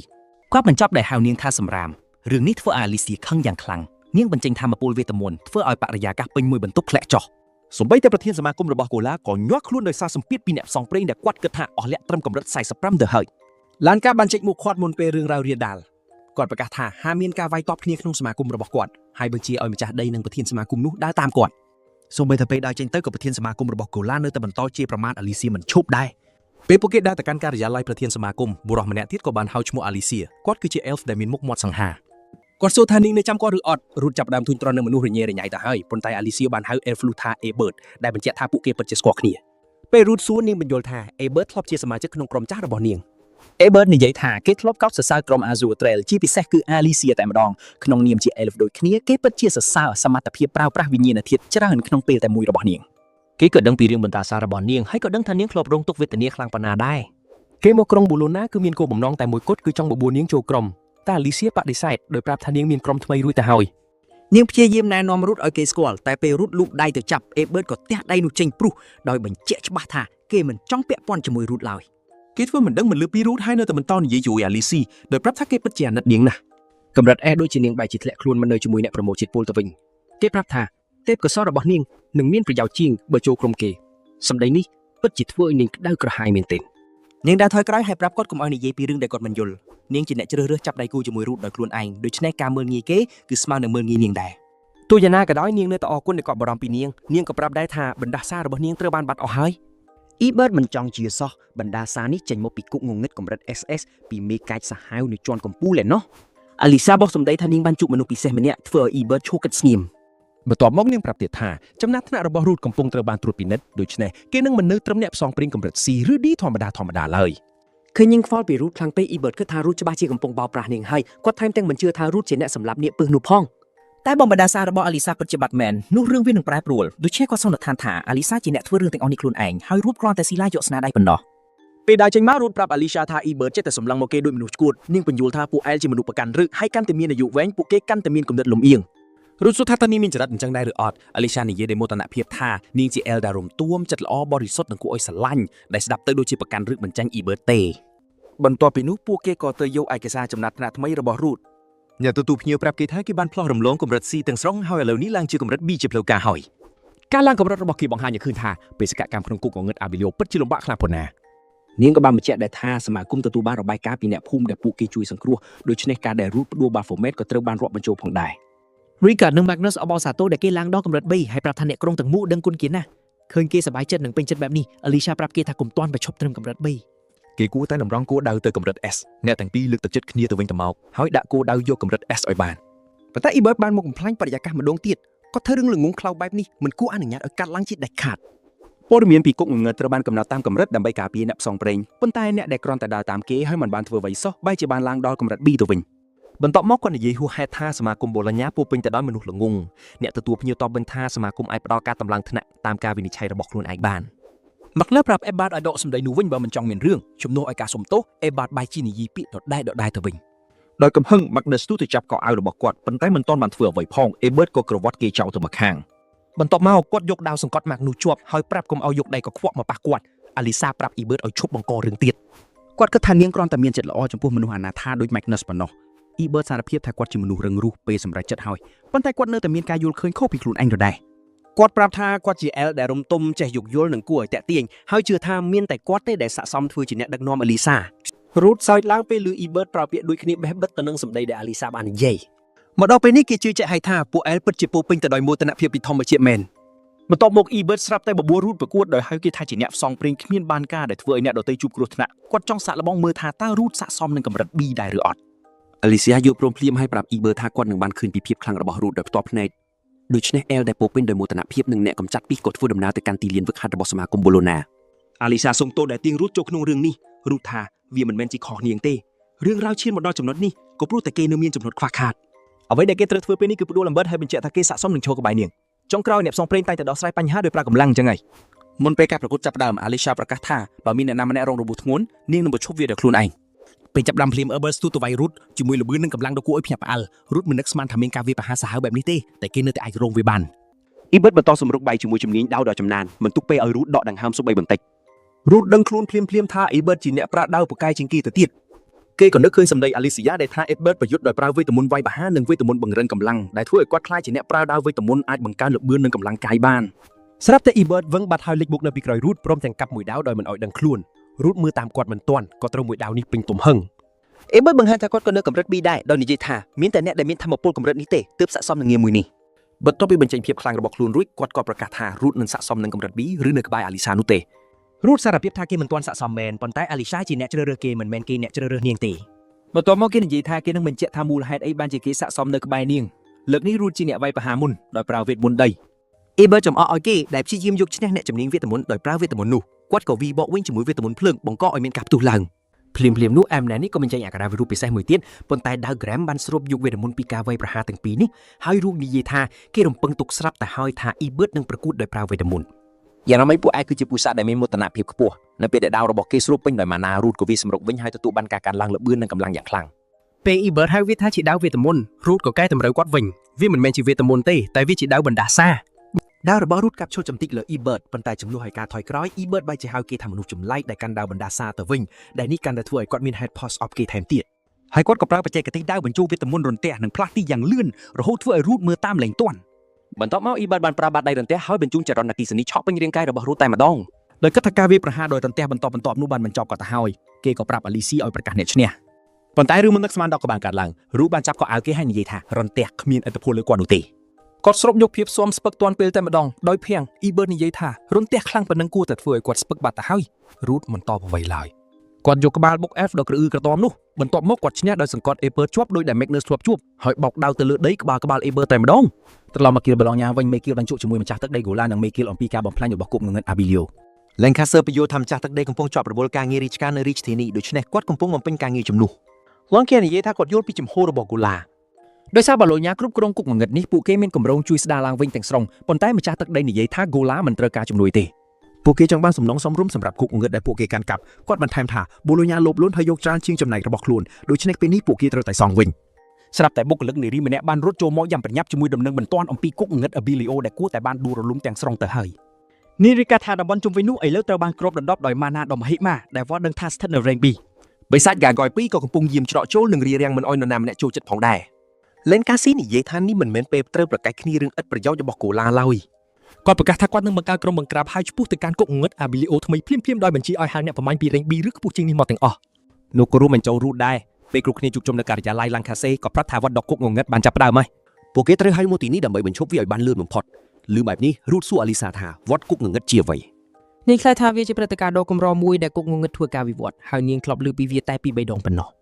គាត់បញ្ចប់ដោយហៅនាងថាសម្រាមរឿងនេះធ្វើឲ្យអាលីសៀខឹងយ៉ាងខ្លាំងនាងបញ្ចេញថាមពលវេទមន្តធ្វើឲ្យបរិយាកាសពេញមួយបន្ទប់ធ្លាក់ចុះសម្បីតែប្រធានសមាគមរបស់កូឡាក៏ញាស់ខ្លួនដោយសារសម្ពាធពីអ្នកផ្សងព្រេងដែលគាត់គិតថាអស់លក្ខត្រឹមកម្រិត45ទៅហើយ ឡានការបានចេញមុខខាត់មុនពេលរឿងរ៉ាវរាលដាលគាត់ប្រកាសថាហាមមានការវាយតប់គ្នាក្នុងសមាគមរបស់គាត់ហើយបញ្ជាឲ្យម្ចាស់ដីនិងប្រធានសមាគមនោះដើរតាមគាត់សូម្បីតែពេលដើរចេញទៅក៏ប្រធានសមាគមរបស់កូឡានៅតែបន្តជាប្រមាថអាលីសៀមិនឈប់ដែរពេលពួកគេដើរទៅកាន់ការិយាល័យប្រធានសមាគមបុរសម្នាក់ទៀតក៏បានហៅឈ្មោះអាលីសៀគាត់គឺជា elf ដែលមានមុខមាត់សង្ហាគាត់សួរថានាងនៅចាំគាត់ឬអត់រូតចាប់ដើមធុញទ្រាន់នឹងមនុស្សរញ៉េរញ៉ៃទៅហើយប៉ុន្តែអាលីសៀបានហៅ elf នោះថា Abert ដែលបញ្ជាក់ថាពួកគេពិតជាស្គាល់គ្នាពេលរូតសួរនាងបញ្យល់ថា Abert ធ្លាប់ជាសមាជិកក្នុងក្រុមចាស់របស់នាង Abert និយាយថាគេធ្លាប់កោតសរសើរក្រុម Azure Trail ជាពិសេសគឺ Alicia តែម្ដងក្នុងនាមជា elf ដូចគ្នាគេពិតជាសរសើរសមត្ថភាពប្រើប្រាស់វិញ្ញាណធាតុច្រើនក្នុងពេលតែមួយរបស់នាងគេក៏ដឹងពីរឿងបន្តាសាររបស់នាងហើយក៏ដឹងថានាងធ្លាប់រងទុក្ខវេទនាខ្លាំងប៉ុណ្ណាដែរគេមកក្រុង Bologna គឺមានគោលបំណងតែមួយគត់គឺចង់បបួលនាងចូលក្រុមតែ Alicia បដិសេធដោយប្រាប់ថានាងមានក្រុមថ្មីរួចទៅហើយនាងព្យាយាមណែនាំរូតឲ្យគេស្គាល់តែពេលរូតលូកដៃទៅចាប់ Abert ក៏ទះដៃនោះចេញព្រុសដោយបញ្ជាក់ច្បាស់ថាគេមិនចង់ពាក់ព័ន្ធជាមួយរូតឡើយ គេធ្វើមិនដឹងមិនលឺពីរូតហើយនៅតែបន្តនិយាយជួយអាលីស៊ីដោយប្រាប់ថាគេពិតជាអាណិតនាងណាស់ កម្រិត S ដូចជានាងបែរជាធ្លាក់ខ្លួនមិននៅជាមួយអ្នកប្រមូលជាតិពលទៅវិញគេប្រាប់ថាទេពកោសល្យរបស់នាងនឹងមានប្រយោជន៍ជាងបើចូលក្រុមគេសម្ដីនេះពិតជាធ្វើឲ្យនាងក្តៅក្រហាយមែនទែននាងដើរថយក្រោយហើយប្រាប់គាត់កុំឲ្យនិយាយពីរឿងដែលគាត់មិនយល់នាងជាអ្នកជ្រើសរើសចាប់ដៃគូជាមួយរូតដោយខ្លួនឯងដូច្នេះការមើលងាយគេគឺស្មើនឹងមើលងាយនាងដែរទោះយ៉ាងណាក៏ដោយនាងនៅតែអរគុណដែលគាត់បារម្ភពីនាងក៏ប្រាប់ដែរថាបណ្ដាសារបស់នាងត្រូវបានបាត់អស់ហើយ Ebert មិនចង់ជឿសោះបណ្ដាសារនេះចេញមកពីគុកងងឹតកម្រិត SS ពីមេកាច់សាហាវនៅជាន់កំពូលឯណោះ Alisa បោះសម្ដីថានាងបានជួបមនុស្សពិសេសម្នាក់ធ្វើឲ្យ Ebert ឈួរគិតស្ងៀម បន្ទាប់មកនាងប្រាប់ទៀតថាចំណាត់ថ្នាក់របស់រូតកំពុងត្រូវបានត្រួតពិនិត្យដូច្នេះគេនឹងមិននៅត្រឹមអ្នកផ្សងព្រេងកម្រិត C ឬ D ធម្មតាឡើយ ឃើញនាងខ្វល់ពីរូតខ្លាំងពេក Ebert គិតថារូតច្បាស់ជាកំពុងបោកប្រាស់នាងហើយគាត់ថែមទាំងមិនជឿថារូតជាអ្នកសម្លាប់នាងពឹសនោះផងតែបំបដាសាររបស់ Alisa ពិតជាបាត់មែននោះរឿងវានឹងប្រែប្រួលដូច្នេះគាត់សន្និដ្ឋានថា Alisa ជាអ្នកធ្វើរឿងទាំងអស់នេះខ្លួនឯងហើយរូតគ្រាន់តែស៊ីឡាយកស្នាដៃប៉ុណ្ណោះពេលដើរចេញមករូតប្រាប់ Alisa ថា Ebert ចេះតែសម្លឹងមកគេដូចមនុស្សឈួតនាងបញ្យល់ថាពួក L ជាមនុស្សប្រកាន់រឹកហើយកាន់តែមានអាយុវែងពួកគេកាន់តែមានគំនិតលំអៀង រូតសួរថាតើនាងមានចរិតអញ្ចឹងដែរឬអត់ Alisa និយាយដោយមោទនភាពថានាងជា L ដែលរំទួមចិត្តល្អបរិសុទ្ធនិងគួរឲ្យស្រឡាញ់ដែលស្ដាប់ទៅដូចជាប្រកាន់រឹកមិនចាញ់ Ebert ទេបន្ទាប់ពីនោះពួកគេក៏ទៅយកឯកសារចំណាត់ថ្នាក់ថ្មីរបស់រូត អ្នកទទួលភ្ញៀវប្រាប់គេថាគេបានផ្លោះរំលងកម្រិត C ទាំងស្រុងហើយឥឡូវនេះឡើងជាកម្រិត B ជាផ្លូវការហើយការឡើងកម្រិតរបស់គេបង្ហាញឲ្យឃើញថាបេសកកម្មក្នុងគុកងងឹតអាវីឡូពិតជាលំបាកខ្លាំងប៉ុណ្ណា នាងក៏បានបញ្ជាក់ដែរថាសមាគមទទួលបានរបាយការណ៍ពីអ្នកភូមិដែលពួកគេជួយសង្គ្រោះដូច្នេះការដែលរូតផ្ដួល Baphomet ក៏ត្រូវបានរាប់បញ្ចូលផងដែរ Ricard និង Magnus អបអរសាទរដែលគេឡើងដល់កម្រិត B ហើយប្រាប់ថាអ្នកក្រុងទាំងមូលដឹងគុណគេណាស់ឃើញគេសប្បាយចិត្តនិងពេញចិត្តបែបនេះ Alicia ប្រាប់គេថាកុំទាន់បញ្ឈប់ត្រឹមកម្រិត B គេគួរតែតម្រង់គោលដៅទៅកម្រិត S អ្នកទាំងពីរលើកទឹកចិត្តគ្នាទៅវិញទៅមកហើយដាក់គោលដៅយកកម្រិត S ឲ្យបាន ប៉ុន្តែ Ebert បានមកបំផ្លាញបរិយាកាសម្ដងទៀតគាត់ធ្វើរឿងល្ងងខ្លៅបែបនេះមិនគួរអនុញ្ញាតឲ្យកាត់ឡើងជាដាច់ខាតព័ត៌មានពីគុកងងឹតត្រូវបានកំណត់តាមកម្រិតដើម្បីការពារអ្នកផ្សងព្រេងប៉ុន្តែអ្នកដែលគ្រាន់តែដើរតាមគេហើយមិនបានធ្វើអ្វីសោះបែរជាបានឡើងដល់កម្រិត B ទៅវិញបន្ទាប់មកគាត់និយាយហួសហេតុថាសមាគមបូឡាញ៉ាពោពេញទៅដោយមនុស្សល្ងងអ្នកទទួលភ្ញៀវតបវិញថាសមាគមអាចផ្ដល់ការតម្លើងថ្នាក់តាមការវិនិច្ឆ័យរបស់ខ្លួនឯងបាន Magnus ប្រាប់ Ebert ឲ្យដកសម្ដីនោះវិញបើមិនចង់មានរឿងជំនួសឲ្យការសុំទោស Ebert បែរជានិយាយពាក្យដដែលទៅវិញដោយកំហឹង Magnus ទូទៅចាប់កោអាវរបស់គាត់ប៉ុន្តែមិនទាន់បានធ្វើអ្វីផង Ebert ក៏ក្រវ៉ាត់គេចោលទៅម្ខាងបន្ទាប់មកគាត់យកដាវសង្កត់ Magnus ជាប់ហើយប្រាប់កុំឲ្យយកដៃកខ្វក់មកប៉ះគាត់ Alisa ប្រាប់ Ebert ឲ្យឈប់បង្ករឿងទៀតគាត់គិតថានាងគ្រាន់តែមានចិត្តល្អចំពោះមនុស្សអនាថាដូច Magnus ប៉ុណ្ណោះ Ebert សារភាពថាគាត់ជាមនុស្សរឹងរូសពេលសម្រេចចិត្តហើយប៉ុន្តែគាត់នៅតែមានការយល់ឃើញខុសពីខ្លួនឯងដដែលគាត់ប្រាប់ថាគាត់ជា L ដែលរំទុំចេះយោគយល់និងគួរឲ្យតាក់ទាញហើយជឿថាមានតែគាត់ទេដែលស័ក្តិសមធ្វើជាអ្នកដឹកនាំ Alisa រូតសើចឡើងពេលឮ Ebert ប្រើពាក្យដូចគ្នាបេះបិទទៅនឹងសម្ដីដែល Alisa បាននិយាយមកដល់ពេលនេះគេជឿជាក់ហើយថាពួក L ពិតជាពោពេញទៅដោយមោទនភាពពីធម្មជាតិមែនបន្ទាប់មក Ebert ស្រាប់តែបបួលរូតប្រកួតដោយហៅគេថាជាអ្នកផ្សងព្រេងគ្មានបានការដែលធ្វើឲ្យអ្នកដទៃជួបគ្រោះថ្នាក់គាត់ចង់សាកល្បងមើលថាតើរូតស័ក្តិសមនឹងកម្រិត B ដែរឬអត់ Alisa យល់ព្រមភ្លាមហើយប្រាប់ Ebert ថាគាត់នឹងបានឃើញពីភាពខ្លាំងរបស់រូតដោយផ្ទាល់ភ្នែកដូច្នេះ L ដែលពោពេញដោយមោទនភាពនឹងអ្នកកំចាត់ពីក៏ធ្វើដំណើរទៅកាន់ទីលានវឹកហាត់របស់សមាគម Bologna Alisa សុំទោសដែលទៀងរូតចូលក្នុងរឿងនេះរូតថាវាមិនមែនជាខុសនាងទេរឿងរ៉ាវឈានមកដល់ចំណុចនេះក៏ព្រោះតែគេនៅមានចំណុចខ្វះខាតអ្វីដែលគេត្រូវធ្វើពេលនេះគឺផ្ដួលអំបិតហើយបញ្ជាក់ថាគេស័ក្តិសមនឹងឈរក្បែរនាងចុងក្រោយអ្នកផ្សងព្រេងតែងតែដោះស្រាយបញ្ហាដោយប្រើកម្លាំងអញ្ចឹងហើយមុនពេលការប្រកួតចាប់ផ្ដើម Alisa ប្រកាសថាបើមានអ្នកណាម្នាក់រងរបួសធ្ងន់នាងនឹងបញ្ឈប់វាដោយខ្លួនឯង ពេលចាប់ដាំភ្លាម Herbert ស្ទុះទៅវាយ Root ជាមួយល្បឿននិងកម្លាំងដ៏គួរឲ្យភ្ញាក់ផ្អើល Root មិននឹកស្មានថាមានការវាយប្រហារសាហាវបែបនេះទេតែគេនៅតែអាចរងវាបាន អ៊ីបឺតបន្តសម្រុកបែកជាមួយជំនាញដោដ៏ចំណានមិនទុកពេលឲ្យរូតដកដង្ហើមសូម្បីបន្តិចរូតដឹងខ្លួនភ្លាមៗថាអ៊ីបឺតជាអ្នកប្រាដាវពូកែជាងគេទៅទៀតគេក៏នឹកឃើញសម្ដីអាលីស៊ីយ៉ាដែលថាអ៊ីបឺតប្រយុទ្ធដោយប្រើវេទមន្តវាយប្រហារនិងវេទមន្តបង្រិនកម្លាំងដែលធ្វើឲ្យគាត់ខ្លាចជាអ្នកប្រើដាវវេទមន្តអាចបង្កើនល្បឿននិងកម្លាំងកាយបានស្រាប់តែអ៊ីបឺតវឹងបាត់ហើយលិចមុខនៅពីក្រោយរូតព្រមទាំងកាប់មួយដាវដោយមិនឲ្យដឹងខ្លួនរូតមើលតាមគាត់មិនទាន់ក៏ត្រូវមួយដាវនេះពេញទំហឹង អេបឺតបង្ហាញថាគាត់ក៏នៅកម្រិត B ដែរដោយនិយាយថាមានតែអ្នកដែលមានធម៌ពលកម្រិតនេះទេទើបស័ក្តិសមនឹងងារមួយនេះ បន្ទាប់ពីបញ្ចេញភាពខ្លាំងរបស់ខ្លួនរួចគាត់ក៏ប្រកាសថារូតនឹងស័ក្តិសមនឹងកម្រិត B ឬនៅក្បែរអាលីសានោះទេ រូតសារភាពថាគេមិនទាន់ស័ក្តិសមមែនប៉ុន្តែអាលីសាជាអ្នកជ្រើសរើសគេមិនមែនគេអ្នកជ្រើសរើសនាងទេបន្ទាប់មកគេនិយាយថាគេនឹងបញ្ជាក់ថាមូលហេតុអីបានជាគេស័ក្តិសមនៅក្បែរនាងលើកនេះរូតជាអ្នកវាយប្រហារមុនដោយប្រើវេទមន្តដីអេបឺតចំអកឲ្យគេដែលព្យាយាមយកឈ្នះអ្នកជំនាញវេទមន្តដោយប្រើវេទមន្តនោះគាត់ក៏វីបកវិញជាមួយវេទមន្តភ្លើងបង្កឲ្យមានការផ្ទុះឡើងភ្លាមនោះអែមណែនេះក៏បញ្ចេញអក្ខរាវិរុទ្ធពិសេសមួយទៀតប៉ុន្តែដាវក្រាមបានស្រូបយកវេទមន្តពីការវាយប្រហារទាំងពីរនេះហើយរូបនិយាយថាគេរំពឹងទុកស្រាប់តែហើយថាអ៊ីបឺតនឹងប្រកួតដោយប្រើវេទមន្តយ៉ាងណាមិញពួកឯងគឺជាពូសាដែលមានមោទនភាពខ្ពស់នៅពេលដែលដាវរបស់គេស្រូបពេញដោយម៉ាណារូតក៏វាសម្រុកវិញហើយទទួលបានការកើនឡើងល្បឿននិងកម្លាំងយ៉ាងខ្លាំងពេលអ៊ីបឺតហៅវាថាជាដាវវេទមន្តរូតក៏កែតម្រូវគាត់វិញវាមិនមែនជាវេទមន្តទេតែវាជាដាវបណ្ដាសាដាវរបស់រូតកាប់ឈុតចំតិចលើអ៊ីបឺតប៉ុន្តែចំនួនឲ្យការថយក្រោយអ៊ីបឺតបែរជាហៅគេថាមនុស្សចម្លែកដែលកាន់ដាវបណ្ដាសាទៅវិញដែលនេះកាន់តែធ្វើឲ្យគាត់មាន head pass off គេថែមទៀតហើយគាត់ក៏ប្រើបច្ចេកទេសដាវបញ្ចូលវេទមន្តរន្ទះនិងផ្លាស់ទីយ៉ាងលឿនរហូតធ្វើឲ្យរូតមើលតាមលែងទាន់បន្ទាប់មកអ៊ីបឺតបានប្រើបាតដៃរន្ទះហើយបញ្ជូនចរន្តអគ្គិសនីឆក់ពេញរាងកាយរបស់រូតតែម្ដងដោយគិតថាការវាយប្រហារដោយរន្ទះបន្តនោះបានបញ្ចប់ក៏ទៅហើយគេក៏ប្រាប់អាលីស៊ីឲ្យប្រកាសអ្នកឈ្នះប៉ុន្តែរឿងមិននឹកស្មានដល់ក៏បានកើតឡើងរូតបានចាប់កៅអៅគេហើយនិយាយថារន្ទះគ្មានឥទ្ធិពលលើគាត់នោះទេគាត់ស្រូបយកភាពស៊ាំស្ពឹកទាន់ពេលតែម្ដងដោយភាំងអ៊ីបឺតនិយាយថារន្ទះខ្លាំងប៉ុណ្ណឹងគួរតែធ្វើឲ្យគាត់ស្ពឹកបាត់ទៅហើយរូតមិនតបអ្វីឡើយគាត់យកក្បាលបុក F ដល់ក្រអឺក្រតំនោះបន្ទាប់មកគាត់ឈ្នះដោយសង្កត់អេបឺតជាប់ដោយដែល Magnus ធ្លាប់ជួបហើយបោកដាវទៅលើដីក្បាលអេបឺតតែម្ដងត្រឡប់មកគៀលបឡងញ៉ាវិញមេគៀលបានជួបជាមួយម្ចាស់ទឹកដីហ្គូឡានិងមេគៀលអំពីការបំផ្លាញរបស់គុកងងឹត Abilio Lancaster ពយល់ថាម្ចាស់ទឹកដីកំពុងជាប់រវល់ការងាររាជការនៅរាជធានីដូច្នេះគាត់កំពុងបំពេញការងារជំនួស Lancaster និយាយថាគាត់យល់ពីចំហរបស់ហ្គូឡាដោយសារបាឡូញ៉ាគ្រប់គ្រងគុកងងឹតនេះពួកគេមានគម្រោងជួយស្ដារឡើងវិញទាំងស្រុងប៉ុន្តែម្ចាស់ទឹកដីនិយាយថាហ្គូឡាមិនត្រូវការជំនួយទេពួកគេចង់បានសំណងសមរម្យសម្រាប់គុកងងឹតដែលពួកគេកាន់កាប់គាត់បន្ថែមថាបូឡូញ៉ាលោភលន់ហើយយកច្រើនជាងចំណែករបស់ខ្លួនដូច្នេះពេលនេះពួកគេត្រូវតែសងវិញស្រាប់តែបុគ្គលិកនារីម្នាក់បានរត់ចូលមកយ៉ាងប្រញាប់ជាមួយដំណឹងបន្ទាន់អំពីគុកងងឹត Abilio ដែលគួរតែបានដួលរលំទាំងស្រុងទៅហើយនារីកាថាតំបន់ជុំវិញនោះឥឡូវត្រូវបានគ្របដណ្ដប់ដោយម៉ាណាដ៏មហិមាដែលវត្តដឹងថាស្ថិតនៅ Rank B បិសាចហ្គាហ្គយ2ក៏កំពុងយាមច្រកចូលនិងរារាំងមិនឲ្យនរណាម្នាក់ចូលចិត្តផងដែរលេនកាស៊ីនិយាយថានេះមិនមែនពេលត្រូវប្រកែកគ្នារឿងឥតប្រយោជន៍របស់កូឡាឡើយគាត់ប្រកាសថាគាត់នឹងបង្កើតក្រុមបង្ក្រាបហើយឈ្មោះទៅកាន់គុកងងឹត Abilio ថ្មីភ្លាមដោយបញ្ជាឲ្យហៅអ្នកប្រមាញ់ពី Rank B ឬខ្ពស់ជាងនេះមកទាំងអស់នោះក៏រួមបញ្ចូលរូតដែរពេលគ្រប់គ្នាជួបជុំនៅការិយាល័យ Lancaster ក៏ប្រាប់ថាវត្តដកគុកងងឹតបានចាប់ផ្ដើមហើយពួកគេត្រូវហៅមកទីនេះដើម្បីបញ្ឈប់វាឲ្យបានលឿនបំផុតឮបែបនេះរូតសួរអាលីសាថាវត្តគុកងងឹតជាអ្វីនាងខ្លាចថាវាជាព្រឹត្តិការណ៍ដ៏កម្រមួយដែលគុកងងឹតធ្វើការវិវត្តហើយនាងធ្លាប់ឮពីវាតែពី3ដងប៉ុណ្ណោះ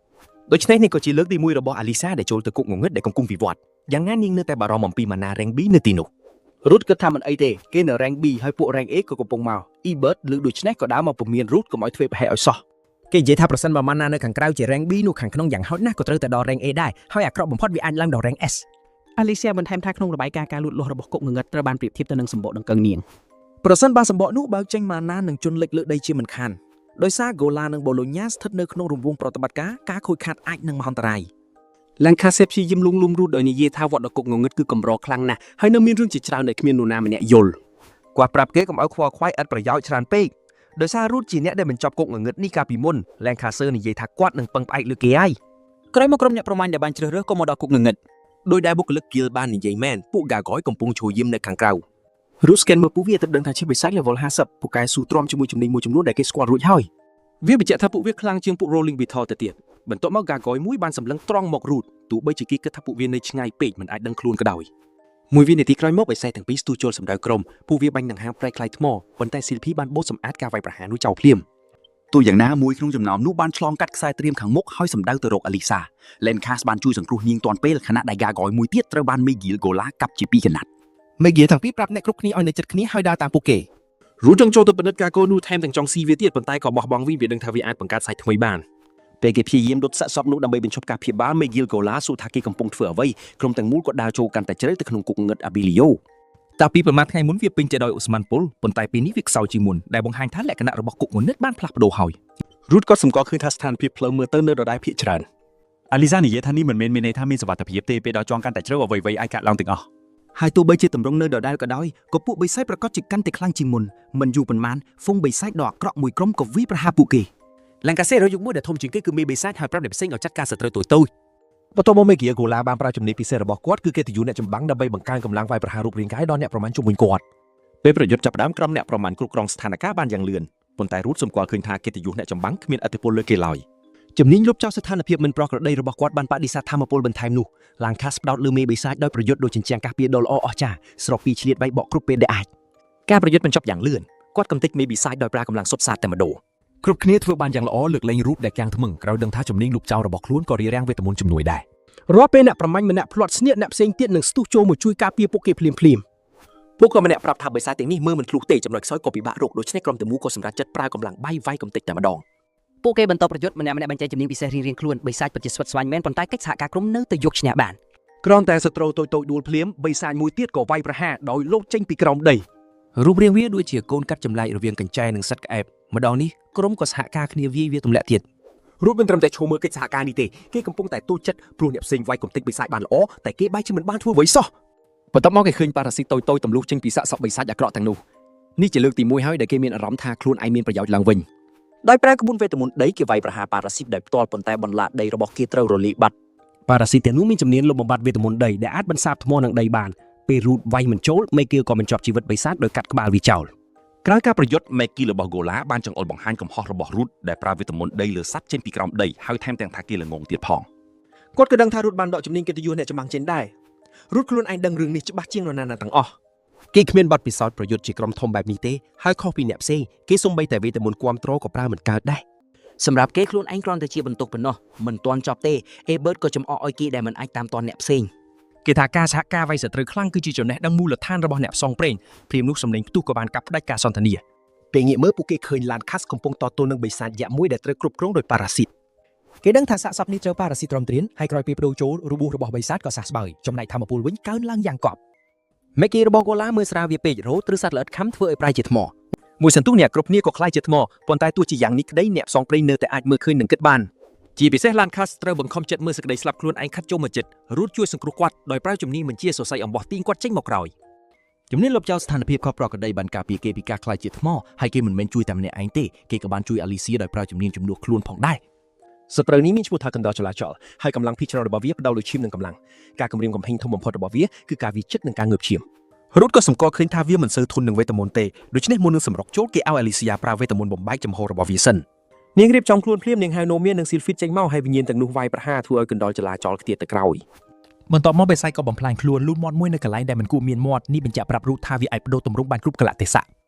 ដូច្នេះនេះក៏ជាលើកទី1របស់អាលីសាដែលចូលទៅគុកងងឹតដែលកំពុងវិវត្តយ៉ាងណានាងនៅតែបារម្ភអំពីម៉ាណា Rank B នៅទីនោះរូតគិតថាមិនអីទេគេនៅ Rank B ហើយពួក Rank A ក៏កំពុងមកអ៊ីបឺតឬដូច្នេះក៏ដើរមកពមៀនរូតកុំឲ្យធ្វើប្រហែលឲ្យសោះគេនិយាយថាប្រសិនបើម៉ាណានៅខាងក្រៅជា Rank B នោះខាងក្នុងយ៉ាងហោចណាស់ក៏ត្រូវតែដល់ Rank A ដែរហើយអាក្រក់បំផុតវាអាចឡើងដល់ Rank S អាលីសៀបន្ថែមថាក្នុងរបាយការណ៍ការលូតលាស់របស់គុកងងឹតត្រូវបានប្រៀបធៀបទៅនឹងសម្បកដង្កឹងនាងប្រសិនបើសម្បកនោះបើកចេញម៉ាណានឹងជន់លិចលើដីជាមិនខានដោយសារហ្គូឡានិងបូឡូញ៉ាស្ថិតនៅក្នុងរង្វង់ប្រតិបត្តិការខូចខាតអាចនឹងមហន្តរាយ Lancaster ព្យាយាមលួងលោមរូតដោយនិយាយថាវត្តដកគុកងងឹតគឺកម្រខ្លាំងណាស់ហើយនៅមានរឿងជាច្រើនដែលគ្មាននរណាម្នាក់យល់គាត់ប្រាប់គេកុំឲ្យខ្វល់ខ្វាយឥតប្រយោជន៍ច្រើនពេកដោយសាររូតជាអ្នកដែលបញ្ចប់គុកងងឹតនេះកាលពីមុន Lancaster និយាយថាគាត់នឹងពឹងផ្អែកលើគេហើយក្រោយមកក្រុមអ្នកប្រមាញ់ដែលបានជ្រើសរើសក៏មកដល់គុកងងឹតដោយដែលបុគ្គលិកគៀលបាននិយាយមែនពួក Gargoyle កំពុងឈរយាមនៅខាងក្រៅ Root scan មើលពួកវាទៅដឹងថាជាបិសាច level 50ពួកកែស៊ូទ្រាំជាមួយជំនាញមួយចំនួនដែលគេស្គាល់រួចហើយវាបញ្ជាក់ថាពួកវាខ្លាំងជាងពួក Rolling Beetle ទៅទៀតបន្ទាប់មក Gargoyle មួយបានសម្លឹងត្រង់មក Root ទោះបីជាគេគិតថាពួកវានៅឆ្ងាយពេកមិនអាចដឹងខ្លួនក៏ដោយមួយវិនាទីក្រោយមកបិសាចទាំងពីរស្ទុះចូលសម្ដៅក្រុមពួកវាបាញ់ដង្ហើមប្រែខ្លាយថ្មប៉ុន្តែ CLP បានបូតសម្អាតការវាយប្រហារនោះចោលភ្លាមទោះយ៉ាងណាមួយក្នុងចំណោមនោះបានឆ្លងកាត់ខ្សែត្រៀមខាងមុខហើយសម្ដៅទៅរកអាលីសា Lencas បានជួយសង្គ្រោះនាងទាន់ពេលខណៈដែល Gargoyle មួយទៀតត្រូវបាន Miguel Gola កាប់ជាពីរកណាត់ Miguel ទាំងពីរប្រាប់អ្នកគ្រប់គ្នាឲ្យនៅជិតគ្នាហើយដើរតាមពួកគេ Root ចង់ចូលទៅពិនិត្យ Gargoyle នោះថែមទាំងចង់ស៊ីវាទៀតប៉ុន្តែក៏បោះបង់វិញវាដឹងថាវាអាចបង្កើតសាច់ថ្មីបានពេលគេព្យាយាមដុតសាកសពនោះដើម្បីបញ្ឈប់ការព្យាបាល Miguel Gola សួរថាគេកំពុងធ្វើអ្វីក្រុមទាំងមូលក៏ដើរចូលកាន់តែជ្រៅទៅក្នុងគុកងឹត Abilio តាពីប្រមាណថ្ងៃមុនវាពេញចិត្តដោយអូស្ម៉ាន់ពុលប៉ុន្តែពេលនេះវាខ្សោយជាងមុនដែលបង្ហាញថាលក្ខណៈរបស់គុកងងឹតបានផ្លាស់ប្ដូរហើយ រូតក៏សម្គាល់ឃើញថាស្ថានភាពផ្លូវមើលទៅនៅដដែលភាគច្រើន អាលីសានិយាយថានេះមិនមែនមានន័យថាមានសុវត្ថិភាពទេពេលដល់ចងកាន់តែជ្រៅអ្វីៗអាចកាត់ឡើងទាំងអស់ ហើយទោះបីជាតម្រង់នៅដដែលក៏ដោយក៏ពួកបិសាចប្រកាសជាកាន់តែខ្លាំងជាងមុនមិនយូរប៉ុន្មានហ្វុងបិសាចដ៏អាក្រក់មួយក្រុមក៏វាយប្រហារពួកគេ ឡើងកាសេរយុគមួយដែលធំជាងគេគឺមេបិសាចហើយប្រាប់អ្នកផ្សេងឲ្យចាត់ការសត្រូវតូចៗបន្ទាប់មកមេគីហ្គូឡាបានប្រើជំនាញពិសេសរបស់គាត់គឺគេទៅយូអ្នកចម្បាំងដើម្បីបង្កើនកម្លាំងវាយប្រហាររូបរាងកាយដល់អ្នកប្រមាណជុំវិញគាត់ពេលប្រយុទ្ធចាប់ផ្ដើមក្រុមអ្នកប្រមាណគ្រប់គ្រងស្ថានភាពបានយ៉ាងលឿនប៉ុន្តែរូតសម្គាល់ឃើញថាកិត្តិយសអ្នកចម្បាំងគ្មានអធិពលលើគេឡើយ ជំនាញលុបចោលស្ថានភាពមិនប្រក្រតីរបស់គាត់បានបដិសេធធម្មពលបន្ថែមនោះឡើងខាសផ្ដោតលើមេបិសាចដោយប្រយុទ្ធដូចជាការពារដ៏ល្អអស្ចារ្យស្របពីឆ្លៀតបែកបកគ្រប់ពេលដែលអាចការប្រយុទ្ធបញ្ចប់យ៉ាងលឿនគាត់កំទេចមេបិសាចដោយប្រើកម្លាំងសុទ្ធសាធតែម្ដងគ្រប់គ្នាធ្វើបានយ៉ាងល្អលើកលែងរូបដែលកាំងថ្មឹងក្រោយដឹងថាជំនាញលុបចោលរបស់ខ្លួនក៏រារាំងវេទមន្តជំនួយដែរ រាល់ពេលអ្នកប្រមាញ់ម្នាក់ផ្លាត់ស្នៀតអ្នកផ្សេងទៀតនឹងស្ទុះចូលមកជួយការពារពួកគេភ្លាមៗ ពួកក៏ម្នាក់ប្រាប់ថាបិសាចទាំងនេះមើលមិនធ្លុះទេចំណុចខ្សោយក៏ពិបាករកដូច្នេះក្រុមទាំងមូលក៏សម្រាប់ចិត្តប្រើកម្លាំងបាយវាយកំទេចតែម្ដង ពួកគេបន្តប្រយុទ្ធម្នាក់ៗបញ្ចេញជំនាញពិសេសរៀងៗខ្លួនបិសាចពិតជាស្វិតស្វាញមែនប៉ុន្តែកិច្ចសហការក្រុមនៅតែយកឈ្នះបាន ក្រំតែសត្រូវតូចៗដួលភ្លាមបិសាចមួយទៀតក៏វាយប្រហារដោយលោតចេញពីក្រោមដីរូបរាងវាដូចជាកូនកាត់ចម្លែករវាងកញ្ចែនិងសត្វក្អែបម្ដងនេះក្រុមក៏សហការគ្នាវាយវាទម្លាក់ទៀតរូបមិនត្រឹមតែឈោមើលកិច្ចសហការនេះទេគេកំពុងតែទូចចិត្តព្រោះអ្នកផ្សេងវាយកំទេចបិសាចបានល្អតែគេបែរជាមិនបានធ្វើអ្វីសោះបន្ទាប់មកគេឃើញប៉ារ៉ាស៊ីតតូចៗទម្លុះចេញពីសាកសពបិសាចអាក្រក់ទាំងនោះនេះជាលើកទី1ហើយដែលគេមានអារម្មណ៍ថាខ្លួនឯងមានប្រយោជន៍ឡើងវិញ ដោយប្រើក្បួនវេទមន្តដីគេវាយប្រហារប៉ារ៉ាស៊ីតដោយផ្ទាល់ប៉ុន្តែបន្លាដីរបស់គេត្រូវរលាយបាត់ប៉ារ៉ាស៊ីតទាំងនោះមានជំនាញលុបបំបាត់វេទមន្តដីដែលអាចបន្សាបថ្មនឹងដីបានពេលរូតវាយមិនចូលមេគីក៏មិនជាប់ជីវិតបិសាចដោយកាត់ក្បាលវាចោលក្រោយការប្រយុទ្ធមេគីរបស់ហ្គូឡាបានចង្អុលបង្ហាញកំហុសរបស់រូតដែលប្រើវេទមន្តដីលើសត្វចេញពីក្រោមដីហើយថែមទាំងថាគេល្ងងទៀតផងគាត់ក៏ដឹងថារូតបានដកជំនាញកិត្តិយសអ្នកចម្បាំងចេញដែររូតខ្លួនឯងដឹងរឿងនេះច្បាស់ជាងនរណាទាំងអស់គេគ្មានបទពិសោធន៍ប្រយុទ្ធជាក្រុមធំបែបនេះទេហើយខុសពីអ្នកផ្សេងគេសូម្បីតែវេទមន្តគាំទ្រក៏ប្រើមិនកើតដែរ សម្រាប់គេខ្លួនឯងគ្រាន់តែជាបន្ទុកប៉ុណ្ណោះមិនទាន់ចប់ទេអេបឺតក៏ចំអកឲ្យគេដែលមិនអាចតាមទាន់អ្នកផ្សេង គេថាការសហការវាយសត្រូវខ្លាំងគឺជាចំណេះដឹងមូលដ្ឋានរបស់អ្នកផ្សងព្រេងព្រាមនោះសម្លេងផ្ទុះក៏បានកាប់ផ្ដាច់ការសន្ទនាពេលងាកមើលពួកគេឃើញឡានខាសកំពុងតទល់នឹងបិសាចយក្សមួយដែលត្រូវគ្រប់គ្រងដោយប៉ារ៉ាស៊ីតគេដឹងថាសាកសពនេះត្រូវប៉ារ៉ាស៊ីតទ្រាំទ្រានហើយក្រោយពេលបដូរចូលរបួសរបស់បិសាចក៏សះស្បើយចំណែកធម្មពលវិញកើនឡើងយ៉ាងកប់មេគីរបស់កូឡាមើលស្រាវវាពេករោទ្ឬសត្វល្អិតខំធ្វើឲ្យប្រែជាថ្មមួយសន្ទុះអ្នកគ្រប់គ្នាក៏คล้ายជាថ្មប៉ុន្តែទោះជាយ៉ាងនេះក្តីអ្នកផ្សងព្រេងនៅតែអាចមើលឃើញនិងគិតបានជាពិសេសឡានខាសត្រូវបង្ខំចិត្តមើលសេចក្តីស្លាប់ខ្លួនឯងខាត់ចូលមកចិត្តរូតជួយសង្គ្រោះគាត់ដោយប្រើជំនាញបញ្ជាសរសៃអំបោះទាញគាត់ចេញមកក្រោយជំនាញលុបចោលស្ថានភាពខុសប្រក្រតីបានការពារគេពីការខ្លាចជាថ្មហើយគេមិនមែនជួយតែម្នាក់ឯងទេគេក៏បានជួយអាលីសៀដោយប្រើជំនាញជំនួសខ្លួនផងដែរសត្រូវនេះមានឈ្មោះថាកណ្ដោចលាចលហើយកម្លាំងភីច្រើនរបស់វាផ្ដោតលើឈាមនិងកម្លាំងការគម្រាមកំហែងធំបំផុតរបស់វាគឺការវាចិត្តនិងការងើបឈាមរូតក៏សម្គាល់ឃើញថាវាមិនសូវធន់នឹងវេទមន្តទេដូច្នេះមុននឹងសម្រុកចូលគេឲ្យអាលីសៀប្រើវេទមន្តបំបែកចំហរបស់វាសិននាងរៀបចំខ្លួនភ្លាមនាងហៅណូមៀននិងស៊ីលហ្វីតចេញមកហើយវិញ្ញាណទាំងនោះវាយប្រហារធ្វើឲ្យកណ្ដោចលាចលខ្ទាតទៅក្រោយបន្ទាប់មកបេសាយក៏បំផ្លាញខ្លួនលូនមាត់មួយនៅកន្លែងដែលមិនគួរមានមាត់នេះបញ្ជាក់ប្រាប់រូតថាវាអាចបដូរទម្រង់បានគ្រប់កលៈទេសៈ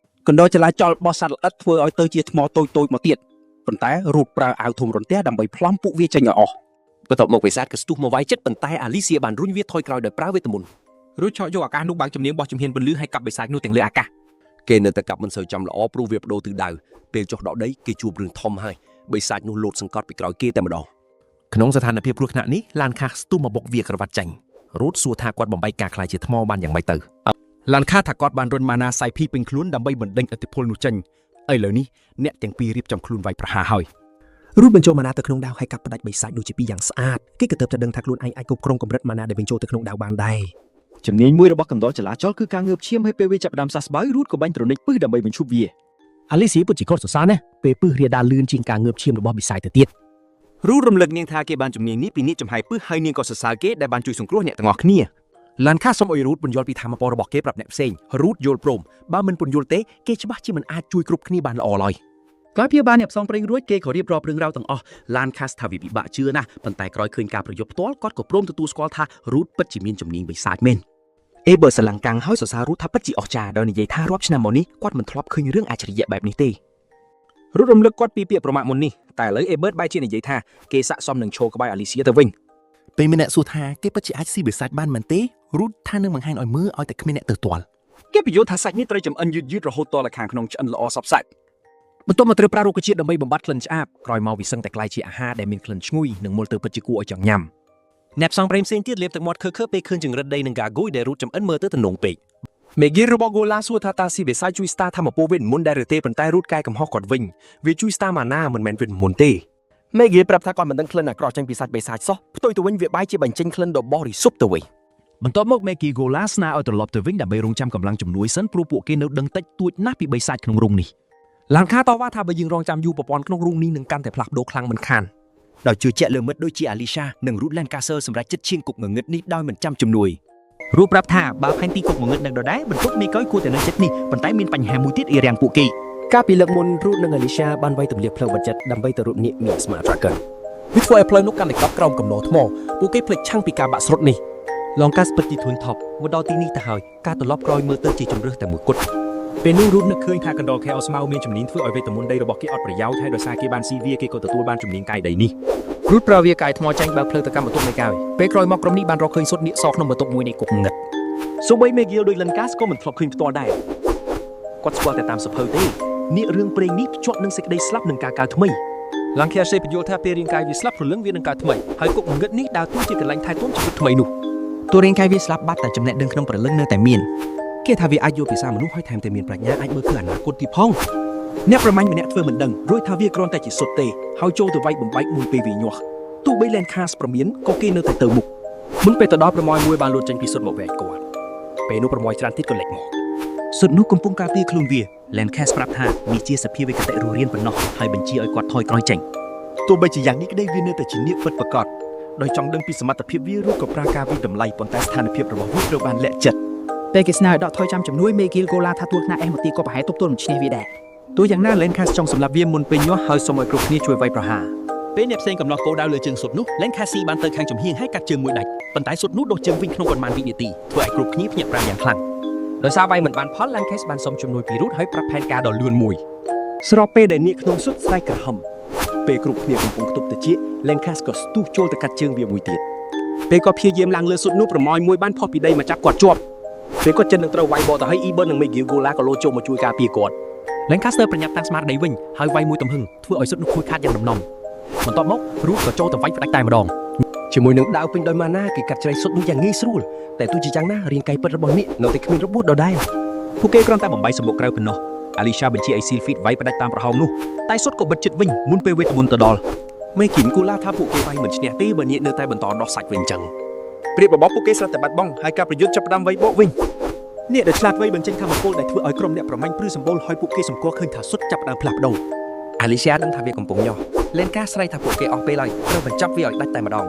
កណ្ដោចលាចលរបស់សត្វល្អិតធ្វើឲ្យទៅជាថ្មតូចៗមកទៀតប៉ុន្តែរូតប្រើអាវធំរន្ទះដើម្បីផ្លំពួកវាចេញឲ្យអស់បន្ទាប់មកបេសាចក៏ស្ទុះមកវាយចិត្តប៉ុន្តែអាលីសៀបានរុញវាថយក្រោយដោយប្រើវេទមន្តរូតឆក់យកអាកាសនោះបើកជំនាញបោះជំហានពន្លឺឲ្យកាប់បេសាចនោះទាំងលើអាកាសគេនៅតែកាប់មិនសូវចំល្អព្រោះវាបដូរទិសដៅពេលចុះដកដីគេជួបរឿងធំហើយបេសាចនោះលោតសង្កត់ពីក្រោយគេតែម្ដងក្នុងស្ថានភាពគ្រោះថ្នាក់នេះឡានខាសស្ទុះមកបុកវាក្រវ៉ាត់ចាញ់រូតសួរថាគាត់បំបីការខ្លាចជាថ្មបានយ៉ាងម៉េចទៅឡានខាថាគាត់បានរុញម៉ាណាសៃភីពេញខ្លួនដើម្បីបណ្ដេញឥទ្ធិពលនោះចេញឥឡូវនេះអ្នកទាំងពីររៀបចំខ្លួនវាយប្រហារហើយរូតបញ្ចូលម៉ាណាទៅក្នុងដាវហើយកាប់ផ្ដាច់បិសាចដូចជាពីរយ៉ាងស្អាតគេក៏ទើបតែដឹងថាខ្លួនឯងអាចគ្រប់គ្រងកម្រិតម៉ាណាដែលបញ្ចូលទៅក្នុងដាវបានដែរជំនាញមួយរបស់កណ្ដោចលាចលគឺការងើបឈាមហើយពេលវាចាប់ផ្ដើមសះស្បើយរូតក៏បាញ់ត្រនិចពឹសដើម្បីបញ្ឈប់វាអាលីសៀពិតជាកត់សរសើរណាស់ពេលពឹសរាដាលឿនជាងការងើបឈាមរបស់បិសាចទៅទៀតរូតរំលឹកនាងថាគេបានជំនាញនេះពីនាងចំហាយពឹសហើយនាងក៏សរសើរគេដែលបានជួយសង្គ្រោះអ្នកទាំងអស់គ្នាឡានខាសុំឲ្យរូតបញ្យល់ពីធម៌ពលរបស់គេប្រាប់អ្នកផ្សេងរូតយល់ព្រមបើមិនពន្យល់ទេគេច្បាស់ជាមិនអាចជួយគ្រប់គ្នាបានល្អឡើយក្រោយពីបានអ្នកផ្សងព្រេងរួចគេក៏រៀបរាប់រឿងរ៉ាវទាំងអស់ឡានខាសថាវាពិបាកជឿណាស់ប៉ុន្តែក្រោយឃើញការប្រយុទ្ធផ្ទាល់គាត់ក៏ព្រមទទួលស្គាល់ថារូតពិតជាមានជំនាញបិសាចមែនអេបឺស្រឡាំងកាំងហើយសរសើររូតថាពិតជាអស្ចារ្យដោយនិយាយថារាប់ឆ្នាំមកនេះគាត់មិនធ្លាប់ឃើញរឿងអច្ឆរិយៈបែបនេះទេរូតរំលឹកគាត់ពីពាក្យប្រមាថមុននេះតែឥឡូវអេបឺបែរជានិយាយថាគេស័ក្តិសមនឹងឈរក្បែរអាលីសៀទៅវិញពេលមានអ្នកសួរថាគេពិតជាអាចស៊ីបិសាចបានមែនទេរូតថានឹងបង្ហាញឲ្យមើលឲ្យតែគ្មានអ្នកទៅទាល់គេបញ្យល់ថាសាច់នេះត្រូវចំអិនយឺតរហូតដល់ខាងក្នុងឆ្អិនល្អសព្វសាច់បន្ទាប់មកត្រូវប្រើរុក្ខជាតិដើម្បីបំបត្តិក្លិនឆ្អាបក្រោយមកវាសឹងតែក្លាយជាអាហារដែលមានក្លិនឈ្ងុយនិងមើលទៅពិតជាគួរឲ្យចង់ញ៉ាំអ្នកផ្សងព្រេងផ្សេងទៀតលេបទឹកមាត់ខើពេលឃើញចង្រិតដីនិងកាហ្គុយដែលរូតចំអិនមើលទៅទំនងពេក មេហ្គីរបស់ Gola សួរថាតើស៊ីបេសាជួយ Star ថាមកពោវេទមន្តដែរឬទេប៉ុន្តែរូតកែកំហុសគាត់វិញវាជួយ Star Mana មិនមែនវេទមន្តទេមេហ្គីប្រាប់ថាគាត់មិនដឹងក្លិនអាក្រក់ចេញពីសាច់បេសាចសោះផ្ទុយទៅវិញវាបែរជាបញ្ចេញក្លិនដ៏បរិសុទ្ធទៅវិញ បន្ទាប់មក Maggie Gola ស្នើឲ្យត្រឡប់ទៅវិញដើម្បីរងចាំកម្លាំងជំនួយសិនព្រោះពួកគេនៅដឹងតិចតួចណាស់ពីបិសាចក្នុងរោងនេះ ឡានខាតវ៉ាថាបើយើងរងចាំយូរប្រព័ន្ធក្នុងរោងនេះនឹងកាន់តែផ្លាស់ប្ដូរខ្លាំងមិនខានដោយជឿជាក់លើមិត្តដូចជា Alicia និង Ruth Lancaster សម្រាប់ចិត្តឈៀងគុកងងឹតនេះដោយមិនចាំជំនួយ រូបប្រាប់ថាបើផែនទីគុកងងឹតនៅដដែលបន្ទប់មេកុយគួរតែនៅចិត្តនេះប៉ុន្តែមានបញ្ហាមួយទៀតរាំងពួកគេ កាលពីលើកមុន Ruth និង Alicia បានវាយទម្លាក់ផ្លូវបច្ចិតដើម្បីទៅរត់នាគមាន Smart Dragon វាធ្វើឲ្យផ្លូវនោះកាន់តែកប់ក្រោមកំណោថ្មពួកគេភ្លេចឆាំងពីការបាក់ស្រុតនេះ ឡងកាសពិតជាធួនថប់មកដល់ទីនេះទៅហើយការត្រឡប់ក្រោយមើលទៅជាជំរឿសតែមួយគត់ ពេលនោះរូតនឹកឃើញថាកណ្ដុរ Chaos មកមានជំនាញធ្វើឲ្យវេទមន្តដីរបស់គេអត់ប្រយោជន៍ហើយដោយសារគេបានស៊ីវាគេក៏ទទួលបានជំនាញកាយដីនេះ រូតប្រើវាកាយថ្មចាញ់បើកផ្លូវទៅកាន់បន្ទប់មេកុយពេលក្រោយមកក្រុមនេះបានរកឃើញសុទ្ធនាគសក្នុងបន្ទប់មួយនៃគុកងងឹត សូម្បី Megil ដូច Lankas ក៏មិនធ្លាប់ឃើញផ្ទាល់ដែរគាត់ស្គាល់តែតាមសភៅទេនាគរឿងព្រេងនេះភ្ជាប់នឹងសេចក្តីស្លាប់និងការកើតថ្មី Lankas បញ្យល់ថាពេលរាងកាយវាស្លាប់ព្រលឹងវានឹងកើតថ្មីហើយគុកងងឹតនេះដើរតួជាកន្លែងថែទាំជីវិតថ្មីនោះ តួរាងកាយវាស្លាប់បាត់តែចំណេះដឹងក្នុងព្រលឹងនៅតែមានគេថាវាអាចយល់ភាសាមនុស្សហើយថែមទាំងមានប្រាជ្ញាអាចមើលឃើញអនាគតទីផងអ្នកប្រមាញ់ម្នាក់ធ្វើមិនដឹងរួចថាវាគ្រាន់តែជាសុទ្ធទេហើយចូលទៅវាយបំបែកមួយពេលវាញាស់ទោះបី Lankas ប្រមានក៏គេនៅតែទៅមុខមុនពេលទៅដល់ប្រមោយមួយបានលួចចេញពីសុទ្ធមកវែកគាត់ពេលនោះប្រមោយច្រើនទៀតក៏លេចមកសុទ្ធនោះកំពុងការពារខ្លួនវា Lankas ប្រាប់ថានេះជាសភាវគតិរស់រានប៉ុណ្ណោះហើយបញ្ជាឲ្យគាត់ថយក្រោយចេញ ទោះបីជាយ៉ាងនេះក្តីវានៅតែជានាគពិតប្រាកដដោយចង់ដឹងពីសមត្ថភាពវារូបក៏ប្រើការវិតម្លៃប៉ុន្តែស្ថានភាពរបស់វាត្រូវបានលាក់ចិត្ត ពេលគេស្នើឲ្យដកថយចាំជំនួយ Megil Gola ថាទួលខ្នងអេះមកទីក៏ប្រហែលទប់ទល់មិនឈ្នះវាដែរទោះយ៉ាងណា Lankas ចង់សម្លាប់វាមុនពេលញាស់ហើយសូមឲ្យគ្រប់គ្នាជួយវាយប្រហារ ពេលអ្នកផ្សេងកំណត់គោលដៅលើជើងសុទ្ធនោះ Lankas បានទៅខាងចំហៀងហើយកាត់ជើងមួយដាច់ប៉ុន្តែសុទ្ធនោះដុសជើងវិញក្នុងប៉ុន្មានវិនាទីធ្វើឲ្យគ្រប់គ្នាភ្ញាក់ផ្អើលយ៉ាងខ្លាំងដោយសារវាយមិនបានផល Lankas បានសុំជំនួយពី Ruth ហើយប្រាប់ផែនការដ៏លឿនមួយ ស្របពេលដែលនាគក្នុងសុទ្ធស្រែកក្រហមពេលគ្រប់គ្នាកំពុងខ្ទប់តិច Lankas ក៏ស្ទុះចូលទៅកាត់ជើងវាមួយទៀតពេលគាត់ព្យាយាមឡើងលើសុទ្ធនោះប្រមោយមួយបានផុសពីដីមកចាប់គាត់ជាប់ពេលគាត់ចិត្តនឹងត្រូវវាយបកទៅឲ្យ Eber និង Megil Gola ក៏លោចូលមកជួយការពារគាត់ Lancaster ប្រញាប់តាំងស្មារតីវិញហើយវាយមួយទំហឹងធ្វើឲ្យសុទ្ធនោះខូចខាតយ៉ាងដំណំបន្ទាប់មក Ruth ក៏ចូលទៅវាយផ្ដាច់តែម្ដង ជាមួយនឹងដាវពេញដោយម៉ាណាគេកាត់ច្រៃសុទ្ធនោះយ៉ាងងាយស្រួលតែទោះជាយ៉ាងណារាងកាយពិតរបស់នាគនៅតែគ្មានរបួសដដែល ពួកគេគ្រាន់តែបំបីសម្បុកក្រៅប៉ុណ្ណោះ Alicia បញ្ជាឲ្យ Sylphid វាយផ្ដាច់តាមប្រហោងនោះតែសុទ្ធក៏បិទជិតវិញមុនពេលវេទមន្តទៅដល់ Megil Gola ថាពួកគេវាយមិនឈ្នះទេបើនាគនៅតែបន្តដោះសាច់វិញចឹងព្រៀបរបស់ពួកគេស្រាប់តែបាត់បង់ហើយការប្រយុទ្ធចាប់ផ្ដើមវាយបកវិញនាគដែលឆ្លាតវៃបញ្ចេញថាមពលដែលធ្វើឲ្យក្រុមអ្នកប្រមាញ់ព្រឺសម្បូរហើយពួកគេសម្គាល់ឃើញថាសុទ្ធចាប់ផ្ដើមផ្លាស់ប្ដូរ Alicia ដឹងថាវាកំពុងញាស់ Lankas ស្រែកថាពួកគេអស់ពេលហើយត្រូវបញ្ចប់វាឲ្យដាច់តែម្ដង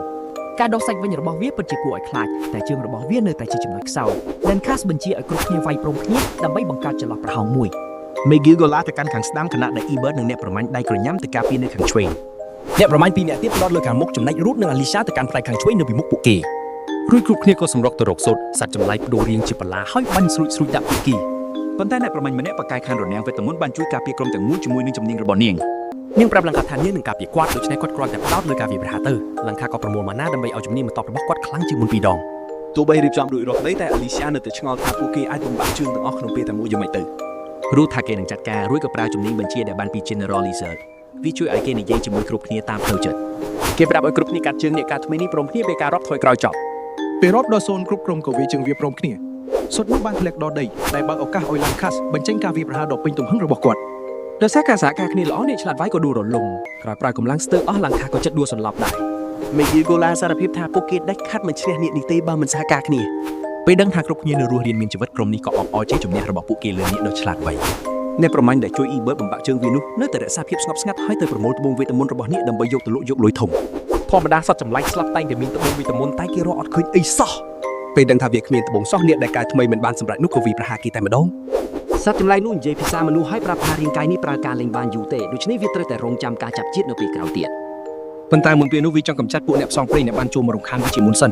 ការដកសាច់វិញរបស់វាពិតជាគួរឲ្យខ្លាចតែជើងរបស់វានៅតែជាចំណុចខ្សោយ Lankas បញ្ជាឲ្យគ្រប់គ្នាវាយព្រមគ្នាដើម្បីបង្កើតចន្លោះប្រហោងមួយ Megil Gola ទៅកាន់ខាងស្ដាំខណៈដែល Eber និងអ្នកប្រមាញ់ដៃក្រញ៉ាំទៅការពារនៅខាងឆ្វេង អ្នកប្រមាញ់ពីរអ្នកទៀតផ្ដោតលើខាងមុខចំណែក Ruth និង Alicia ទៅកាន់ផ្នែកខាងឆ្វេងនៅពីមុខពួកគេ រួចគ្រប់គ្នាក៏សម្រុកទៅរកសុទ្ធសត្វចម្លែកបដូររាងជាបន្លាហើយបាញ់ស្រួចស្រួចដាក់ពួកគេប៉ុន្តែអ្នកប្រមាញ់ម្នាក់បកកាយខានរនាំងវេទមន្តបានជួយការពារក្រុមទាំងមូលជាមួយនឹងជំនាញរបស់នាង នាងប្រាប់លង្កាថានាងនឹងការពារគាត់ដូច្នេះគាត់គ្រាន់តែផ្ដោតលើការវាយប្រហារទៅលង្កាក៏ប្រមូលម៉ាណាដើម្បីឲ្យជំនាញបន្ទាប់របស់គាត់ខ្លាំងជាងមុនពីរដងទោះបីរៀបចំរួចរាល់ក្តីតែ Alicia នៅតែឆ្ងល់ថាពួកគេអាចបំបាក់ជើងទាំងអស់ក្នុងពេលតែមួយយ៉ាងម៉េចទៅ Ruth ថាគេនឹងចាត់ការរួចក៏ប្រើជំនាញបញ្ជាដែលបានពី General Lizard វាជួយឲ្យគេនិយាយជាមួយគ្រប់គ្នាតាមផ្លូវចិត្ត គេប្រាប់ឲ្យគ្រប់គ្នាកាត់ជើងអ្នកការថ្មីនេះព្រមគ្នាពេលការរាប់ថយក្រោយចប់ ពេលរាប់ដល់0គ្រប់ក្រុមក៏វាជើងវាព្រមគ្នាសុទ្ធនោះបានធ្លាក់ដល់ដីដែលបើកឱកាសឲ្យ Lankas បញ្ចេញការវាយប្រហារដ៏ពេញទំហឹងរបស់គាត់ ដោយសារការសហការគ្នាល្អអ្នកឆ្លាតវាយក៏ដួលរលំក្រោយប្រើកម្លាំងស្ទើរអស់ Lankas ក៏ចិត្តដួលសន្លប់ដែរ Megil Gola សារភាពថាពួកគេដាច់ខាត់មិនឈ្នះនាគនេះទេបើមិនសហការគ្នា ពេលដឹងថាគ្រប់គ្នានៅរស់រានមានជីវិតក្រុមនេះក៏អបអរជ័យជំនះរបស់ពួកគេលើនាគដ៏ឆ្លាតវៃ អ្នកប្រមាញ់ដែលជួយ Eber បំបាក់ជើងវានោះនៅតែរក្សាភាពស្ងប់ស្ងាត់ហើយទៅប្រមូលត្បូងវេទមន្តរបស់នាគដើម្បីយកទៅលក់យកលុយធំធម្មតាសត្វចម្លែកស្លាប់តែងតែមានត្បូងវេទមន្តតែគេរកអត់ឃើញអីសោះពេលដឹងថាវាគ្មានត្បូងសោះនាគដែលកាយថ្មីមិនបានសម្រេចនោះក៏វាប្រហារគេតែម្ដង សត្វចម្លែកនោះនិយាយភាសាមនុស្សហើយប្រាប់ថារាងកាយនេះប្រើការលេងបានយូរទេដូច្នេះវាត្រូវតែរងចាំការចាប់ជាតិនៅពេលក្រោយទៀតប៉ុន្តែមុនពេលនោះវាចង់កម្ចាត់ពួកអ្នកផ្សងព្រេងដែលបានចូលមករំខានវាជាមុនសិន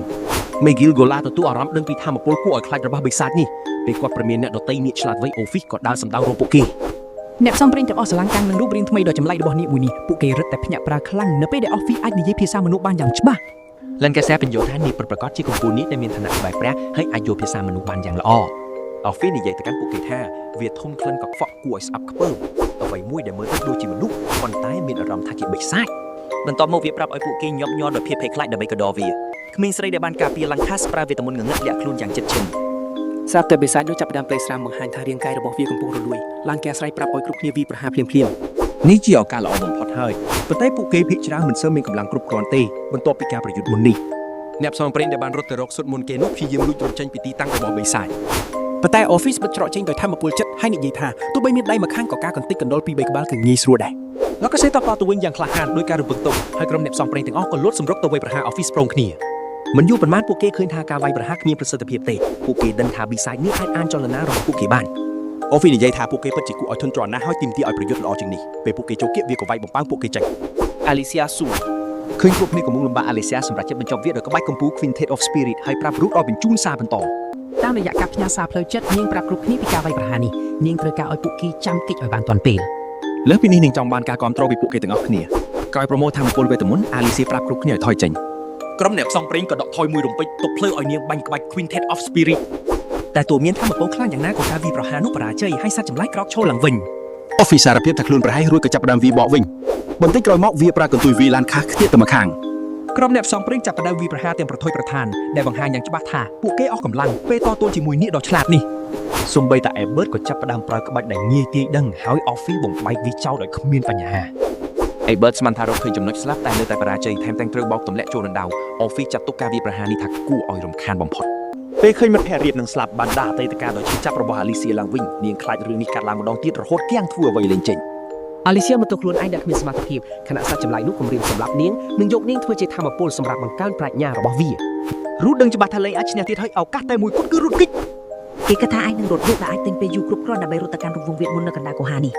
Megil Gola ទទួលអារម្មណ៍ដឹងពីធម៌ពលគួរឲ្យខ្លាចរបស់បិសាចនេះពេលគាត់ប្រមានអ្នកដតីនាគឆ្លាតវៃ Ophis ក៏ដើរសម្ដៅរកពួកគេ អ្នកផ្សងព្រេងទាំងអស់ស្រឡាញ់កាំងនឹងរូបរាងថ្មីដ៏ចម្លែករបស់នាគមួយនេះពួកគេរឹតតែភ្ញាក់ផ្អើលខ្លាំងនៅពេលដែល Ophis អាចនិយាយភាសាមនុស្សបានយ៉ាងច្បាស់ Lancaster បញ្យល់ថានាគពិតប្រាកដជាកំពូលនាគដែលមានឋានៈក្បែរព្រះហើយអាចយល់ភាសាមនុស្សបានយ៉ាងល្អ Ophis និយាយទៅកាន់ពួកគេថាវាធំក្លិនកខ្វក់គួរឲ្យស្អប់ខ្ពើមអ្វីមួយដែលមើលទៅដូចជាមនុស្សប៉ុន្តែមានអារម្មណ៍ថាជាបិសាចបន្ទាប់មកវាប្រាប់ឲ្យពួកគេញាប់ញ័រដោយភាពភ័យខ្លាចដើម្បីកដោវាក្មេងស្រីដែលបានការពារ Lancaster ប្រើវេទមន្តងងឹតលាក់ខ្លួនយ៉ាងជិតឈឹង ស្រាប់តែបិសាចនោះចាប់ផ្ដើមប្រេស្រាមបង្ហាញថារាងកាយរបស់វាកំពុងរលួយឡើងកែស្រ័យប្រាប់ឲ្យគ្រប់គ្នាវាប្រហារភ្លាមៗ នេះជាឱកាសល្អបំផុតហើយប៉ុន្តែពួកគេភាគច្រើនមិនសូវមានកម្លាំងគ្រប់គ្រាន់ទេបន្ទាប់ពីការប្រយុទ្ធមុននេះអ្នកផ្សងព្រេងដែលបានរត់ទៅរកសុទ្ធមុនគេនោះព្យាយាមលួចរត់ចេញពីទីតាំងរបស់បិសាច ប៉ុន្តែ Office បិទច្រកចេញដោយធម្មពលចិត្តហើយនិយាយថាទោះបីមានដៃម្ខាងក៏ការកន្តិចកណ្ដុលពី3ក្បាលគឺងាយស្រួលដែរ លោកក៏សេតតទៅវិញយ៉ាងក្លាហានដោយការរំពឹងទុកហើយក្រុមអ្នកផ្សងព្រេងទាំងអស់ក៏លួចសម្រុកទៅវាយប្រហារ Office ព្រមគ្នាមិនយូរប៉ុន្មានពួកគេឃើញថាការវាយប្រហារគ្មានប្រសិទ្ធភាពទេពួកគេដឹងថាបិសាចនេះអាចអានចលនារបស់ពួកគេបាន Office និយាយថាពួកគេពិតជាគួរឲ្យធន់ទ្រាំណាស់ហើយទាមទារឲ្យប្រយុទ្ធល្អជាងនេះពេលពួកគេចូលគៀកវាក៏វាយបំផាំងពួកគេចេញ Alicia សួរ ឃើញគ្រប់គ្នាកំពុងលំបាក Alicia សម្រាប់ចិត្តបញ្ចប់វាដោយក្បាច់កម្ពុជា Quintet of Spirit ហើយប្រាប់រូតឲ្យបញ្ជូនសារបន្ត តាមរយៈការផ្ញើសារផ្លូវចិត្តនាងប្រាប់គ្រប់គ្នាពីការវាយប្រហារនេះនាងត្រូវការឲ្យពួកគេចាំកិច្ចឲ្យបានទាន់ពេល លើសពីនេះនាងចង់បានការគ្រប់គ្រងពីពួកគេទាំងអស់គ្នាក្រោយប្រមូលធម្មពលវេទមន្ត Alicia ប្រាប់គ្រប់គ្នាឲ្យថយចេញ ក្រុមអ្នកផ្សងព្រេងក៏ដកថយមួយរំពេចទុកភ្លើឲ្យនាងបាញ់ក្បាច់ Quintet of Spirit តែទោះមានធម្មពលខ្លាំងយ៉ាងណាក៏ការវាយប្រហារនោះបរាជ័យហើយសត្វចម្លែកក្រោកឈរឡើងវិញ Office សារភាពថាខ្លួនប្រហែលរួចក៏ចាប់ផ្ដើមវាបកវិញបន្តិចក្រោយមកវាប្រើកន្ទុយវាឡានខាស់ខ្ទាក់ទៅម្ខាង ក្រុមអ្នកផ្សងព្រេងចាប់ផ្ដើមវាយប្រហារទាំងប្រថុយប្រឋានដែលបង្ហាញយ៉ាងច្បាស់ថាពួកគេអស់កម្លាំងពេលតទល់ជាមួយនាគដ៏ឆ្លាតនេះ សូម្បីតែ Ebert ក៏ចាប់ផ្ដើមប្រើក្បាច់ដែលងាយទាយដឹងហើយ Office បំបែកវាចោលដោយគ្មានបញ្ហា Ebert ស្មានថារកឃើញចំណុចស្លាប់តែនៅតែបរាជ័យថែមទាំងត្រូវបោកទម្លាក់ចូលរណ្ដៅ Office ចាត់ទុកការវាយប្រហារនេះថាគួរឲ្យរំខានបំផុត ពេលឃើញមិត្តភក្តិរៀបនឹងស្លាប់បានដាក់អតីតកាលដ៏ឈឺចាប់របស់ Alicia ឡើងវិញនាងខ្លាចរឿងនេះកាត់ឡើងម្ដងទៀតរហូតគៀងធ្វើអ្វីលេងចេញ Alicia មកទោះខ្លួនឯងដែលគ្មានសមត្ថភាពខណៈសត្វចម្លែកនោះគំរាមសម្លាប់នាងនិងយកនាងធ្វើជាធម្មពលសម្រាប់បង្កើនប្រាជ្ញារបស់វារូតដឹងច្បាស់ថាលេងអាចឈ្នះទៀតហើយឱកាសតែមួយគត់គឺរូតគិច គេគិតថាអាចនឹងរត់រូបដែលអាចទិញពេលយូរគ្រប់គ្រាន់ដើម្បីរត់ទៅកាន់រង្វង់វេទមន្តនៅកណ្ដាលកុហានេះ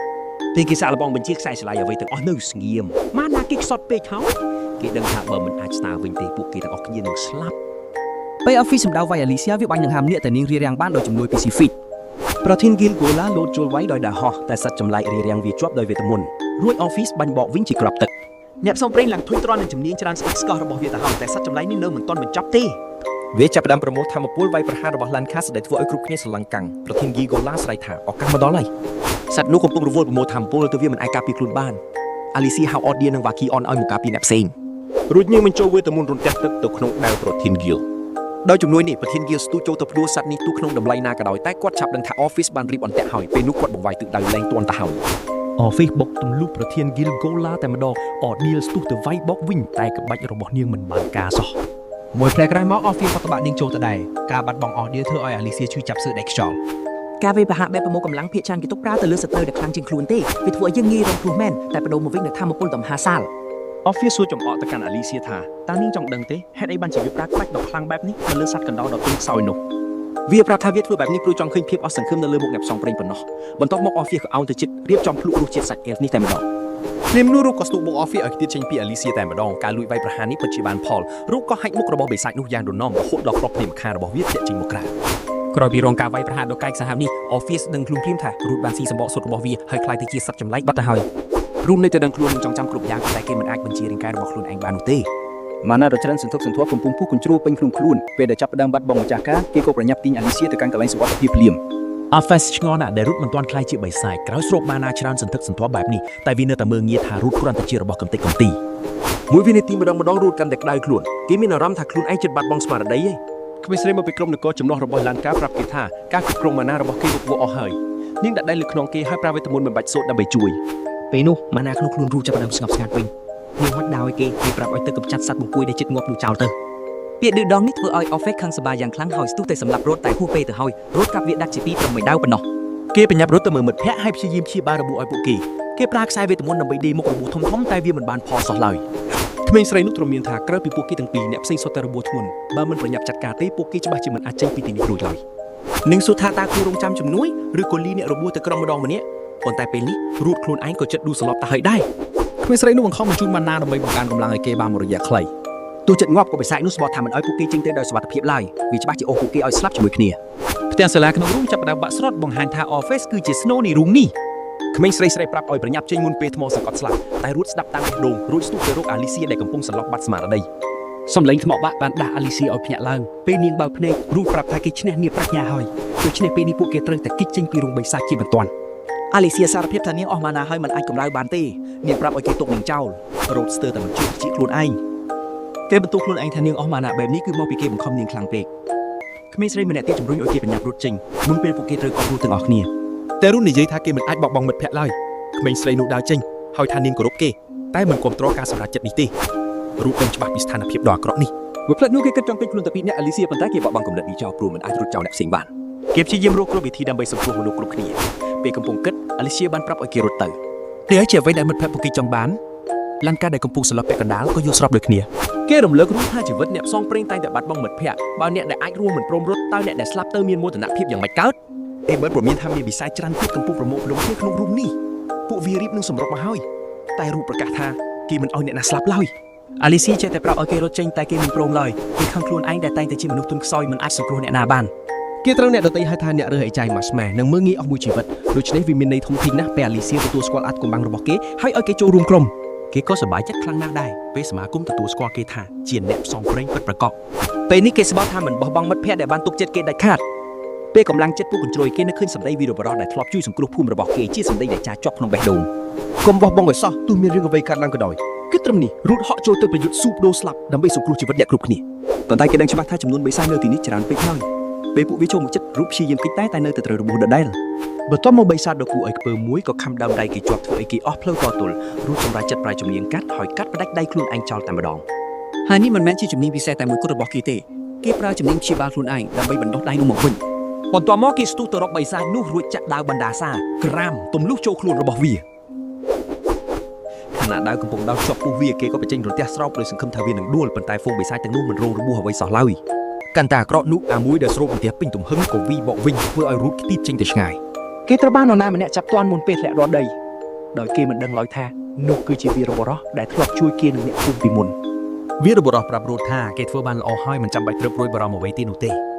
ពេលគេសាកល្បងបញ្ជាខ្សែឆ្លៃអ្វីទាំងអស់នៅស្ងៀមម៉ាណាគេខ្សត់ពេកហើយគេដឹងថាបើមិនអាចស្ដារវិញទេពួកគេទាំងអស់គ្នានឹងស្លាប់ ពេល Office សម្ដៅវាយ Alicia វាបាញ់នឹងហាមនាគតែនាងរារាំងបានដោយជំនួយពី Sifit ប្រធាន Guild Gola លោតចូលវាយដោយដើរហោះតែសត្វចម្លែករារាំងវាជាប់ដោយវេទមន្តរួច Office បាញ់បកវិញជាក្របទឹកអ្នកផ្សងព្រេងឡើងធុញទ្រាន់នឹងជំនាញច្រើនស្អិតស្កោះរបស់វាទៅហើយតែសត្វចម្លែកនេះនៅមិនទាន់បញ្ចប់ទេ វាចាប់ផ្ដើមប្រមូលធម្មពលវាយប្រហាររបស់ Lancaster ដែលធ្វើឲ្យគ្រប់គ្នាស្រឡាំងកាំងប្រធាន Guild Gola ស្រែកថាឱកាសមកដល់ហើយសត្វនោះកំពុងរវល់ប្រមូលធម្មពលទៅវាមិនអាចការពារខ្លួនបាន Alicia ហៅ Audia និង Vaki on ឲ្យមកការពារអ្នកផ្សេងរួចនាងបញ្ចូលវេទមន្តរន្ទះទឹកទៅក្នុងដៅប្រធាន Guild ដោយជំនួយនេះប្រធាន Guild ស្ទុះចូលទៅផ្ដួលសត្វនេះទូក្នុងតម្លៃណាក៏ដោយតែគាត់ចាប់ដឹងថា Office បានរៀបអន្ទាក់ហើយពេលនោះគាត់បង្វាយទឹកដៅលែងទាន់ទៅហើយ Office បុកទម្លុះប្រធាន Guild Gola តែម្ដង Audia ស្ទុះទៅវាយបកវិញតែក្បាច់របស់នាងមិនបានការសោះ មួយផ្លែក្រោយមក Office ក៏តបាក់នាងចូលទៅដែរការបាត់បង់ Audio ធ្វើឲ្យ Alicia ឈឺចាប់សើដៃខ្យល់ ការវាយប្រហារបែបប្រមូលកម្លាំងភាគច្រើនគេទុកប្រើទៅលើសត្រូវដែលខ្លាំងជាងខ្លួនទេវាធ្វើឲ្យយើងងាយរងគ្រោះមែនតែបដូរមកវិញនឹងធម្មពលដ៏មហាសាល Office សួរចំអកទៅកាន់ Alicia ថាតើនាងចង់ដឹងទេហេតុអីបានជាវាប្រើក្បាច់ដ៏ខ្លាំងបែបនេះទៅលើសត្វកណ្ដោដ៏ទន់ខ្សោយនោះវាប្រាប់ថាវាធ្វើបែបនេះព្រោះចង់ឃើញភាពអស់សង្ឃឹមនៅលើមុខអ្នកផ្សងព្រេងប៉ុណ្ណោះបន្ទាប់មក Office ក៏អោនទៅជិតរៀបចំភ្លុករសជាតិសាច់ Elf នេះតែម្ដងព្រាមនោះរូបក៏ស្ទុះបុក Office ឲ្យខ្ទាតចេញពី Alicia តែម្ដងការលួចវាយប្រហារនេះពិតជាបានផលរូបក៏ហាច់មុខរបស់បិសាចនោះយ៉ាងរនំរហូតដល់ក្របភ្នែកម្ខាងរបស់វាធ្លាក់ចេញមកក្រៅក្រោយពីរងការវាយប្រហារដ៏កាចសាហាវនេះ Office ដឹងខ្លួនព្រាមថារូបបានស៊ីសម្បកសុទ្ធរបស់វាហើយខ្លាយទៅជាសត្វចម្លែកបាត់ទៅហើយរូបនៅតែដឹងខ្លួននឹងចង់ចាំគ្រប់យ៉ាងតែគេមិនអាចបញ្ជារាងកាយរបស់ខ្លួនឯងបាននោះទេ ម៉ាណាដ៏ច្រើនសន្ធឹកសន្ធាប់កំពុងពុះកញ្ជ្រោះពេញក្នុងខ្លួនពេលដែលចាប់ផ្ដើមបាត់បង់ម្ចាស់ការគេក៏ប្រញាប់ទាញ Alicia ទៅកាន់កន្លែងសុវត្ថិភាពភ្លាម Office ឆ្ងល់ណាស់ដែលរូតមិនទាន់ខ្លាយជាបិសាចក្រោយស្រូបម៉ាណាច្រើនសន្ធឹកសន្ធាប់បែបនេះតែវានៅតែមើងងាយថារូតគ្រាន់តែជារបស់កំទេចកំទីមួយវិនាទីម្ដងរូតកាន់តែក្តៅខ្លួនគេមានអារម្មណ៍ថាខ្លួនឯងជិតបាត់បង់ស្មារតីឯងក្មេងស្រីមកពីក្រុមនគរចំណោះរបស់ឡានកាប្រាប់គេថាការគ្រប់គ្រងម៉ាណារបស់គេវឹកវរអស់ហើយនាងដាក់ដៃលើខ្នងគេហើយប្រើវេទមន្តមិនបាច់សូត្រដើម្បីជួយ ពេលនោះម៉ាណាក្នុងខ្លួនរូតចាប់ផ្ដើមស្ងប់ស្ងាត់វិញនាងហត់ដោយគេប្រាប់ឲ្យទៅកម្ចាត់សត្វបង្គួយដែលជិតងាប់នោះចោលទៅ ពាក្យឌឺដងនេះធ្វើឲ្យ Office ខឹងសម្បាយ៉ាងខ្លាំងហើយស្ទុះតែសម្លាប់រត់តែហួសពេលទៅហើយរត់កាប់វាដាក់ជាពីរប្រមិនដៅប៉ុណ្ណោះ គេបញ្ញាប់រត់ទៅមើលមិត្តភ័ក្តិហើយព្យាយាមព្យាបាលរបួសឲ្យពួកគេប្រើខ្សែវេទមន្តដើម្បីដេរមុខរបួសធំៗតែវាមិនបានផលសោះឡើយក្មេងស្រីនោះទ្រាំមានថាក្រៅពីពួកគេទាំងពីរអ្នកផ្សេងសុទ្ធតែរបួសធ្ងន់បើមិនប្រញាប់ចាត់ការទេពួកគេច្បាស់ជាមិនអាចចេញពីទីនេះរួចឡើយនឹងសួរថាតើគួររងចាំជំនួយឬក៏លីអ្នករបួសទៅក្រុមម្ដងម្នាក់ប៉ុន្តែពេលនេះរូតខ្លួនឯងក៏ចិត្តឌូសន្លប់ទៅហើយដែរ ក្មេងស្រីនោះបង្ខំបញ្ជូនម៉ាណាដើម្បីបង្កើនកម្លាំងឲ្យគេបានមួយរយៈខ្លី ទោះចិត្តងាប់ក៏បិសាចនោះស្បត់ថាមិនឲ្យពួកគេចេញទៅដោយសុវត្ថិភាពឡើយវាច្បាស់ជាអូសពួកគេឲ្យស្លាប់ជាមួយគ្នា ផ្ទះសាលាក្នុងរូងចាប់ផ្ដើមបាក់ស្រុតបង្ហាញថា Office គឺជា Snow នៃរូងនេះក្មេងស្រីប្រាប់ឲ្យប្រញាប់ចេញមុនពេលថ្មសង្កត់ស្លាប់តែរូតស្ដាប់តាមបេះដូងរួចស្ទុះទៅរក Alicia ដែលកំពុងសន្លប់បាត់ស្មារតី សំឡេងថ្មបាក់បានដាស់ Alicia ឲ្យភ្ញាក់ឡើងពេលនាងបើកភ្នែករូតប្រាប់ថាគេឈ្នះនាងប្រាជ្ញាហើយដូច្នេះពេលនេះពួកគេត្រូវតែគិតចេញពីរូងបិសាចជាបន្ទាន់ Alicia សារភាពថានាងអស់ម៉ាណាហើយមិនអាចកម្រើបានទេនាងប្រាប់ឲ្យគេទុកនាងចោលរត់ស្ទើរតែមិនជឿជាខ្លួនឯងគេបន្ទោសខ្លួនឯងថានាងអស់ម៉ាណាបែបនេះគឺមកពីគេបង្ខំនាងខ្លាំងពេក ក្មេងស្រីម្នាក់ទៀតជំរុញឲ្យគេបញ្ញាប់រត់ចេញមុនពេលពួកគេត្រូវកប់រស់ទាំងអស់គ្នា តែរូតនិយាយថាគេមិនអាចបោកបង់មិត្តភក្តិឡើយក្មេងស្រីនោះដើរចេញហើយថានាងគោរពគេតែមិនគ្រប់គ្រងការសម្រេចចិត្តនេះទេរូតដឹងច្បាស់ពីស្ថានភាពដ៏អាក្រក់នេះ វាផ្លិតនោះគេគិតចង់ពេញខ្លួនតែពីអ្នកអាលីសៀប៉ុន្តែគេបោះបង់គំនិតនេះចោលព្រោះមិនអាចរត់ចោលអ្នកផ្សេងបាន គេព្យាយាមរកគ្រប់វិធីដើម្បីសង្គ្រោះមនុស្សគ្រប់គ្នាពេលកំពុងគិតអាលីសៀបានប្រាប់ឲ្យគេរត់ទៅ ដែលជាអ្វីដែលមិត្តភក្តិពួកគេចង់បានឡានការដែលកំពុងសន្លប់ពាក់កណ្ដាលក៏យល់ស្របដូចគ្នាគេរំលឹករួមថាជីវិតអ្នកផ្សងព្រេងតែងតែបាត់បង់មិត្តភក្តិបើអ្នកដែលអាចរួមមិនព្រមរត់តើអ្នកដែលស្លាប់ទៅមានមោទនភាពយ៉ាងម៉េចកើតអេបឺតព្រមានថាមានវិស័យច្រើនទៀតកំពុងប្រមូលផ្ដុំគ្នាក្នុងរូបនេះពួកវារៀបនឹងសម្រុកមកហើយតែរូបប្រកាសថាគេមិនអោយអ្នកណាស្លាប់ឡើយ អាលីស៊ីចេះតែប្រាប់ឲ្យគេរត់ចេញតែគេមិនព្រមឡើយគេខឹងខ្លួនឯងដែលតែងតែជាមនុស្សទុនខ្សោយមិនអាចសង្គ្រោះអ្នកណាបាន គេត្រូវអ្នកដទៃហៅថាអ្នករើសអេចៃម៉ាស់ម៉ែនឹងមើងងាយអស់មួយជីវិតដូច្នេះវាមានន័យធំធេងណាស់ពេលអាលីសៀទទួលស្គាល់អាចកំបាំងរបស់គេហើយឲ្យគេចូលរួមក្រុម គេក៏សប្បាយចិត្តខ្លាំងណាស់ដែរពេលសមាគមទទួលស្គាល់គេថាជាអ្នកផ្សងព្រេងពិតប្រាកដ ពេលនេះគេស្បោះថាមិនបោះបង់មិត្តភក្តិដែលបានទុកចិត្តគេដាច់ខាតពេលកម្លាំងចិត្តពួកកញ្ជ្រោយគេនឹកឃើញសម្ដីវីរបុរសដែលធ្លាប់ជួយសង្គ្រោះភូមិរបស់គេជាសម្ដីដែលចាស់ជាប់ក្នុងបេះដូង កុំបោះបង់ឲ្យសោះទោះមានរឿងអ្វីកើតឡើងក៏ដោយគឺត្រឹមនេះរូតហក់ចូលទៅប្រយុទ្ធស៊ូបដូរស្លាប់ដើម្បីសង្គ្រោះជីវិតអ្នកគ្រប់គ្នា ប៉ុន្តែគេដឹងច្បាស់ថាចំនួនបិសាចនៅទីនេះច្រើនពេកហើយពេលពួកវាចូលមកចិត្តរូបព្យាយាមគិតតែនៅតែត្រូវរបួសដដែលបន្ទាប់មកបិសាចដ៏គួរឲ្យខ្ពើមមួយក៏ខំដើមដៃគេជាប់ធ្វើឲ្យគេអស់ផ្លូវតទល់រូបសម្រាប់ចិត្តប្រាយជំនាញកាត់ហើយកាត់ផ្ដាច់ដៃខ្លួនឯងចោលតែម្ដងហើយនេះមិនមែនជាជំនាញពិសេសតែមួយគត់របស់គេទេគេប្រើជំនាញព្យាបាលខ្លួនឯងដើម្បីបណ្ដុះដៃនោះមកវិញបន្ទាប់មកគេស្ទុះទៅរកបិសាចនោះរួចចាក់ដាវបណ្ដាសាក្រាមទម្លុះចូលខ្លួនរបស់វា ខណៈដាវកំពុងដោតជាប់ពោះវាគេក៏បញ្ចេញរន្ទះស្រោបដោយសង្ឃឹមថាវានឹងដួលប៉ុន្តែហ្វូងបិសាចទាំងនោះមិនរងរបួសអ្វីសោះឡើយកាន់តែអាក្រក់នោះអាមួយដែលស្រោបរន្ទះពេញទំហឹងក៏វីបកវិញធ្វើឲ្យរូបខ្ទីបចេញទៅឆ្ងាយគេត្រូវបាននរណាម្នាក់ចាប់ទាន់មុនពេលធ្លាក់រត់ដីដោយគេមិនដឹងឡើយថានោះគឺជាវីរបុរសដែលធ្លាប់ជួយគេនឹងអ្នកភូមិពីមុន វីរបុរសប្រាប់រូតថាគេធ្វើបានល្អហើយមិនចាំបាច់ត្រឹបរួយបារម្ភអ្វីទេនោះទេ